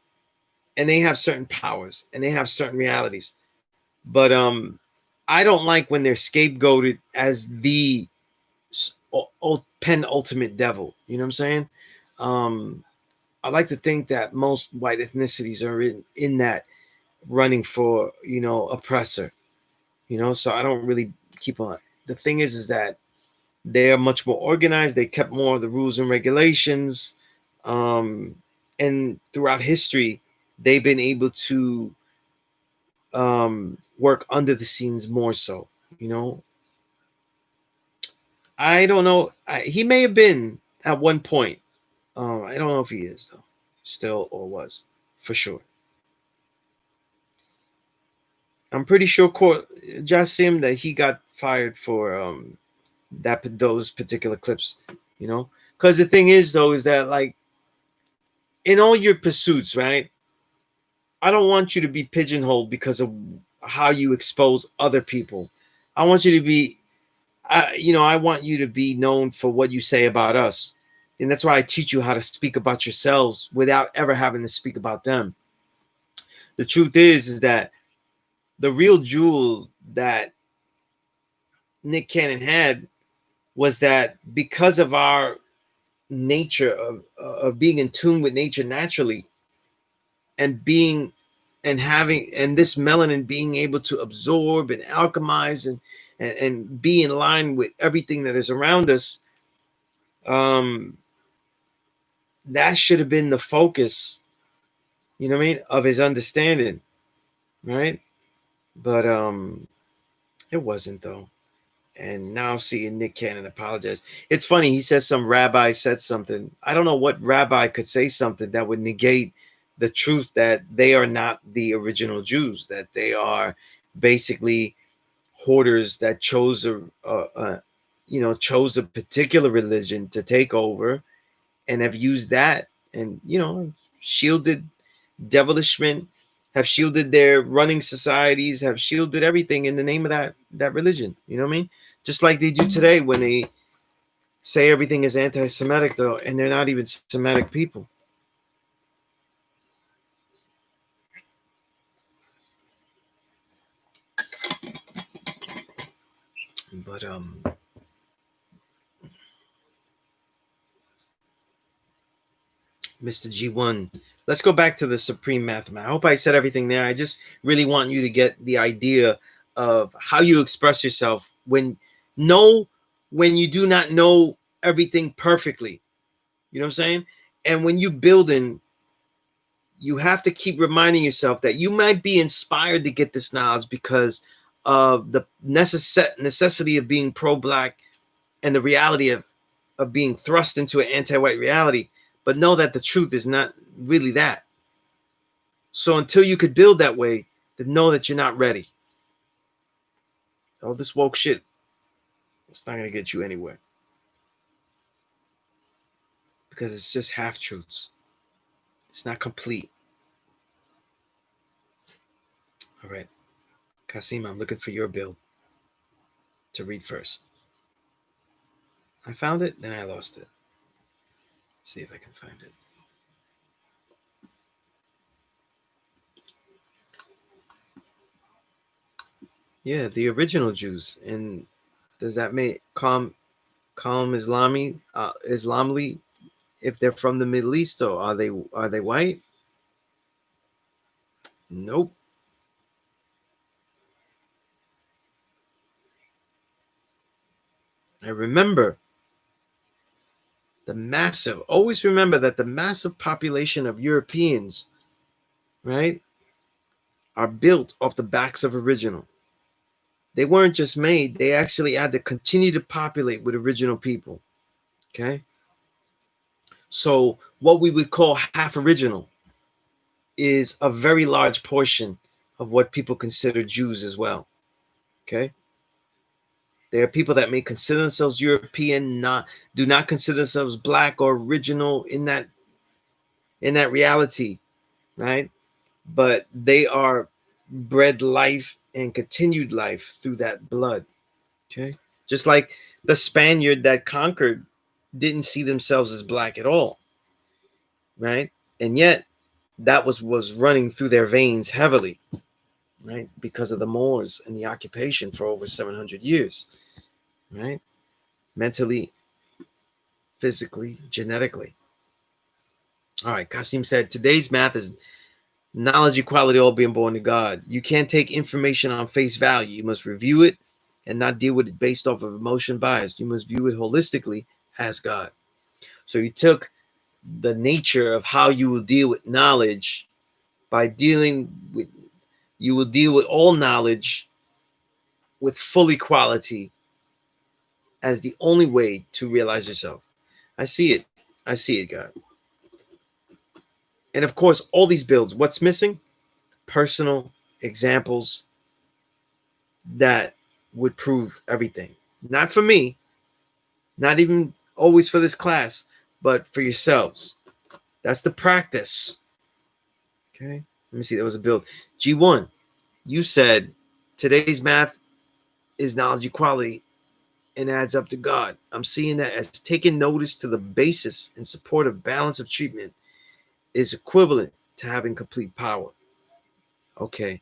and they have certain powers, and they have certain realities. But I don't like when they're scapegoated as the penultimate devil. You know what I'm saying? Um, I like to think that most white ethnicities are in that running for, oppressor. So I don't really keep on. The thing is that they are much more organized. They kept more of the rules and regulations, um, and throughout history, they've been able to work under the scenes more so. You know, I don't know. He may have been at one point. I don't know if he is though, still or was, for sure. I'm pretty sure Jasim that he got fired for those particular clips. Because the thing is though is that, like, in all your pursuits, right? I don't want you to be pigeonholed because of how you expose other people. I want you to be, I want you to be known for what you say about us. And that's why I teach you how to speak about yourselves without ever having to speak about them. The truth is that the real jewel that Nick Cannon had was that because of our nature of being in tune with nature naturally, and being and having and this melanin being able to absorb and alchemize and be in line with everything that is around us, um that should have been the focus, you know what I mean, of his understanding, right? But it wasn't though. And now seeing Nick Cannon apologize. It's funny, he says some rabbi said something. I don't know what rabbi could say something that would negate the truth that they are not the original Jews, that they are basically hoarders that chose a particular religion to take over, and have used that and shielded devilishment have shielded their running societies, have shielded everything in the name of that religion. You know what I mean? Just like they do today when they say everything is anti-Semitic, though, and they're not even Semitic people. But Mr. G1, let's go back to the supreme mathematics. I hope I said everything there. I just really want you to get the idea of how you express yourself when you do not know everything perfectly. You know what I'm saying? And when you building, you have to keep reminding yourself that you might be inspired to get this knowledge because of the necessity of being pro-black and the reality of being thrust into an anti-white reality. But know that the truth is not really that. So until you could build that way, then know that you're not ready. All this woke shit, it's not gonna get you anywhere because it's just half truths. It's not complete. All right, Kasim, I'm looking for your build to read first. I found it, then I lost it. See if I can find it. Yeah, the original Jews. And does that make calm Islamly if they're from the Middle East, or are they white? Nope. I always remember that the massive population of Europeans, right, are built off the backs of original. They weren't just made, they actually had to continue to populate with original people. Okay. So what we would call half original is a very large portion of what people consider Jews as well. Okay. There are people that may consider themselves European, do not consider themselves black or original in that reality, right? But they are bred life and continued life through that blood. Okay. Just like the Spaniard that conquered didn't see themselves as black at all, right? And yet that was running through their veins heavily, right? Because of the Moors and the occupation for over 700 years, right? Mentally, physically, genetically. All right, Kasim said today's math is knowledge equality, all being born to God. You can't take information on face value. You must review it and not deal with it based off of emotion bias. You must view it holistically as God. So you took the nature of how you will deal with knowledge by you will deal with all knowledge with full equality as the only way to realize yourself. I see it. I see it, God. And of course, all these builds, what's missing? Personal examples that would prove everything. Not for me, not even always for this class, but for yourselves. That's the practice. Okay. Let me see. That was a build. G1, you said today's math is knowledge equality and adds up to God. I'm seeing that as taking notice to the basis and support of balance of treatment is equivalent to having complete power. Okay.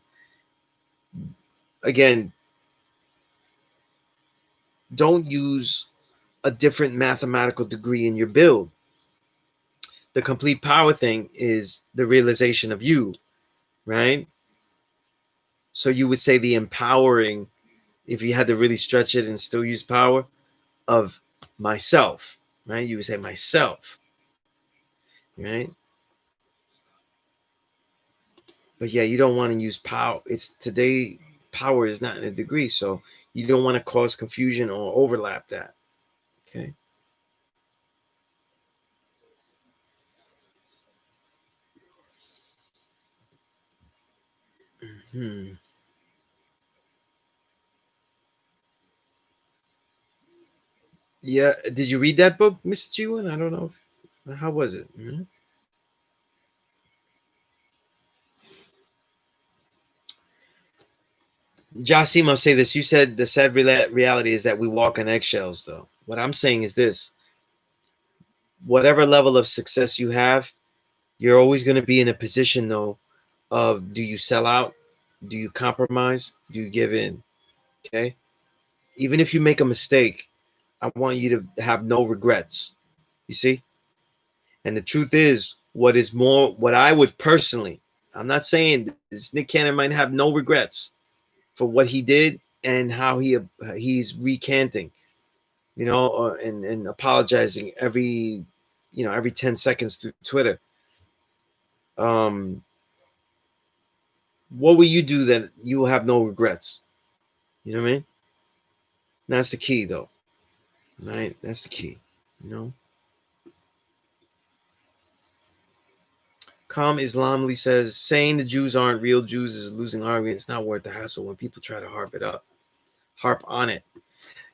Again, don't use a different mathematical degree in your build. The complete power thing is the realization of you, right? So you would say the empowering, if you had to really stretch it and still use power, of myself, right? You would say myself, right? But yeah, you don't want to use power. It's today, power is not in a degree. So you don't want to cause confusion or overlap that. Okay. Hmm. Yeah. Did you read that book, Mr. G1? I don't know. How was it? Hmm? Jasim, I'll say this. You said the sad reality is that we walk on eggshells, though. What I'm saying is this: whatever level of success you have, you're always going to be in a position, though, of do you sell out? Do you compromise? Do you give in? Okay. Even if you make a mistake, I want you to have no regrets. You see? And the truth is, what I would personally, I'm not saying this Nick Cannon might have no regrets for what he did and how he's recanting, and apologizing every 10 seconds through Twitter. Um, what will you do that you will have no regrets? You know what I mean? That's the key, though. Right? That's the key. You know. Calm Islamly says saying the Jews aren't real Jews is a losing argument. It's not worth the hassle when people try to harp on it.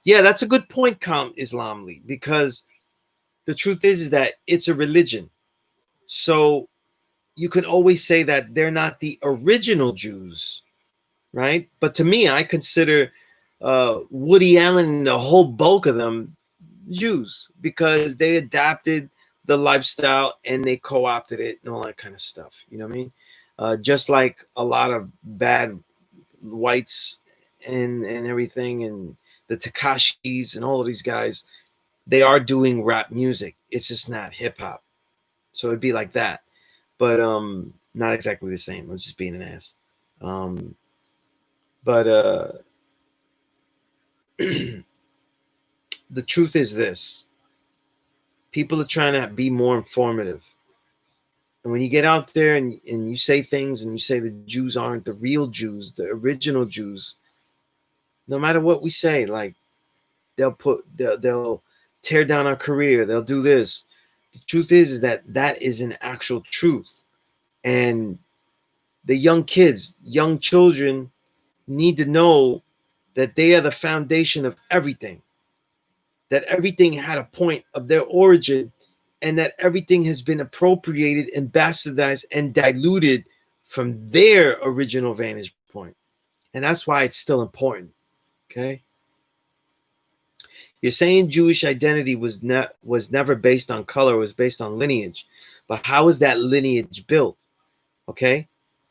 Yeah, that's a good point, Calm Islamly, because the truth is that it's a religion. So you can always say that they're not the original Jews, right? But to me, I consider Woody Allen and the whole bulk of them Jews because they adapted the lifestyle and they co-opted it and all that kind of stuff. You know what I mean? Just like a lot of bad whites and everything, and the Takashis and all of these guys, they are doing rap music. It's just not hip hop. So it'd be like that, but not exactly the same. I'm just being an ass. But the truth is this: people are trying to be more informative. And when you get out there and you say things and you say the Jews aren't the real Jews, the original Jews, no matter what we say, like they'll tear down our career, they'll do this. The truth is that that is an actual truth. And the young kids, young children need to know that they are the foundation of everything, that everything had a point of their origin, and that everything has been appropriated and bastardized and diluted from their original vantage point. And that's why it's still important. Okay. You're saying Jewish identity was never based on color, it was based on lineage. But how is that lineage built? Okay.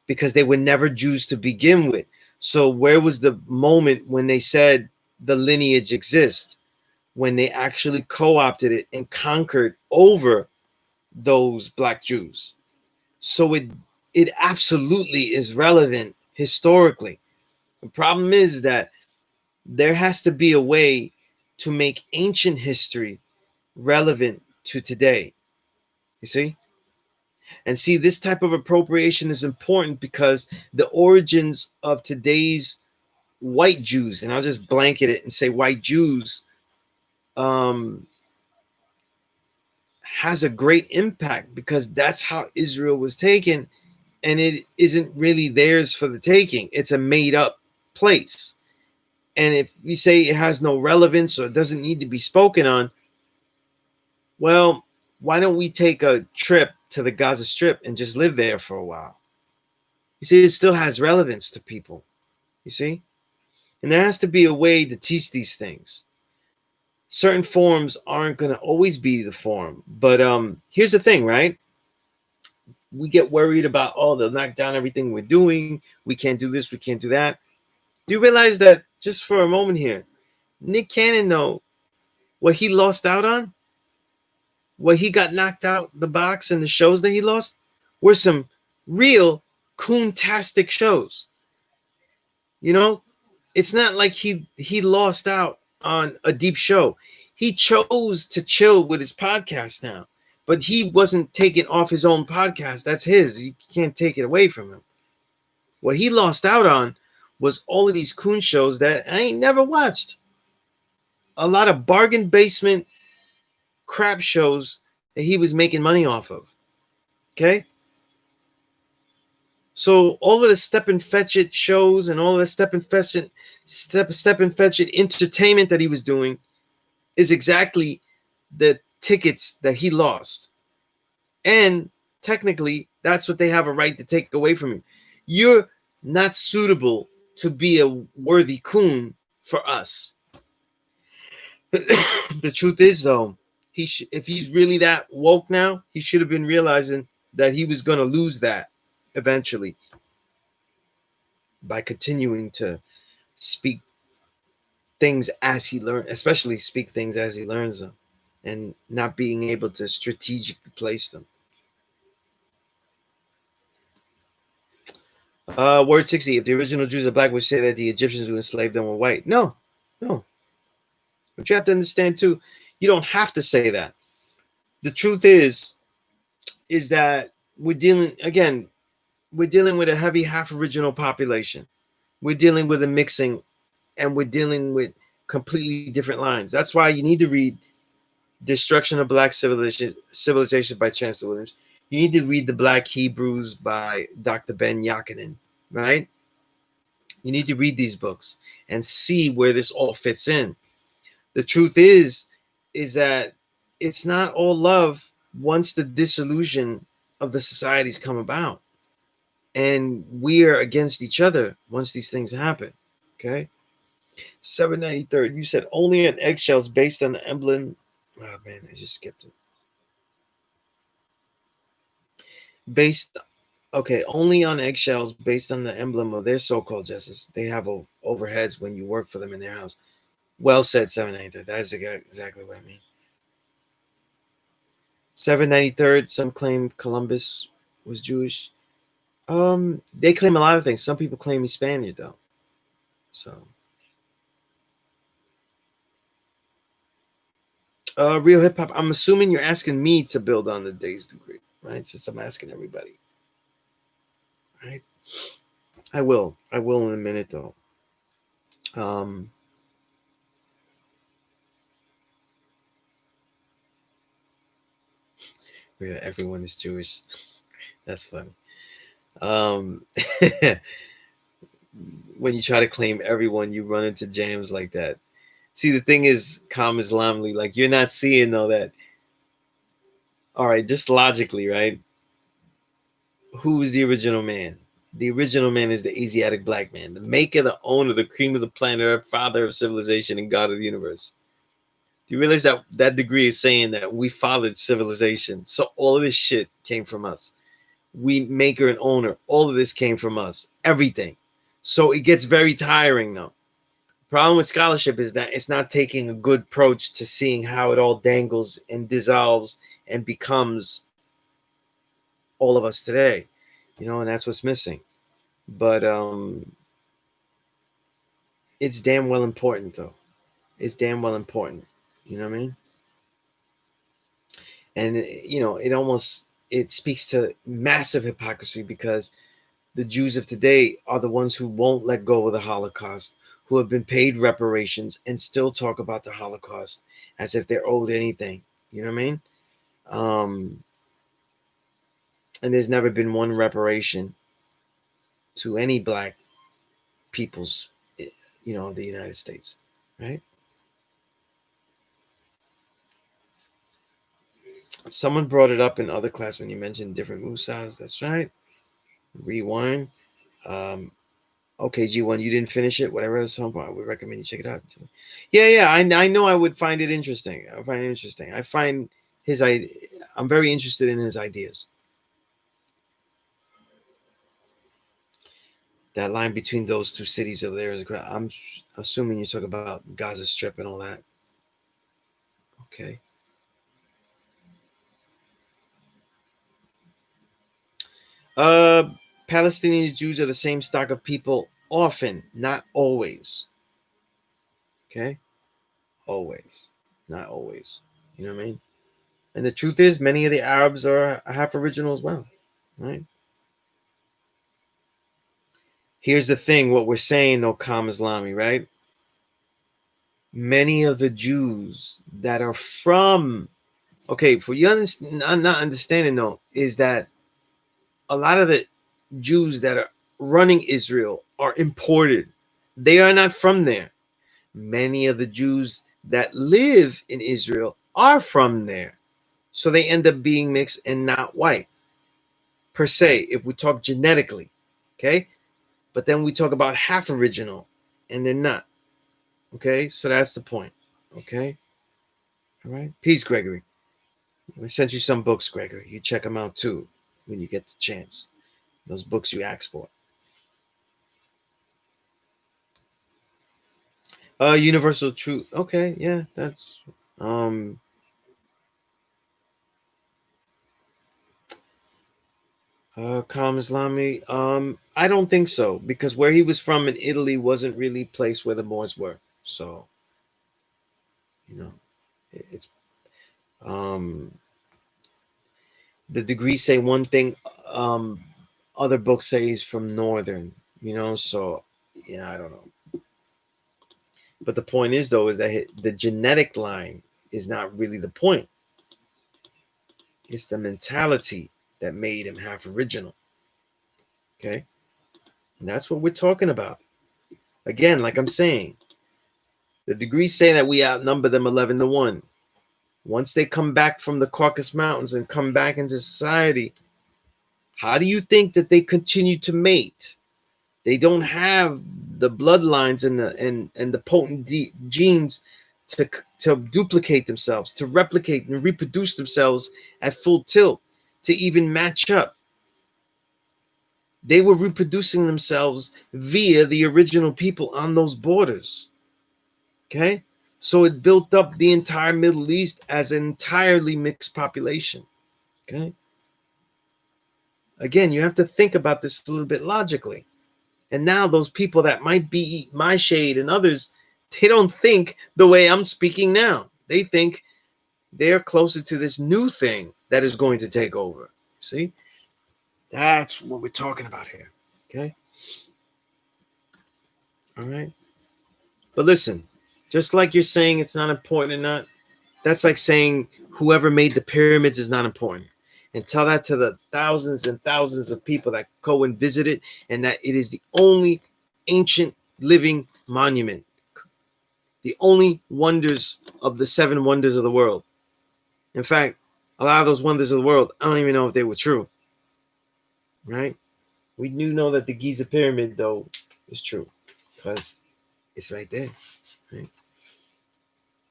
Because they were never Jews to begin with. So where was the moment when they said the lineage exists? When they actually co-opted it and conquered over those black Jews. So it absolutely is relevant historically. The problem is that there has to be a way to make ancient history relevant to today. You see? And see, this type of appropriation is important because the origins of today's white Jews, and I'll just blanket it and say white Jews, has a great impact because that's how Israel was taken, and it isn't really theirs for the taking. It's a made up place. And if we say it has no relevance or it doesn't need to be spoken on, well, why don't we take a trip to the Gaza Strip and just live there for a while? You see, it still has relevance to people. You see? And there has to be a way to teach these things. Certain forms aren't going to always be the form. But here's the thing, right? We get worried about, oh, they'll knock down everything we're doing. We can't do this. We can't do that. Do you realize that just for a moment here, Nick Cannon, though, what he lost out on, what he got knocked out the box and the shows that he lost were some real coon-tastic shows. You know, it's not like he lost out on a deep show. He chose to chill with his podcast now, but he wasn't taking off his own podcast. That's his. You can't take it away from him. What he lost out on was all of these coon shows that I ain't never watched. A lot of bargain basement crap shows that he was making money off of. Okay? So all of the step and fetch it shows and all of the step and fetch it entertainment that he was doing is exactly the tickets that he lost. And technically, that's what they have a right to take away from you. You're not suitable to be a worthy coon for us. The truth is, though, if he's really that woke now, he should have been realizing that he was going to lose that eventually by continuing to speak things as he learns, especially speak things as he learns them, and not being able to strategically place them. Word 60. If the original Jews are black, would say that the Egyptians who enslaved them were white. No, no. But you have to understand too, you don't have to say that. The truth is that we're dealing with a heavy half original population. We're dealing with a mixing, and we're dealing with completely different lines. That's why you need to read Destruction of Black Civilization by Chancellor Williams. You need to read The Black Hebrews by Dr. Ben Yakinen, right? You need to read these books and see where this all fits in. The truth is that it's not all love once the dissolution of the societies come about. And we are against each other once these things happen. Okay. 793rd, you said only on eggshells based on the emblem. Oh man, I just skipped it. Based, okay, only on eggshells based on the emblem of their so-called justice. They have overheads when you work for them in their house. Well said, 793rd. That's exactly what I mean. 793rd, some claim Columbus was Jewish. They claim a lot of things. Some people claim he's Spaniard, though. So, real hip hop. I'm assuming you're asking me to build on the day's degree, right? Since I'm asking everybody, right? I will in a minute, though. Yeah, everyone is Jewish. That's funny. When you try to claim everyone, you run into jams like that. See, the thing is, Calm Islamly, like you're not seeing though that. All right, just logically, right? Who is the original man? The original man is the Asiatic black man, the maker, the owner, the cream of the planet Earth, father of civilization, and God of the universe. Do you realize that that degree is saying that we fathered civilization? So all of this shit came from us. We maker and owner. All of this came from us. Everything. So it gets very tiring though. Problem with scholarship is that it's not taking a good approach to seeing how it all dangles and dissolves and becomes all of us today, and that's what's missing. But it's damn well important though. It's damn well important. You know what I mean? And it speaks to massive hypocrisy because the Jews of today are the ones who won't let go of the Holocaust, who have been paid reparations and still talk about the Holocaust as if they're owed anything. You know what I mean? And there's never been one reparation to any black peoples, of the United States, right? Someone brought it up in other class when you mentioned different Musas. That's right. Rewind. Um, okay, G1, you didn't finish it. Whatever else, I would recommend you check it out. Yeah. I know I would find it interesting. I find it interesting. I find I'm very interested in his ideas. That line between those two cities over there is great. I'm assuming you talk about Gaza Strip and all that. Okay. Uh, Palestinian Jews are the same stock of people, often, not always. Okay, always, not always. You know what I mean? And the truth is, many of the Arabs are half original as well, right? Here's the thing: what we're saying, no Kam Islami, right? Many of the Jews that are from, okay, for you not understanding though, is that a lot of the Jews that are running Israel are imported. They are not from there. Many of the Jews that live in Israel are from there. So they end up being mixed and not white, per se, if we talk genetically. Okay? But then we talk about half original, and they're not. Okay, so that's the point. Okay, all right. Peace, Gregory. I sent you some books, Gregory. You check them out too when you get the chance. Those books you asked for. Universal Truth. Okay, yeah, that's um Kalam Islami. I don't think so, because where he was from in Italy wasn't really a place where the Moors were. So, you know, it's um the degrees say one thing, um other books say he's from northern, so I don't know. But the point is, though, is that the genetic line is not really the point. It's the mentality that made him half original. Okay. And that's what we're talking about. Again, like I'm saying, the degrees say that we outnumber them 11-1. Once they come back from the Caucasus Mountains and come back into society, how do you think that they continue to mate? They don't have the bloodlines and the potent genes to duplicate themselves, to replicate and reproduce themselves at full tilt, to even match up. They were reproducing themselves via the original people on those borders. Okay? So it built up the entire Middle East as an entirely mixed population. Okay? Again, you have to think about this a little bit logically. And now those people that might be my shade and others, they don't think the way I'm speaking now. They think they're closer to this new thing that is going to take over. See? That's what we're talking about here. Okay? All right. But listen, just like you're saying it's not important or not, that's like saying whoever made the pyramids is not important. And tell that to the thousands and thousands of people that go and visit it, and that it is the only ancient living monument, the only wonders of the seven wonders of the world. In fact, a lot of those wonders of the world, I don't even know if they were true. Right? We do know that the Giza pyramid, though, is true because it's right there. Right?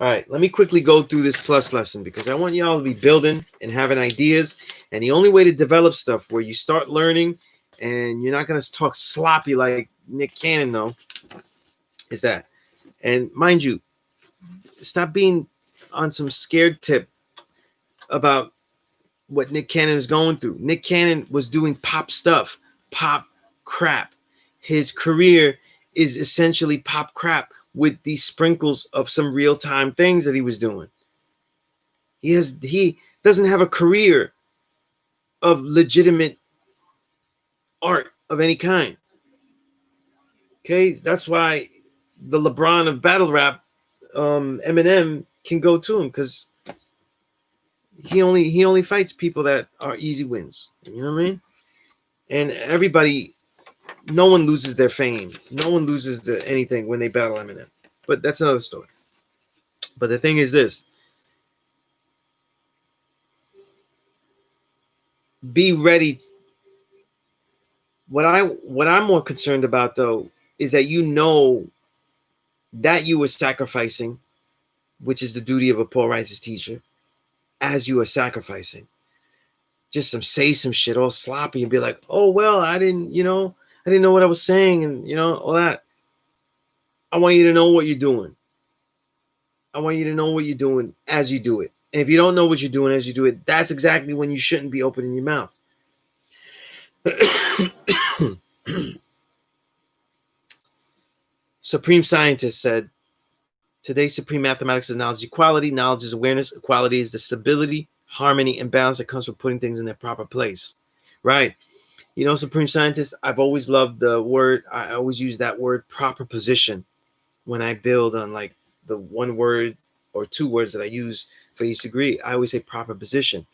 All right, let me quickly go through this plus lesson because I want y'all to be building and having ideas. And the only way to develop stuff where you start learning and you're not going to talk sloppy like Nick Cannon, though, is that. And mind you, stop being on some scared tip about what Nick Cannon is going through. Nick Cannon was doing pop stuff, pop crap. His career is essentially pop crap with these sprinkles of some real-time things that he was doing. He doesn't have a career of legitimate art of any kind. Okay, that's why the LeBron of battle rap, Eminem, can go to him because he only fights people that are easy wins. You know what I mean? And everybody, no one loses their fame. No one loses anything when they battle Eminem. But that's another story. But the thing is this: be ready. What I'm more concerned about, though, is that that you were sacrificing, which is the duty of a Paul Righteous teacher, as you are sacrificing. Just say some shit all sloppy and be like, oh well, I didn't know what I was saying, and all that. I want you to know what you're doing. I want you to know what you're doing as you do it. And if you don't know what you're doing as you do it, that's exactly when you shouldn't be opening your mouth. Supreme Scientist said, today's supreme mathematics is knowledge equality. Knowledge is awareness. Equality is the stability, harmony, and balance that comes from putting things in their proper place. Right. Supreme Scientist, I've always loved the word. I always use that word, proper position, when I build on like the one word or two words that I use for each degree. I always say proper position.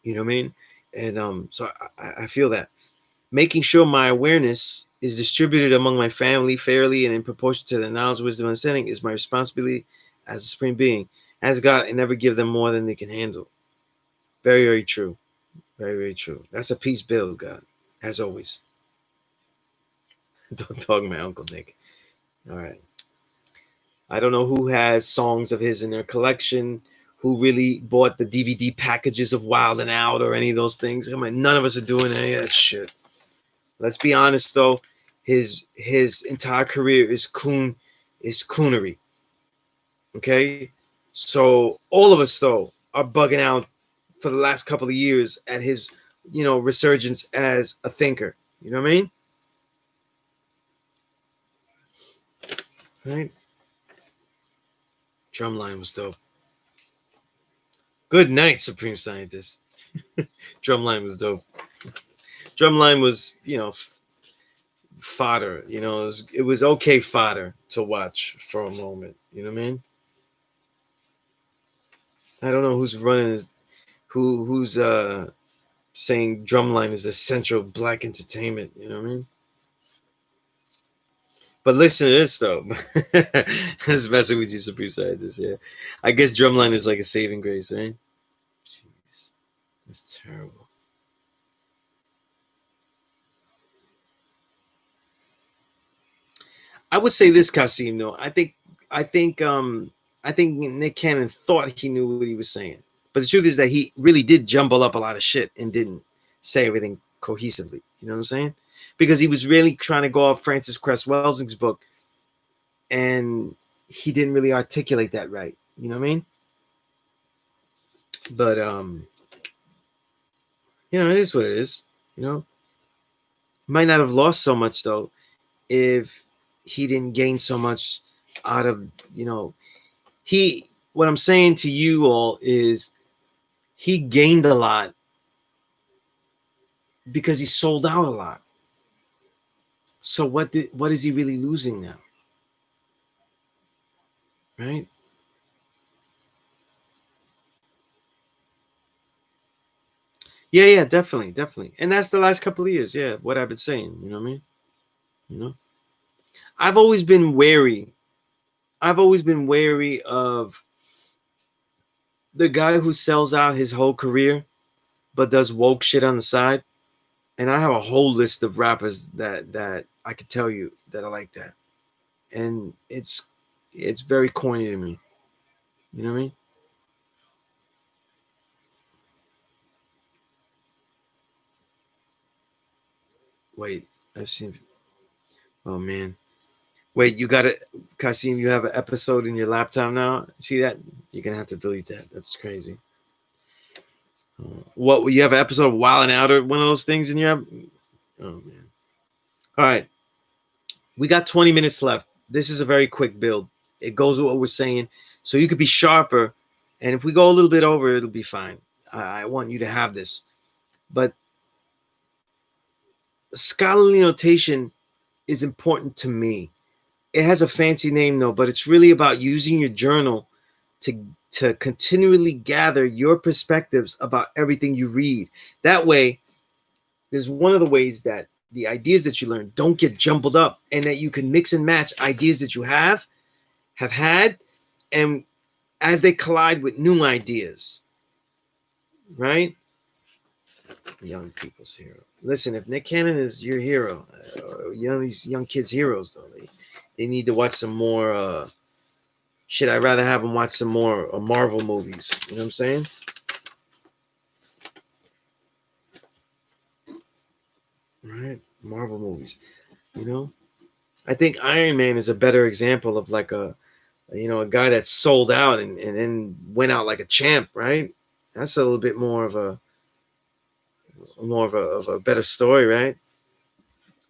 You know what I mean? And so I feel that. Making sure my awareness is distributed among my family fairly and in proportion to the knowledge, wisdom, and understanding is my responsibility as a supreme being. As God, I never give them more than they can handle. Very, very true. Very, very true. That's a peace build, God, as always. Don't talk my Uncle Nick. All right. I don't know who has songs of his in their collection, who really bought the DVD packages of Wild and Out or any of those things. I mean, none of us are doing any of that shit. Let's be honest though, his entire career is coonery. Okay? So all of us though are bugging out for the last couple of years at his, resurgence as a thinker. You know what I mean? Right? Drumline was dope. Good night, Supreme Scientist. Drumline was dope. Drumline was, fodder. It was okay fodder to watch for a moment. You know what I mean? I don't know who's running who's saying Drumline is essential black entertainment. You know what I mean? But listen to this though. This is messing with you, Supreme Scientist. Yeah, I guess Drumline is like a saving grace, right? Jeez, that's terrible. I would say this, Kasim. Though I think, I think Nick Cannon thought he knew what he was saying, but the truth is that he really did jumble up a lot of shit and didn't say everything cohesively. You know what I'm saying? Because he was really trying to go off Francis Cress Welsing's book, and he didn't really articulate that right. You know what I mean? But it is what it is. You know, might not have lost so much though if he didn't gain so much out of he. What I'm saying to you all is he gained a lot because he sold out a lot. So what is he really losing now? Right? Yeah, yeah, definitely, definitely. And that's the last couple of years, yeah, what I've been saying, you know what I mean? You know? I've always been wary. I've always been wary of the guy who sells out his whole career but does woke shit on the side. And I have a whole list of rappers that I could tell you that are like that. And it's very corny to me. You know what I mean? Wait, I've seen. Oh man, wait, you got it, Kasim. You have an episode in your laptop now. See that? You're gonna have to delete that. That's crazy. What? You have an episode of Wild and Out or one of those things in your? Oh man. All right, we got 20 minutes left. This is a very quick build. It goes with what we're saying, so you could be sharper. And if we go a little bit over, it'll be fine. I want you to have this, but scholarly notation is important to me. It has a fancy name though, but it's really about using your journal to continually gather your perspectives about everything you read. That way, there's one of the ways that the ideas that you learn don't get jumbled up, and that you can mix and match ideas that you have had, and as they collide with new ideas, right? Young people's hero. Listen, if Nick Cannon is your hero, these young kids' heroes, though, they need to watch some more. Shit, I'd rather have them watch some more Marvel movies. You know what I'm saying? Right, Marvel movies. You know, I think Iron Man is a better example of like a guy that sold out and then went out like a champ. Right? That's a little bit more of a better story, right?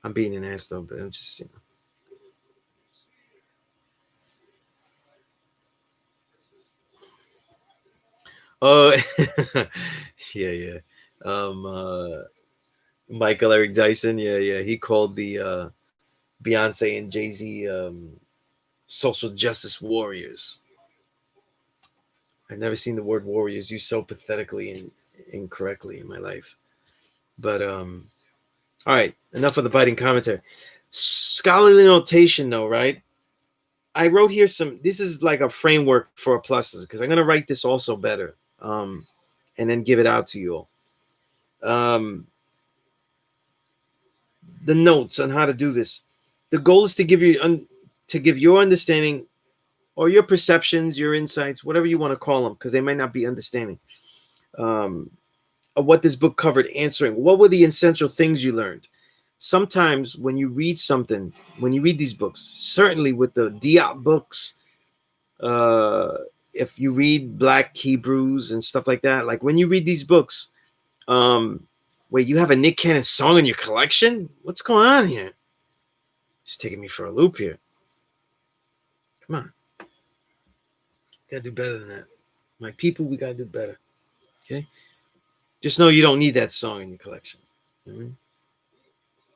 I'm being an ass though, but I'm just. Oh, yeah, yeah. Michael Eric Dyson, yeah, yeah. He called the Beyonce and Jay-Z social justice warriors. I've never seen the word warriors used so pathetically and incorrectly in my life. But all right, enough of the biting commentary. Scholarly notation, though, right? I wrote here some. This is like a framework for pluses because I'm gonna write this also better, and then give it out to you all. Um, the notes on how to do this. The goal is to give you to give your understanding or your perceptions, your insights, whatever you want to call them, because they might not be understanding um, of what this book covered. Answering what were the essential things you learned. Sometimes when you read something, when you read these books, certainly with the Diop books, uh, if you read Black Hebrews and stuff like that, like when you read these books, wait, you have a Nick Cannon song in your collection? What's going on here? It's taking me for a loop here. Come on. Gotta do better than that. My people, we gotta do better. Okay? Just know you don't need that song in your collection. You know what I mean?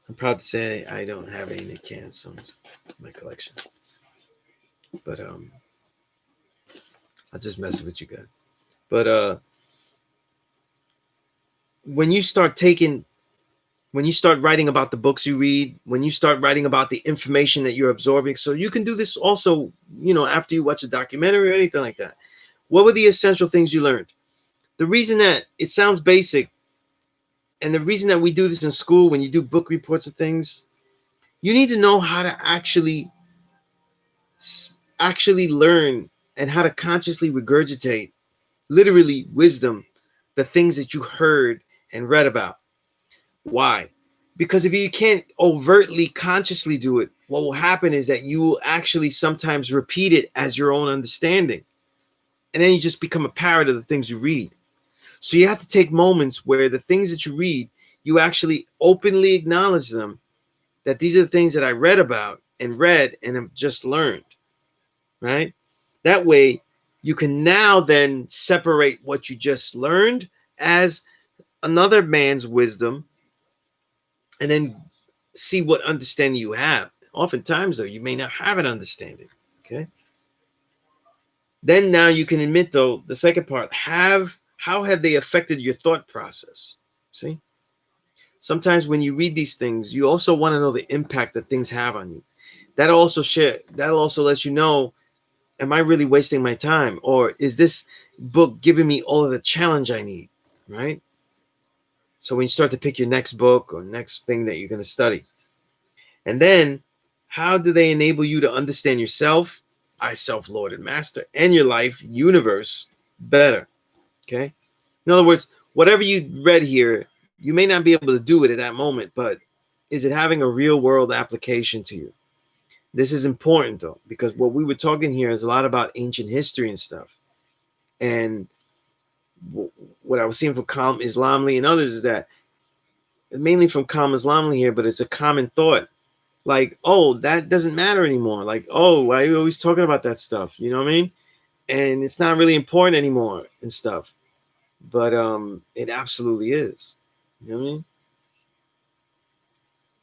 I'm proud to say I don't have any Nick Cannon songs in my collection. But I'll just mess with you guys. But when you start writing about the books you read, when you start writing about the information that you're absorbing, so you can do this also, after you watch a documentary or anything like that. What were the essential things you learned? The reason that it sounds basic, and the reason that we do this in school, when you do book reports of things, you need to know how to actually learn and how to consciously regurgitate, literally wisdom, the things that you heard and read about. Why? Because if you can't overtly, consciously do it, what will happen is that you will actually sometimes repeat it as your own understanding. And then you just become a parrot of the things you read. So you have to take moments where the things that you read, you actually openly acknowledge them, that these are the things that I read about and read and have just learned, right? That way you can now then separate what you just learned as another man's wisdom and then see what understanding you have. Oftentimes, though, you may not have an understanding, okay? Then now you can admit, though, the second part, how have they affected your thought process? See? Sometimes when you read these things, you also want to know the impact that things have on you. That'll also let you know, am I really wasting my time? Or is this book giving me all of the challenge I need, right? So when you start to pick your next book or next thing that you're going to study. And then, how do they enable you to understand yourself, I self, Lord and Master, and your life, universe, better? Okay? In other words, whatever you read here, you may not be able to do it at that moment, but is it having a real world application to you? This is important, though, because what we were talking here is a lot about ancient history and stuff. And what I was seeing from Calm Islamly and others is that, mainly from Calm Islamly here, but it's a common thought. Like, oh, that doesn't matter anymore. Like, oh, why are you always talking about that stuff? You know what I mean? And it's not really important anymore and stuff. But it absolutely is. You know what I mean?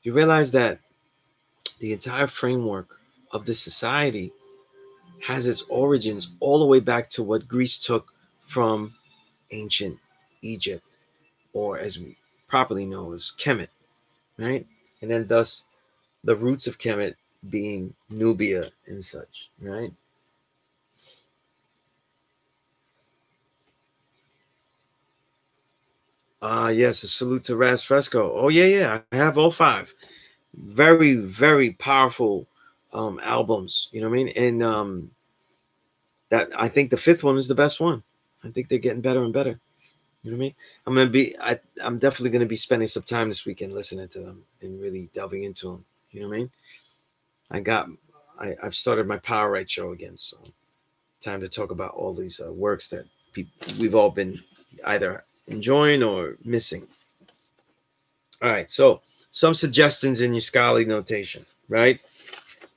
You realize that the entire framework of this society has its origins all the way back to what Greece took from ancient Egypt, or as we properly know as Kemet, right? And then thus the roots of Kemet being Nubia and such, right? Yes, a salute to Raz Fresco. Oh yeah, I have all five. Very, very powerful albums. You know what I mean? And that I think the fifth one is the best one. I think they're getting better and better. You know what I mean? I'm definitely gonna be spending some time this weekend listening to them and really delving into them. You know what I mean? I've started my Power Right show again, so time to talk about all these works that we've all been either enjoying or missing. All right, so some suggestions in your scholarly notation, right?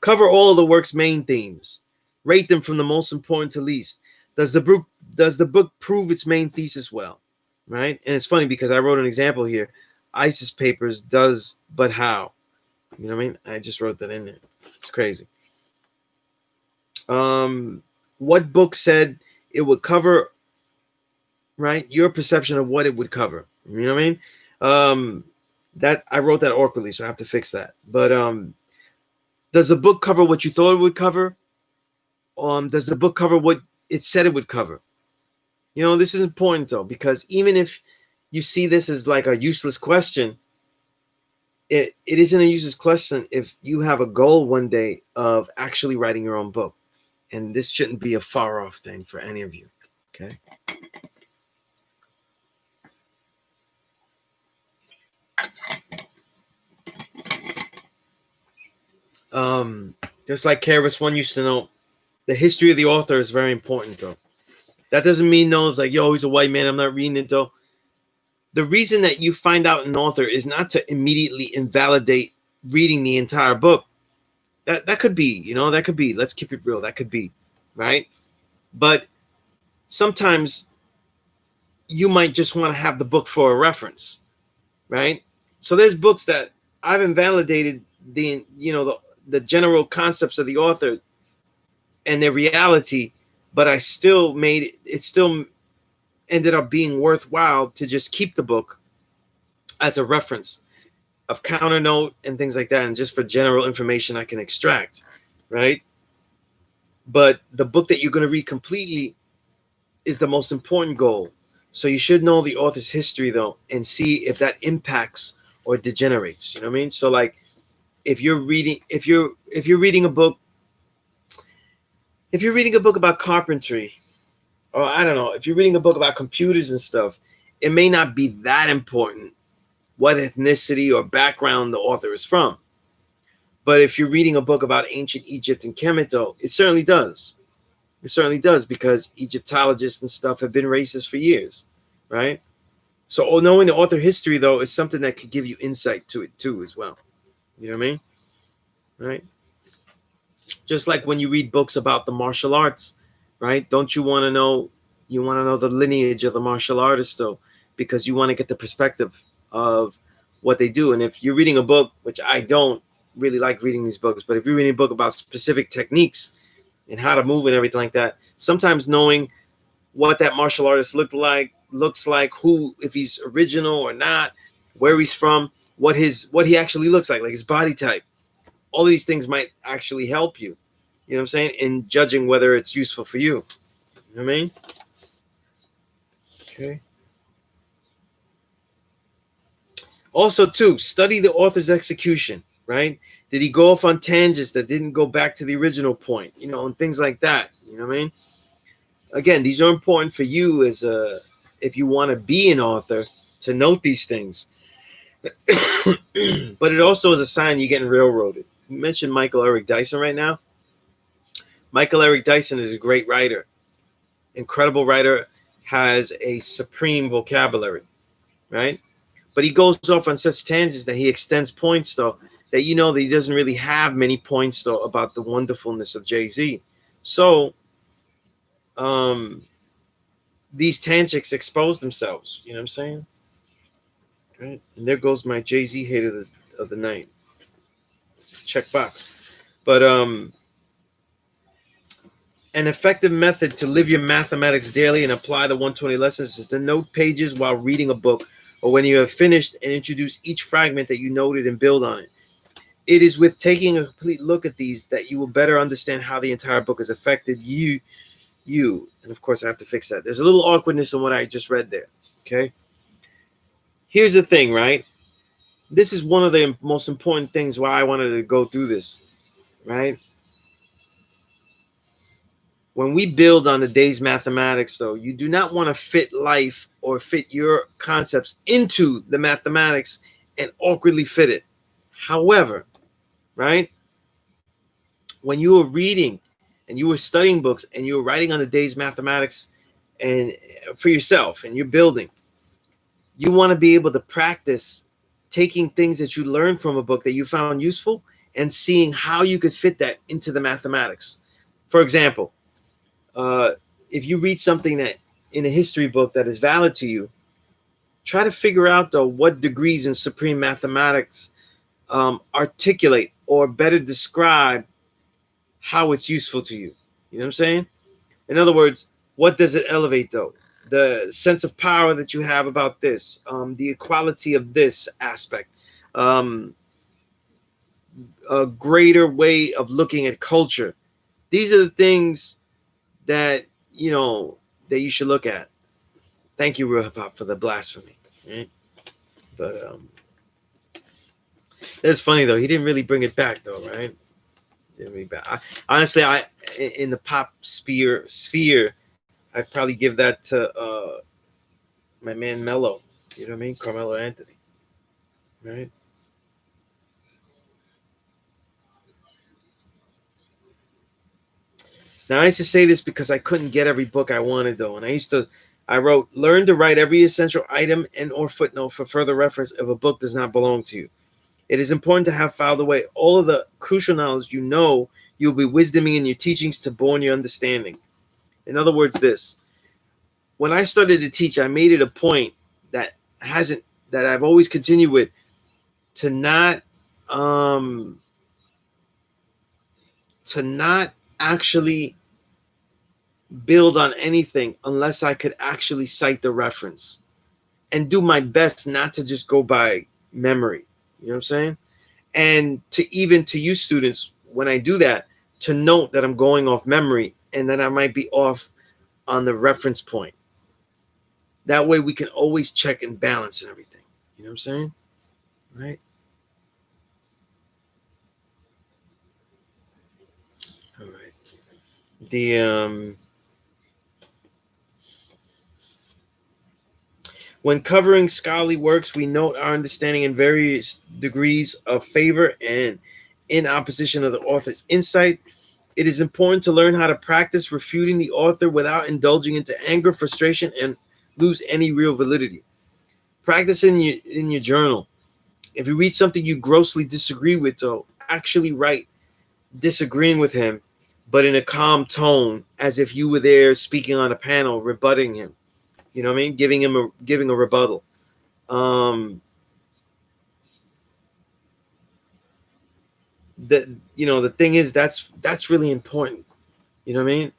Cover all of the work's main themes. Rate them from the most important to least. Does the book prove its main thesis well? Right? And it's funny because I wrote an example here. ISIS papers does, but how? You know what I mean? I just wrote that in there. It's crazy. What book said it would cover, right? Your perception of what it would cover. You know what I mean? That I wrote that awkwardly, so I have to fix that. But does the book cover what you thought it would cover? Does the book cover what it said it would cover? You know, this is important though, because even if you see this as like a useless question, it isn't a useless question if you have a goal one day of actually writing your own book. And this shouldn't be a far off thing for any of you. Okay. Just like Keras One used to know, the history of the author is very important, though. That doesn't mean no, it's like, yo, he's a white man, I'm not reading it, though. The reason that you find out an author is not to immediately invalidate reading the entire book. That could be, that could be, let's keep it real, that could be, right? But sometimes you might just want to have the book for a reference, right? So there's books that I've invalidated the general concepts of the author and their reality, but I still made it still ended up being worthwhile to just keep the book as a reference of counter note and things like that, and just for general information I can extract, right? But the book that you're going to read completely is the most important goal. So you should know the author's history, though, and see if that impacts or degenerates. You know what I mean? So like if you're reading a book about carpentry, or I don't know, if you're reading a book about computers and stuff, it may not be that important what ethnicity or background the author is from. But if you're reading a book about ancient Egypt and Kemet, though, it certainly does. It certainly does, because Egyptologists and stuff have been racist for years, right? So knowing the author history, though, is something that could give you insight to it too, as well. You know what I mean? Right? Just like when you read books about the martial arts, right? Don't you want to know? You want to know the lineage of the martial artist, though, because you want to get the perspective of what they do. And if you're reading a book, which I don't really like reading these books, but if you're reading a book about specific techniques and how to move and everything like that, sometimes knowing what that martial artist looks like, who, if he's original or not, where he's from, what he actually looks like his body type, all these things might actually help you. You know what I'm saying? In judging whether it's useful for you. You know what I mean? Okay. Also, too, study the author's execution, right? Did he go off on tangents that didn't go back to the original point? And things like that. You know what I mean? Again, these are important for you if you want to be an author, to note these things. But it also is a sign you're getting railroaded. You mentioned Michael Eric Dyson right now. Michael Eric Dyson is a great writer, incredible writer, has a supreme vocabulary, right? But he goes off on such tangents that he extends points, though, that that he doesn't really have many points, though, about the wonderfulness of Jay-Z. So these tangents expose themselves. You know what I'm saying? Right? And there goes my Jay-Z hate of the night. Check box. But an effective method to live your mathematics daily and apply the 120 lessons is to note pages while reading a book, or when you have finished, and introduce each fragment that you noted and build on it. It is with taking a complete look at these that you will better understand how the entire book has affected you. And of course, I have to fix that. There's a little awkwardness in what I just read there. Okay. Here's the thing, right? This is one of the most important things why I wanted to go through this, right? When we build on the day's mathematics, though, you do not want to fit life or fit your concepts into the mathematics and awkwardly fit it. However, right, when you were reading and you were studying books and you were writing on the day's mathematics and for yourself and you're building, you want to be able to practice taking things that you learned from a book that you found useful and seeing how you could fit that into the mathematics. For example, if you read something that in a history book that is valid to you, try to figure out, though, what degrees in supreme mathematics articulate or better describe how it's useful to you. You know what I'm saying? In other words, what does it elevate, though? The sense of power that you have about this, the equality of this aspect, a greater way of looking at culture. These are the things that that you should look at. Thank you, Real Hip Hop, for the blasphemy. Right? But That's funny though. He didn't really bring it back though, right? Didn't really back. Honestly, in the pop sphere, I'd probably give that to my man Mello. You know what I mean? Carmelo Anthony, right? Now I used to say this because I couldn't get every book I wanted though, and I wrote, learn to write every essential item and or footnote for further reference if a book does not belong to you. It is important to have filed away all of the crucial knowledge you know you'll be wisdoming in your teachings to bore your understanding. In other words, this: when I started to teach, I made it a point that hasn't that I've always continued with, to not um to not actually build on anything unless I could actually cite the reference, and do my best not to just go by memory. You know what I'm saying? And to you students, when I do that, to note that I'm going off memory and that I might be off on the reference point. That way we can always check and balance and everything. You know what I'm saying? Right? All right. The When covering scholarly works, we note our understanding in various degrees of favor and in opposition of the author's insight. It is important to learn how to practice refuting the author without indulging into anger, frustration, and lose any real validity. Practice in your journal. If you read something you grossly disagree with, though, actually write disagreeing with him, but in a calm tone, as if you were there speaking on a panel, rebutting him. You know what I mean? Giving a rebuttal. Um, the thing is, that's really important. You know what I mean?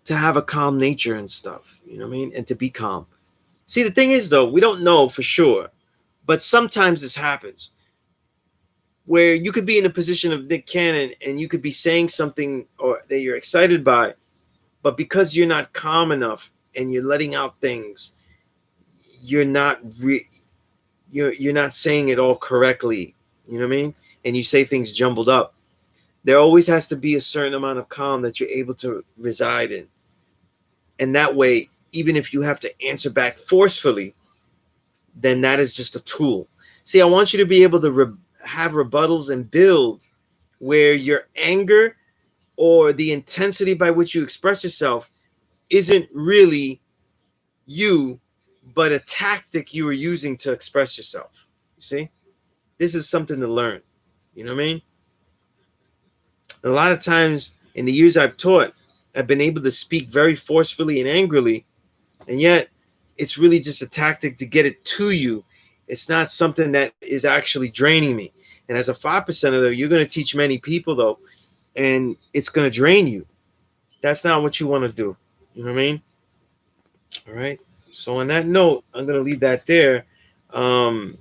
To have a calm nature and stuff. You know what I mean? And to be calm. See, the thing is, though, we don't know for sure, but sometimes this happens where you could be in the position of Nick Cannon and you could be saying something or that you're excited by, but because you're not calm enough and you're letting out things, you're not you're not saying it all correctly. You know what I mean? And you say things jumbled up. There always has to be a certain amount of calm that you're able to reside in, and that way, even if you have to answer back forcefully, then that is just a tool. See, I want you to be able to have rebuttals and build where your anger or the intensity by which you express yourself isn't really you, but a tactic you are using to express yourself. You see, this is something to learn. You know what I mean? And a lot of times in the years I've taught, I've been able to speak very forcefully and angrily, and yet it's really just a tactic to get it to you. It's not something that is actually draining me. And as a 5%er, though, you're going to teach many people, though, and it's going to drain you. That's not what you want to do. You know what I mean? All right. So on that note, I'm going to leave that there. Um,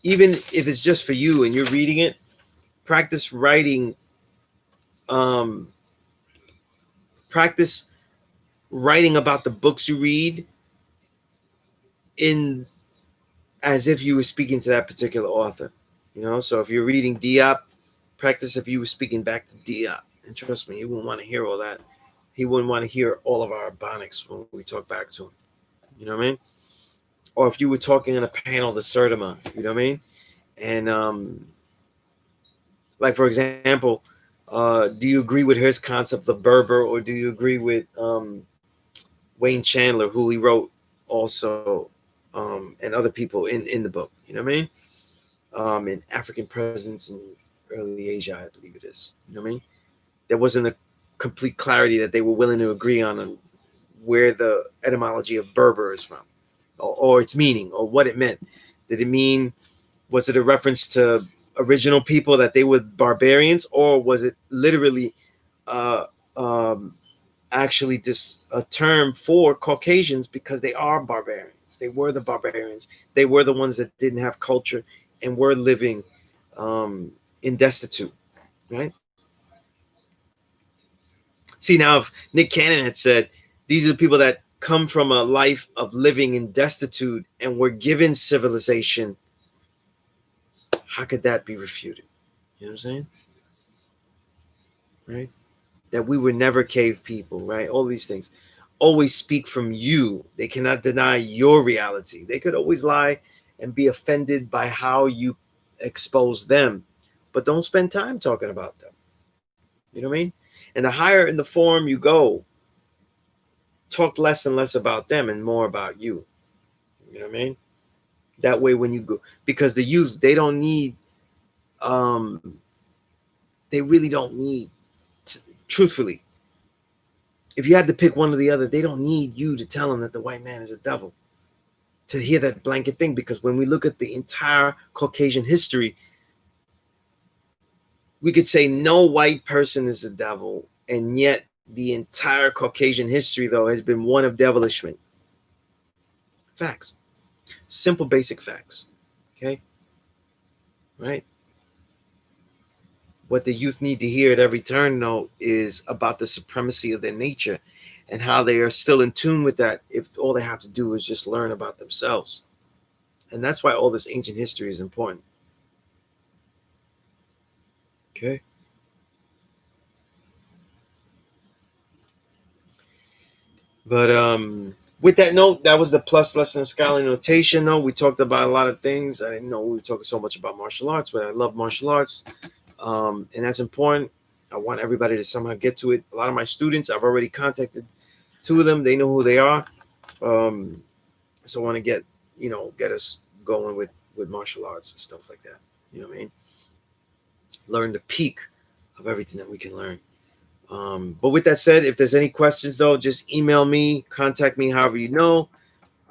Even if it's just for you and you're reading it, practice writing. Um, Practice writing about the books you read in as if you were speaking to that particular author. You know, so if you're reading Diop, practice if you were speaking back to Diop. And trust me, he wouldn't want to hear all that. He wouldn't want to hear all of our bonics when we talk back to him. You know what I mean? Or if you were talking on a panel to Sertima, you know what I mean? And like for example, do you agree with his concept of Berber, or do you agree with Wayne Chandler, who he wrote also, and other people in the book? You know what I mean? In African presence in early Asia, I believe it is. You know what I mean? There wasn't a complete clarity that they were willing to agree on where the etymology of Berber is from, or its meaning, or what it meant. Did it mean, was it a reference to original people that they were barbarians, or was it literally uh, um, actually just a term for Caucasians because they are barbarians? They were the barbarians. They were the ones that didn't have culture and were living in destitute, right? See, now if Nick Cannon had said, these are the people that come from a life of living in destitute and were given civilization, How could that be refuted? You know what I'm saying? Right? That we were never cave people, right? All these things. Always speak from you. They cannot deny your reality. They could always lie and be offended by how you expose them, but don't spend time talking about them. You know what I mean? And the higher in the form you go, talk less and less about them and more about you. You know what I mean? That way, when you go, because the youth, they don't need, um, they really don't need, truthfully, if you had to pick one or the other, they don't need you to tell them that the white man is a devil, to hear that blanket thing. Because when we look at the entire Caucasian history, we could say no white person is a devil, and yet the entire Caucasian history, though, has been one of devilishment. Facts. Simple, basic facts. Okay? Right? What the youth need to hear at every turn, though, is about the supremacy of their nature and how they are still in tune with that if all they have to do is just learn about themselves. And that's why all this ancient history is important. Okay? But with that note, that was the plus lesson scholarly notation. Though we talked about a lot of things. I didn't know we were talking so much about martial arts, but I love martial arts, and that's important. I want everybody to somehow get to it. A lot of my students, I've already contacted two of them. They know who they are, so I want to get us going with martial arts and stuff like that. You know what I mean? Learn the peak of everything that we can learn. But with that said, if there's any questions though, just email me, contact me however you know,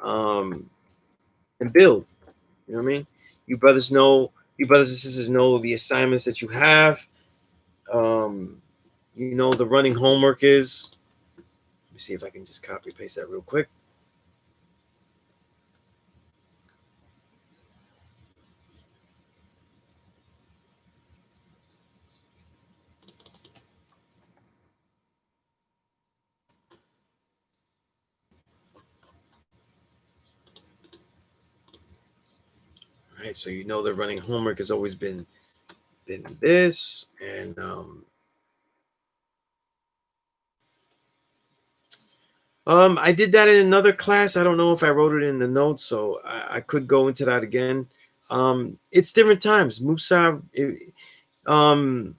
um, and build. You know what I mean? You brothers know, you brothers and sisters know the assignments that you have. Um, you know the running homework is. Let me see if I can just copy paste that real quick. All right, so you know the running homework has always been this, and I did that in another class. I don't know if I wrote it in the notes, so I could go into that again. It's different times. Musa, um,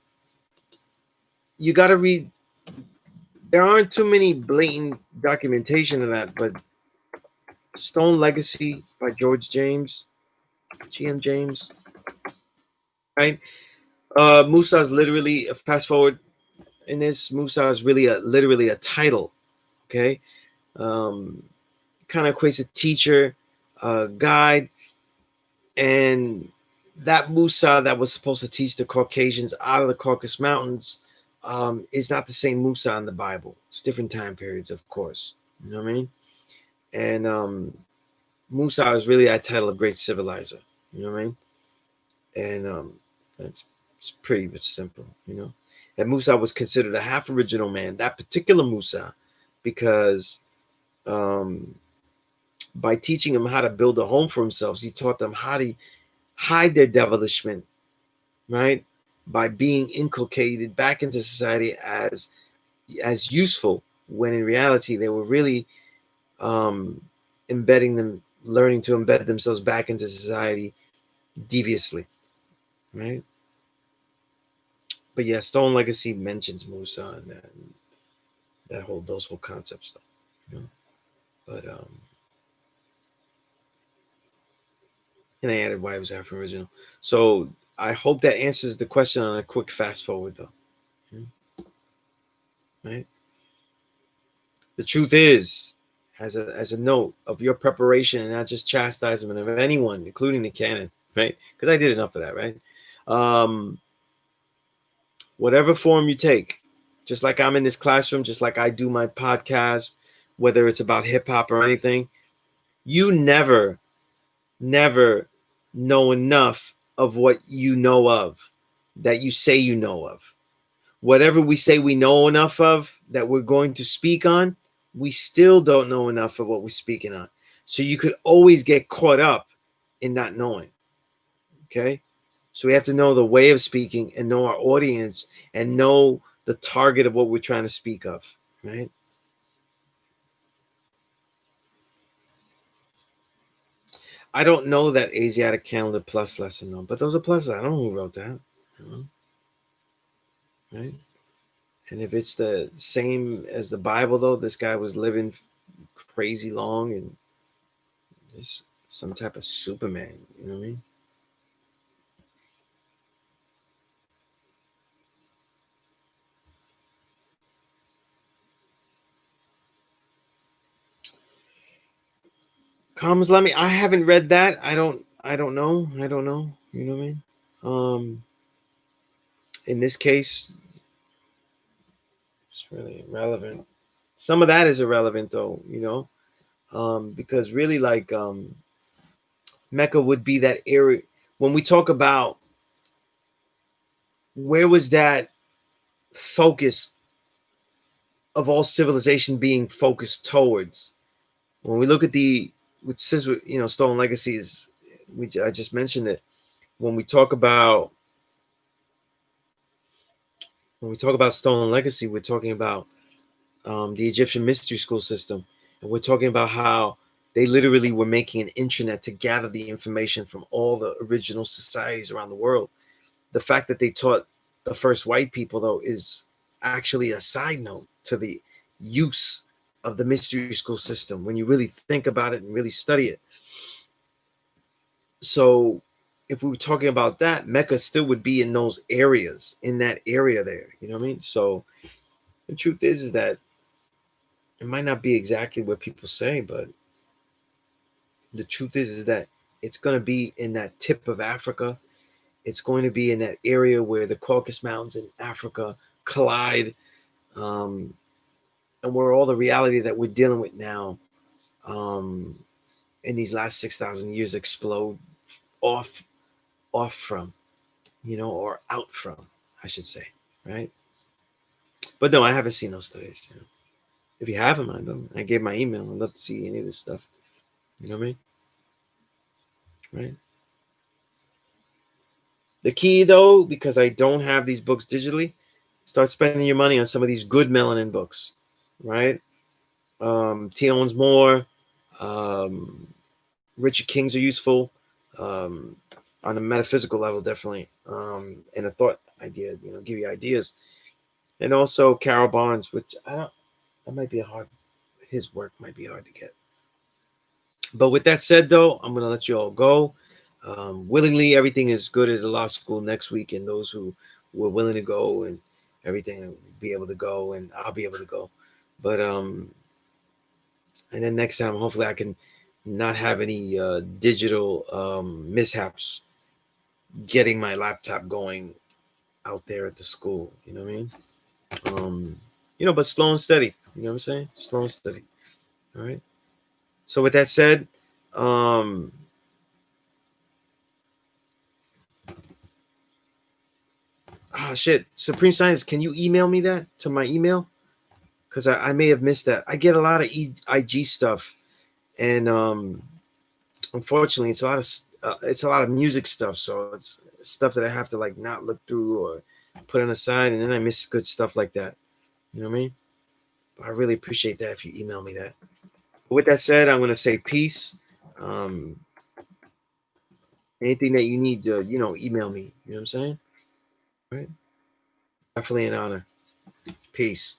you got to read. There aren't too many blatant documentation of that, but Stone Legacy by George James, GM James, right? Musa's literally, fast forward in this, Musa is really literally a title, okay? Um, kind of equates a teacher, guide, and that Musa that was supposed to teach the Caucasians out of the Caucasus Mountains is not the same Musa in the Bible. It's different time periods, of course. You know what I mean? And Musa is really that title of great civilizer. You know what I mean? And it's pretty simple, you know. And Musa was considered a half original man, that particular Musa, because um, by teaching him how to build a home for themselves, he taught them how to hide their devilishment, right? By being inculcated back into society as useful, when in reality they were really um, embedding them, learning to embed themselves back into society deviously, right? But yeah, Stone Legacy mentions Musa and those whole concepts, though, you know. But and I added why it was Afro original. So I hope that answers the question on a quick fast forward, though. Right? The truth is, as a note of your preparation and not just chastisement of anyone, including the canon, right? Because I did enough of that, right? Um, whatever form you take, just like I'm in this classroom, just like I do my podcast, whether it's about hip hop or anything, you never know enough of what you know of that you say you know of. Whatever we say we know enough of that we're going to speak on, we still don't know enough of what we're speaking on. So you could always get caught up in not knowing. Okay. So we have to know the way of speaking and know our audience and know the target of what we're trying to speak of, right? I don't know that Asiatic Calendar Plus lesson though, but those are pluses. I don't know who wrote that, you know, right? And if it's the same as the Bible though, this guy was living crazy long and just some type of Superman, you know what I mean? Comes let me I haven't read that. I don't know. I don't know. You know what I mean? In this case, it's really irrelevant. Some of that is irrelevant though, you know. Because really like Mecca would be that area when we talk about where was that focus of all civilization being focused towards. When we look at the which says you know stolen legacies, I just mentioned it. When we talk about stolen legacy, we're talking about the Egyptian mystery school system, and we're talking about how they literally were making an intranet to gather the information from all the original societies around the world. The fact that they taught the first white people, though, is actually a side note to the use of the mystery school system when you really think about it and really study it. So, if we were talking about that, Mecca still would be in those areas, in that area there. You know what I mean? So, the truth is that it might not be exactly what people say, but the truth is that it's going to be in that tip of Africa. It's going to be in that area where the Caucasus Mountains in Africa collide, um, and where all the reality that we're dealing with now um, in these last 6,000 years explode off off from, you know, or out from, I should say, right? But no, I haven't seen those studies. You know? If you have them, I gave my email. I'd love to see any of this stuff. You know what I mean? Right? The key, though, because I don't have these books digitally, start spending your money on some of these good melanin books, right? T. Owens Moore, um, Richard King's are useful um, on a metaphysical level, definitely, and a thought idea, you know, give you ideas. And also Carol Barnes, which I don't, that might be a hard, his work might be hard to get. But with that said, though, I'm going to let you all go. Willingly, everything is good at the law school next week, and those who were willing to go and everything will be able to go, and I'll be able to go. But and then next time, hopefully, I can not have any digital mishaps getting my laptop going out there at the school. You know what I mean? Um, you know, but slow and steady. You know what I'm saying? Slow and steady. All right. So with that said, um, shit, Supreme Science, can you email me that to my email? Because I may have missed that. I get a lot of IG stuff, and unfortunately, it's a lot of music stuff. So it's stuff that I have to like not look through or put on the side, and then I miss good stuff like that. You know what I mean? I really appreciate that if you email me that. With that said, I'm gonna say peace. Um, anything that you need to, you know, email me. You know what I'm saying? All right. Definitely an honor. Peace.